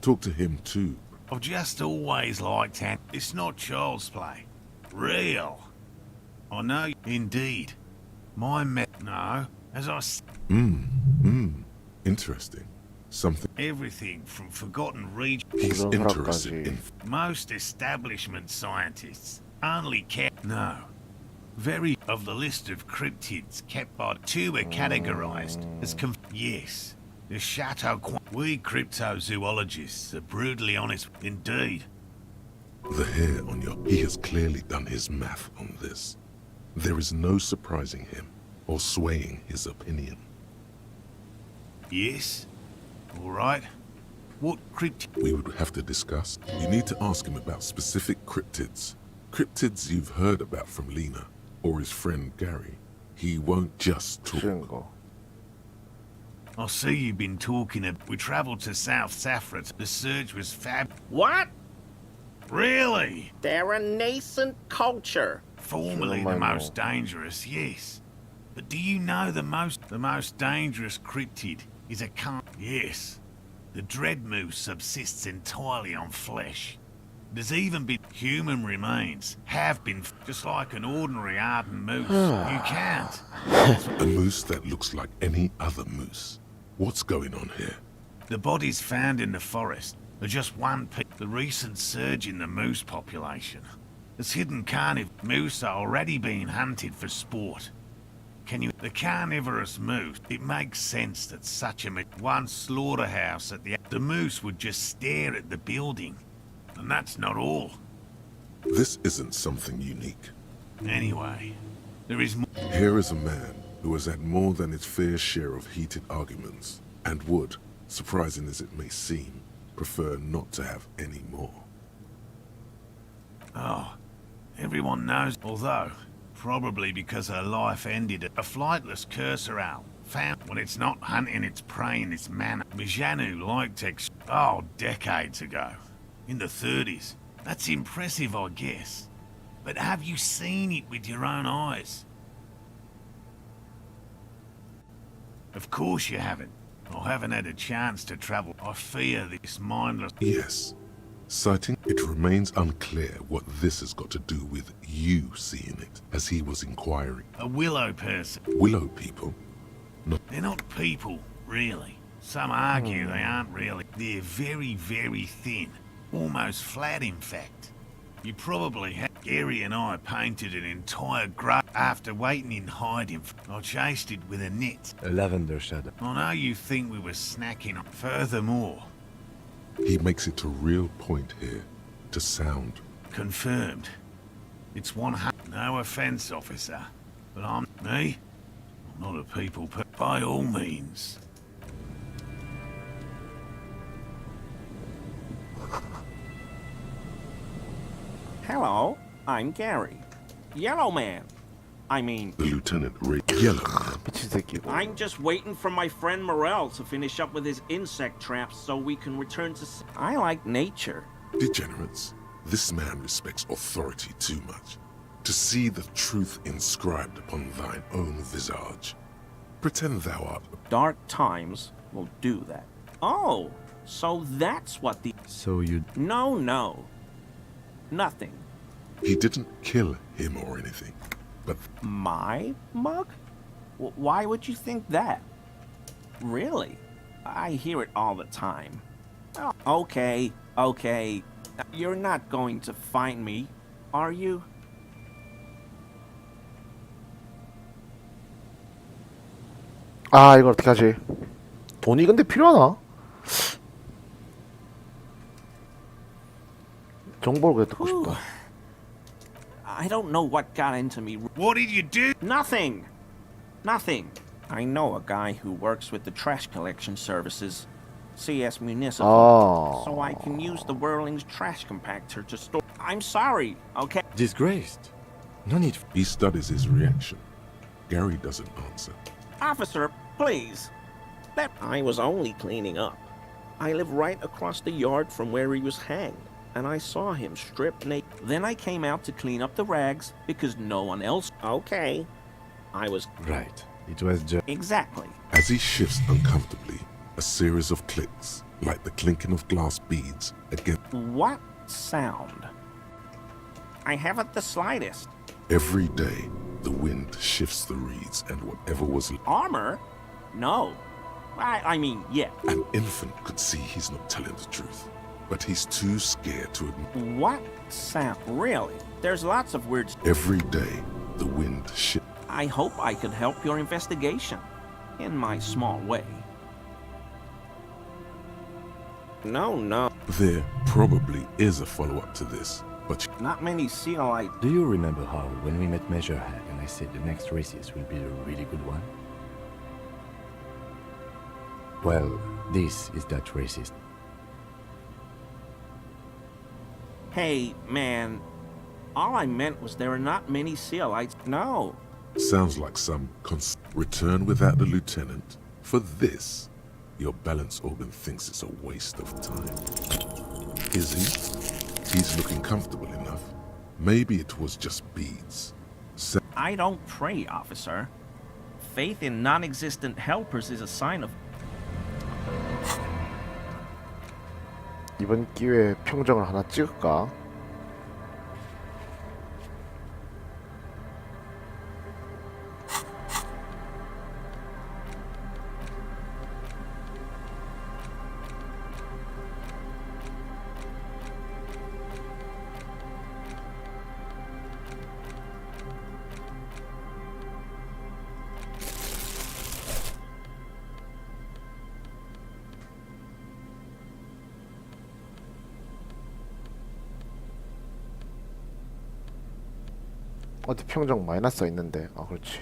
Talk to him too. I've just always liked him. It's not child's play. Real. I know, indeed. My no, as I Interesting. Something... Everything from forgotten regions. He's interested in... Most establishment scientists only kept... No. Very of the list of cryptids kept by two are categorized as yes. The Chateau We cryptozoologists are brutally honest. Indeed. The hair on your... He has clearly done his math on this. There is no surprising him or swaying his opinion. Yes? All right. What cryptid? We would have to discuss. You need to ask him about specific cryptids. Cryptids you've heard about from Lena or his friend Gary. He won't just talk. I see you've been talking of... We travelled to South Saffron. The search was fab... What? Really? They're a nascent culture. Formerly the most dangerous, yes. But do you know the most dangerous cryptid is a Yes. The dread moose subsists entirely on flesh. There's even been human remains, have been, just like an ordinary ardent moose. You can't. A moose that looks like any other moose. What's going on here? The bodies found in the forest are just one piece. The recent surge in the moose population. As hidden moose are already being hunted for sport. The carnivorous moose, it makes sense that such one slaughterhouse at the moose would just stare at the building. And that's not all. This isn't something unique. Anyway, there is more. Here is a man who has had more than his fair share of heated arguments, and would, surprising as it may seem, prefer not to have any more. Oh, everyone knows, although, probably because her life ended at a flightless cursor owl, found when it's not hunting its prey in this manner. Mijanu liked decades ago. In the 30s. That's impressive, I guess. But have you seen it with your own eyes? Of course you haven't. I haven't had a chance to travel. I fear this mindless... Yes. Citing, it remains unclear what this has got to do with you seeing it, as he was inquiring. A willow person. Willow people? They're not people, really. Some argue they aren't really. They're very, very thin. Almost flat, in fact. You probably had... Gary and I painted an entire grove after waiting in hiding. I chased it with a net. A lavender shadow. I know you think we were snacking on. Furthermore... He makes it a real point here to sound. Confirmed. It's 100. No offense, officer. But I'm not a people by all means. Hello, I'm Gary. Yellow Man. I mean, The lieutenant yellow. 미친 새끼고. I'm just waiting for my friend Morel to finish up with his insect traps so we can return to. I like nature. Degenerates, this man respects authority too much. To see the truth inscribed upon thine own visage. Pretend thou art. Dark times will do that. Oh, so that's what the. So you... No, no. Nothing. He didn't kill him or anything, but... My mug? Why would you think that? Really? I hear it all the time. Oh, okay, okay. You're not going to find me, are you? 아, 이걸 어떻게 하지? 돈이 근데 필요하나? 정보를 그래 듣고 싶다. I don't know what got into me. What did you do? Nothing. Nothing. I know a guy who works with the trash collection services, CS Municipal, Oh. so I can use the Whirling's trash compactor to store. I'm sorry, okay? Disgraced. No need... He studies his reaction. Gary doesn't answer. Officer, please. I was only cleaning up. I live right across the yard from where he was hanged, and I saw him stripped naked. Then I came out to clean up the rags because no one else. Okay. I was. Right. It was just... Exactly. As he shifts uncomfortably, a series of clicks, like the clinking of glass beads, against... What sound? I haven't the slightest. Every day, the wind shifts the reeds and whatever was... Armor? No. I mean, yeah. An infant could see he's not telling the truth, but he's too scared to admit... What sound? Really? There's lots of weird... Every day, the wind shifts... I hope I could help your investigation, in my small way. No. There probably is a follow-up to this, but... Not many seal Do you remember how, when we met Measurehead and I said the next races will be a really good one? Well, this is that racist. Hey, man. All I meant was there are not many Sealites. No. Sounds like some return without the lieutenant. For this, your balance organ thinks it's a waste of time. Is he? He's looking comfortable enough. Maybe it was just beads. I don't pray, officer. Faith in non-existent helpers is a sign of... 이번 기회에 평정을 하나 찍을까? 어디 평정 마이너스 써 있는데. 아, 그렇지.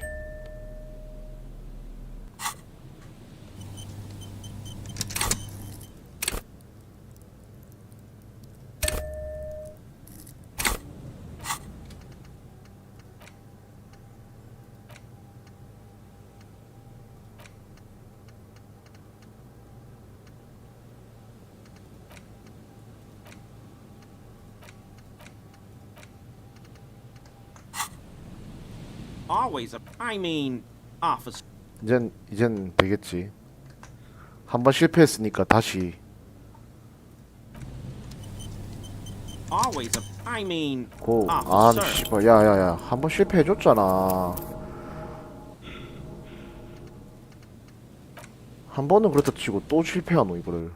Always a... I mean, officer. 이젠 되겠지. 한번 실패했으니까 다시. Always a... I mean, 고. 아, officer. 씨발. 야야야. 한번 실패해줬잖아. 한 번은 그렇다 치고 또 실패하노 이거를.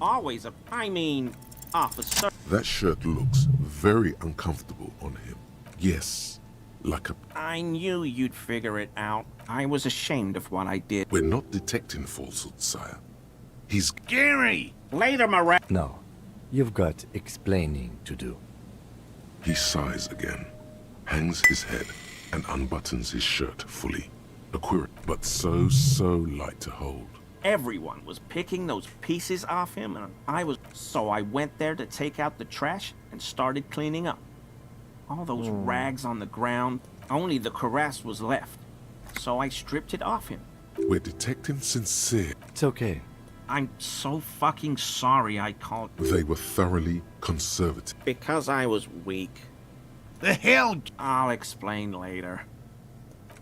Always a... I mean, officer. That shirt looks very uncomfortable on him. Yes, like a... I knew you'd figure it out. I was ashamed of what I did. We're not detecting falsehood, sire. He's... Gary! Later, Morel. No. You've got explaining to do. He sighs again, hangs his head, and unbuttons his shirt fully. A queer, but so light to hold. Everyone was picking those pieces off him, and so I went there to take out the trash and started cleaning up. All those rags on the ground, only the cuirass was left. So I stripped it off him. We're detecting sincere. It's okay. I'm so fucking sorry I called. They were thoroughly conservative. Because I was weak. The hell? I'll explain later.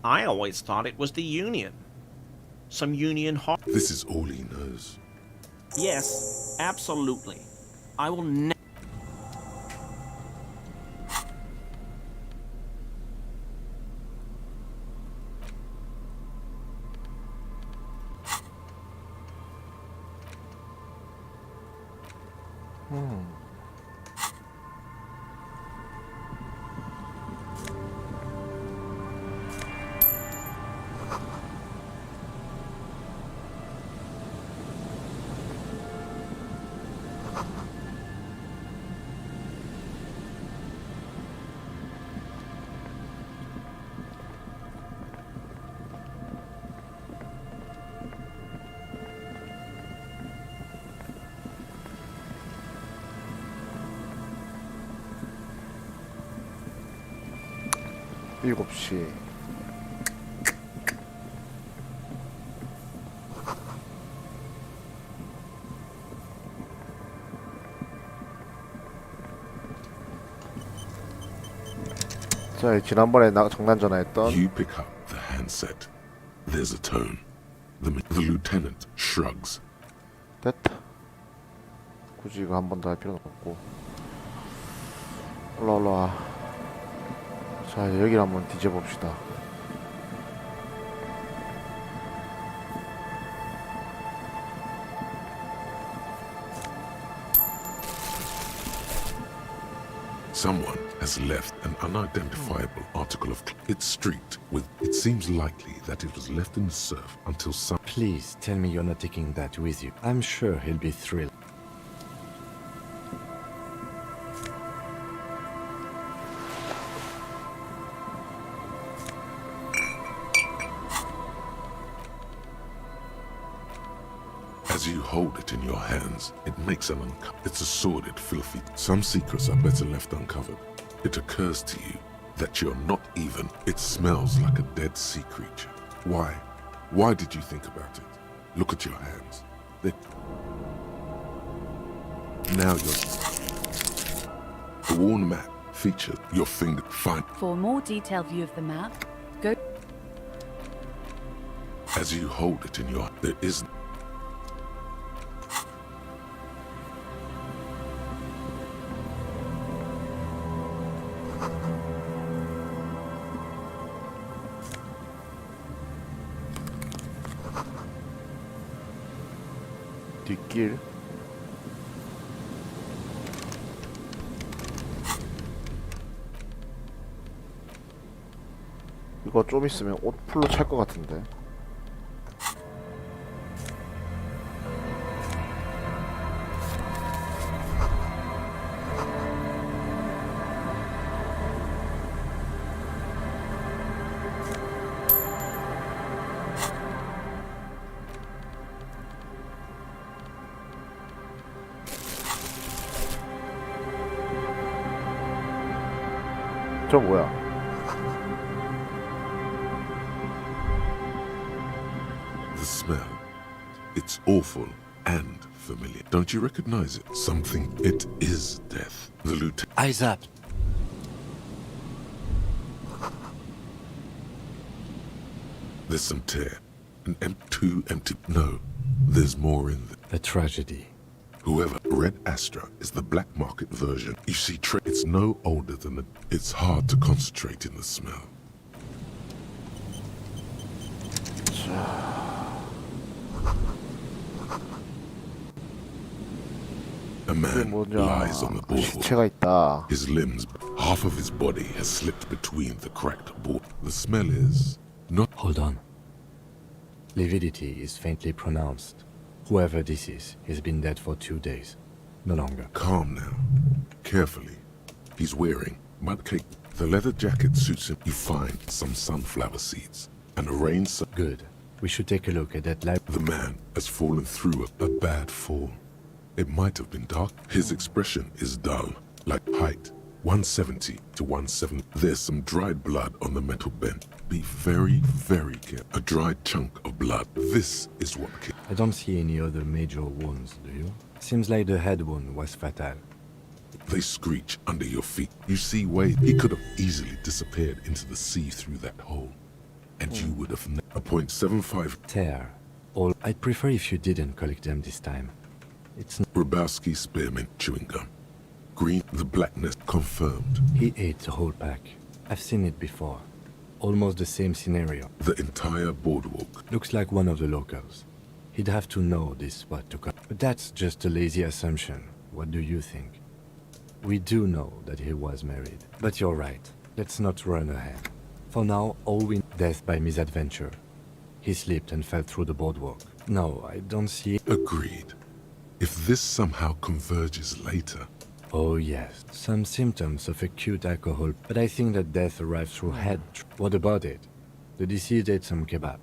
I always thought it was the Union. Some Union This is all he knows. Yes, absolutely. I will never. 일곱 시. 자, 지난번에 장난 전화했던 You pick up the handset. There's a tone. The lieutenant shrugs. 됐다. 굳이 이거 한 번 더 할 필요는 없고. 올라와. 자, 여기를 한번 뒤져봅시다. Someone has left an unidentifiable article of it's streaked with it seems likely that it was left in the surf until some. Please tell me you're not taking that with you. I'm sure he'll be thrilled. As you hold it in your hands, it makes an it's a sordid, filthy. Some secrets are better left uncovered. It occurs to you that you're not even. It smells like a dead sea creature. Why? Why did you think about it? Look at your hands. Now the worn map features your finger. Find. For a more detailed view of the map, go. As you hold it in your, there isn't. 뒷길. 이거 좀 있으면 옷 풀로 찰 것 같은데. 저 뭐야? The smell. It's awful and familiar. Don't you recognize it? Something. It is death. The lieutenant. Eyes up. There's some tear. Two empty. No, there's more in there. A tragedy. Whoever Red Astra is the black market version. You see, it's no older than the. It's hard to concentrate in the smell. A man lies on the 시체가 있다. boardwalk. His limbs, half of his body has slipped between the cracked board. The smell is not. Hold on. Lividity is faintly pronounced. Whoever this is, he's been dead for 2 days. No longer. Calm now. Carefully. He's wearing mud cake. The leather jacket suits him. You find some sunflower seeds and arrange some. Good. We should take a look at that library. The man has fallen through a bad fall. It might have been dark. His expression is dull, like height 170 to 170. There's some dried blood on the metal bench. Be very, very careful. A dried chunk of blood. This is what killed. I don't see any other major wounds, do you? Seems like the head wound was fatal. They screech under your feet. You see Wade, he could have easily disappeared into the sea through that hole. And you would have a .75 tear. Or I'd prefer if you didn't collect them this time. It's Grabowski spearmint chewing gum. Green, the blackness confirmed. He ate the whole pack. I've seen it before. Almost the same scenario. The entire boardwalk. Looks like one of the locals. He'd have to know this spot to come. But that's just a lazy assumption. What do you think? We do know that he was married. But you're right. Let's not run ahead. For now, all we death by misadventure. He slipped and fell through the boardwalk. No, I don't see. Agreed. If this somehow converges later. Oh yes, some symptoms of acute alcohol, but I think that death arrived through head. What about it? The deceased ate some kebab.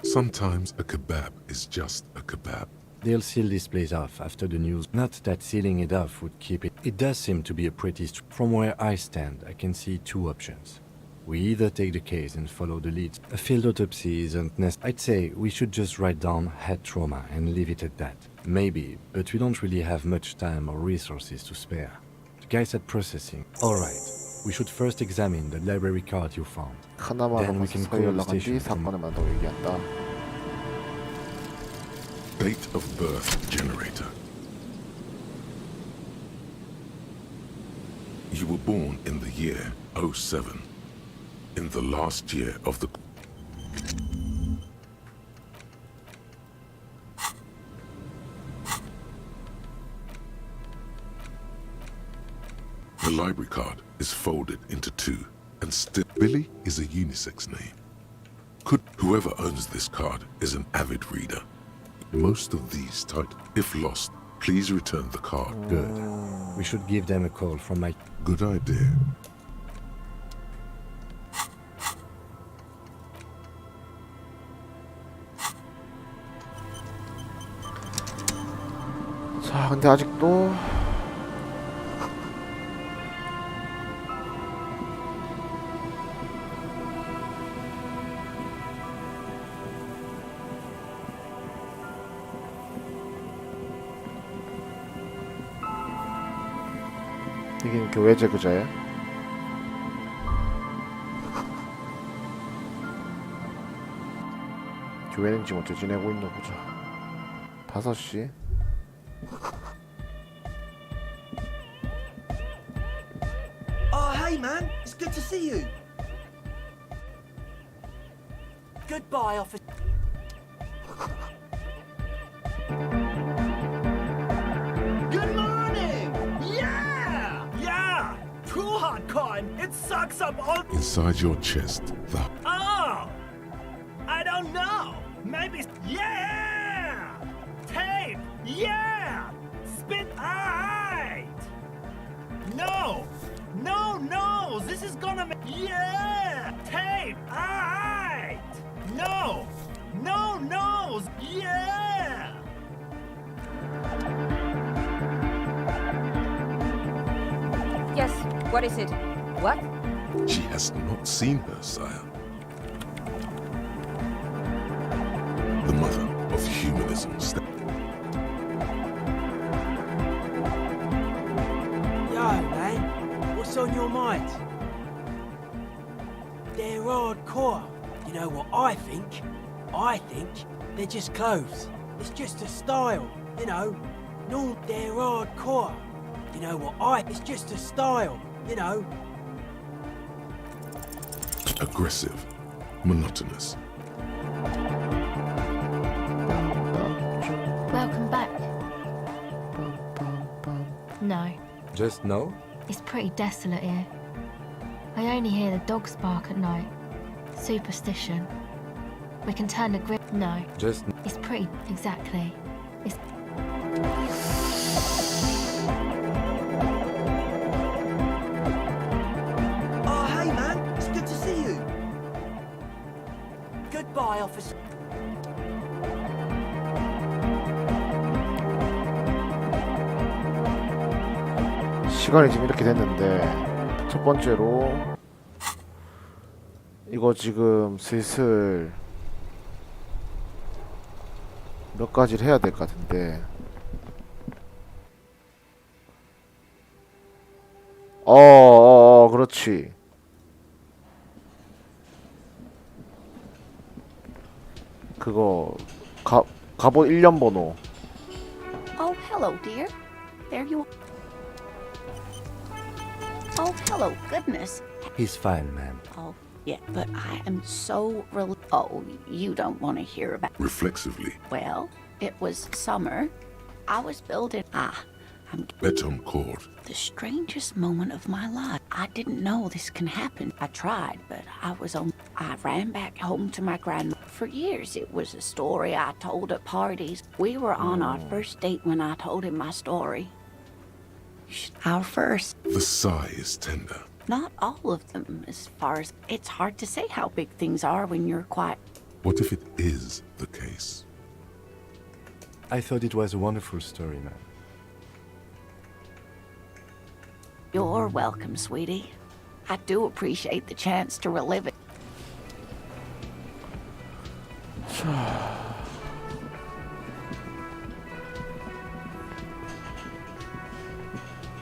Sometimes a kebab is just a kebab. They'll seal this place off after the news. Not that sealing it off would keep it. It does seem to be a pretty... From where I stand, I can see two options. We either take the case and follow the leads. A field autopsy isn't necessary. I'd say we should just write down head trauma and leave it at that. Maybe, but we don't really have much time or resources to spare. The guys at processing. Alright, we should first examine the library card you found. Then we can call the station from... Date of birth generator. You were born in the year 07. In the last year of the... The library card is folded into two, and still Billy is a unisex name. Whoever owns this card is an avid reader. Most of these titles, if lost, please return the card. Good. We should give them a call from my... Good idea. 자, 근데 아직도 이게 교회제 그자야? 교회는 지금 어째 지내고 있노 보자. 5시. Oh, hey man, it's good to see you. Goodbye, officer. Good morning! Yeah! Yeah! Too hot, Con. It sucks up all... Inside your chest, the... Oh! I don't know. Maybe... Yeah! Tape! Yeah! Spit... Alright! No! No, no! This is gonna make... Yeah! Tape! Alright! No! No, no! Yeah! Yes, what is it? What? She has not seen her, sire. The mother of humanism. Yo, man, what's on your mind? They're hardcore. You know what I think? I think they're just clothes. It's just a style, you know. No, they're hardcore. You know what it's just a style, you know. Aggressive, monotonous. Welcome back. No. Just no? It's pretty desolate here. I only hear the dogs bark at night. Superstition. We can turn the grip. No. Just... It's pretty... Exactly. It's... Oh, hey, man. It's good to see you. Goodbye, officer. 시간이 지금 이렇게 됐는데 첫 번째로 이거 지금 슬슬 몇 가지를 해야 될 것 같은데 그렇지. 그거 갑옷 1년 번호. Oh, hello, dear. There you are. Oh, hello, goodness. He's fine, ma'am. Oh, yeah, but I am so Oh, you don't want to hear about. Reflexively, Well, it was summer. I was building. I'm Betom called. the strangest moment of my life. I didn't know this can happen. I tried, but I ran back home to my grandma. For years, it was a story I told at parties. We were on our first date when I told him my story. Our first. The sigh is tender. Not all of them, as far as it's hard to say how big things are when you're quiet. What if it is the case? I thought it was a wonderful story, ma'am. You're welcome, sweetie. I do appreciate the chance to relive it.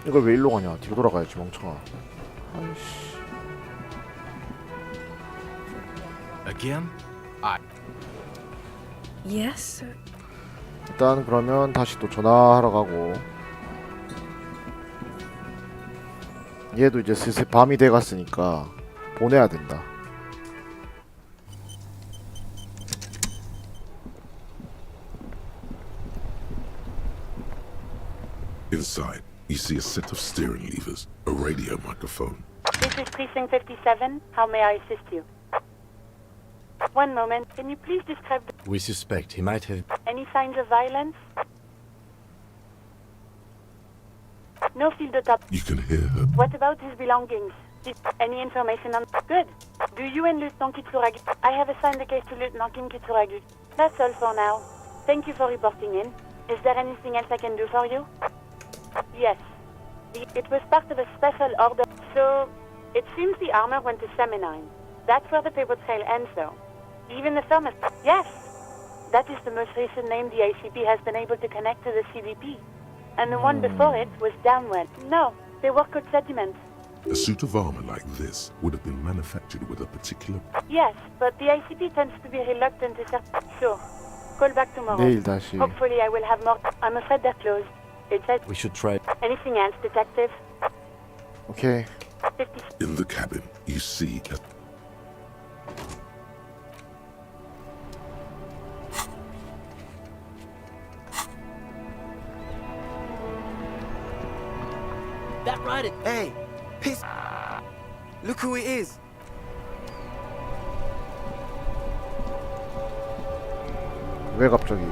이걸 왜 일로 가냐? 뒤로 돌아가야지 멍청아. 아이씨. Again? Yes, sir. 일단 그러면 다시 또 전화하러 가고 얘도 이제 슬슬 밤이 돼갔으니까 보내야 된다. Inside, you see a set of steering levers, a radio microphone. This is Precinct 57. How may I assist you? One moment. Can you please describe We suspect he might have... any signs of violence? No field of top. You can hear her. What about his belongings? Any information on... Good. Do you and Lieutenant Kitsuragi... I have assigned the case to Lieutenant Kim Kitsuragi. That's all for now. Thank you for reporting in. Is there anything else I can do for you? Yes. It was part of a special order. So, it seems the armor went to Seminine. That's where the paper trail ends, though. Even the film is... Yes! That is the most recent name the ACP has been able to connect to the CDP. And the one before it was Downward. No, they were called sediments. A suit of armor like this would have been manufactured with a particular... Yes, but the ICP tends to be reluctant to... Sure. Call back tomorrow. 내일 다시. Hopefully I will have more... I'm afraid they're closed. It says... We should try... Anything else, detective? Okay. In the cabin, you see a... That right? Hey, piss! Look who it is. 왜 갑자기?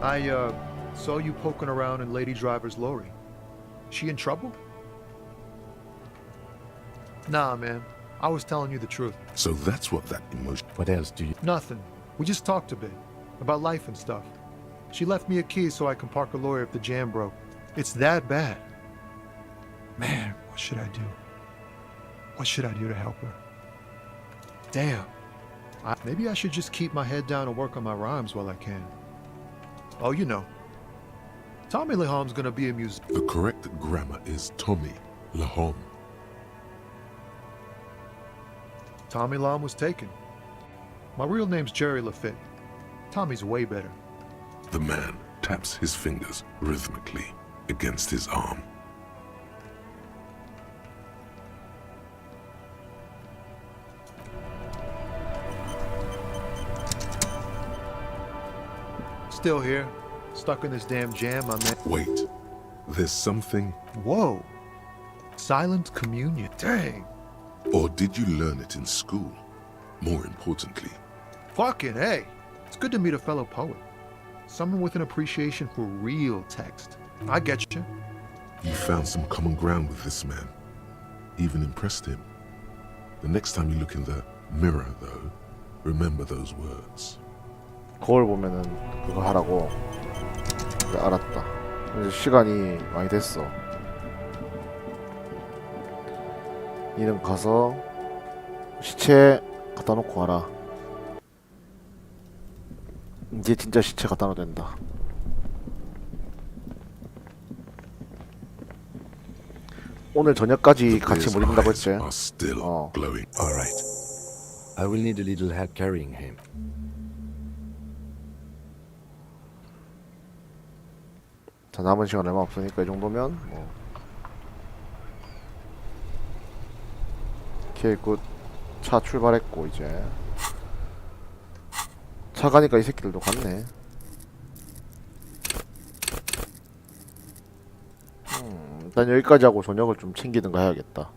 I saw you poking around in Lady Driver's lorry. She in trouble? Nah, man. I was telling you the truth. So that's what that emotion... What else do you... Nothing. We just talked a bit. About life and stuff. She left me a key so I can park a lawyer if the jam broke. It's that bad. Man, what should I do? What should I do to help her? Damn. Maybe I should just keep my head down and work on my rhymes while I can. Oh, you know. Tommy Lahome's gonna be a musician. The correct grammar is Tommy Lahome. Tommy Lahome was taken. My real name's Jerry Lafitte. Tommy's way better. The man taps his fingers rhythmically against his arm. Still here, stuck in this damn jam, my man. Wait, there's something... Whoa. Silent communion. Dang. Or did you learn it in school? More importantly. Fucking hey. It's good to meet a fellow poet. Someone with an appreciation for real text. I get you. You found some common ground with this man. Even impressed him. The next time you look in the mirror, though, remember those words. 거울 보면은 그거 하라고. 그래, 알았다. 이제 시간이 많이 됐어. 이는 가서 시체 갖다 놓고 와라. 이제 진짜 시체 갖다 놔도 된다. 오늘 저녁까지 같이 못 있는다고 했지. Are still glowing. All right. I will need a little help carrying him. 자, 남은 시간 얼마 없으니까 이 정도면 뭐. 오케이, 굿. 차 출발했고 이제 차 가니까 이 새끼들도 갔네. 일단 여기까지 하고 저녁을 좀 챙기든가 해야겠다.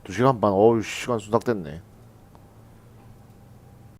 2시간 반. 어우, 시간 순삭됐네.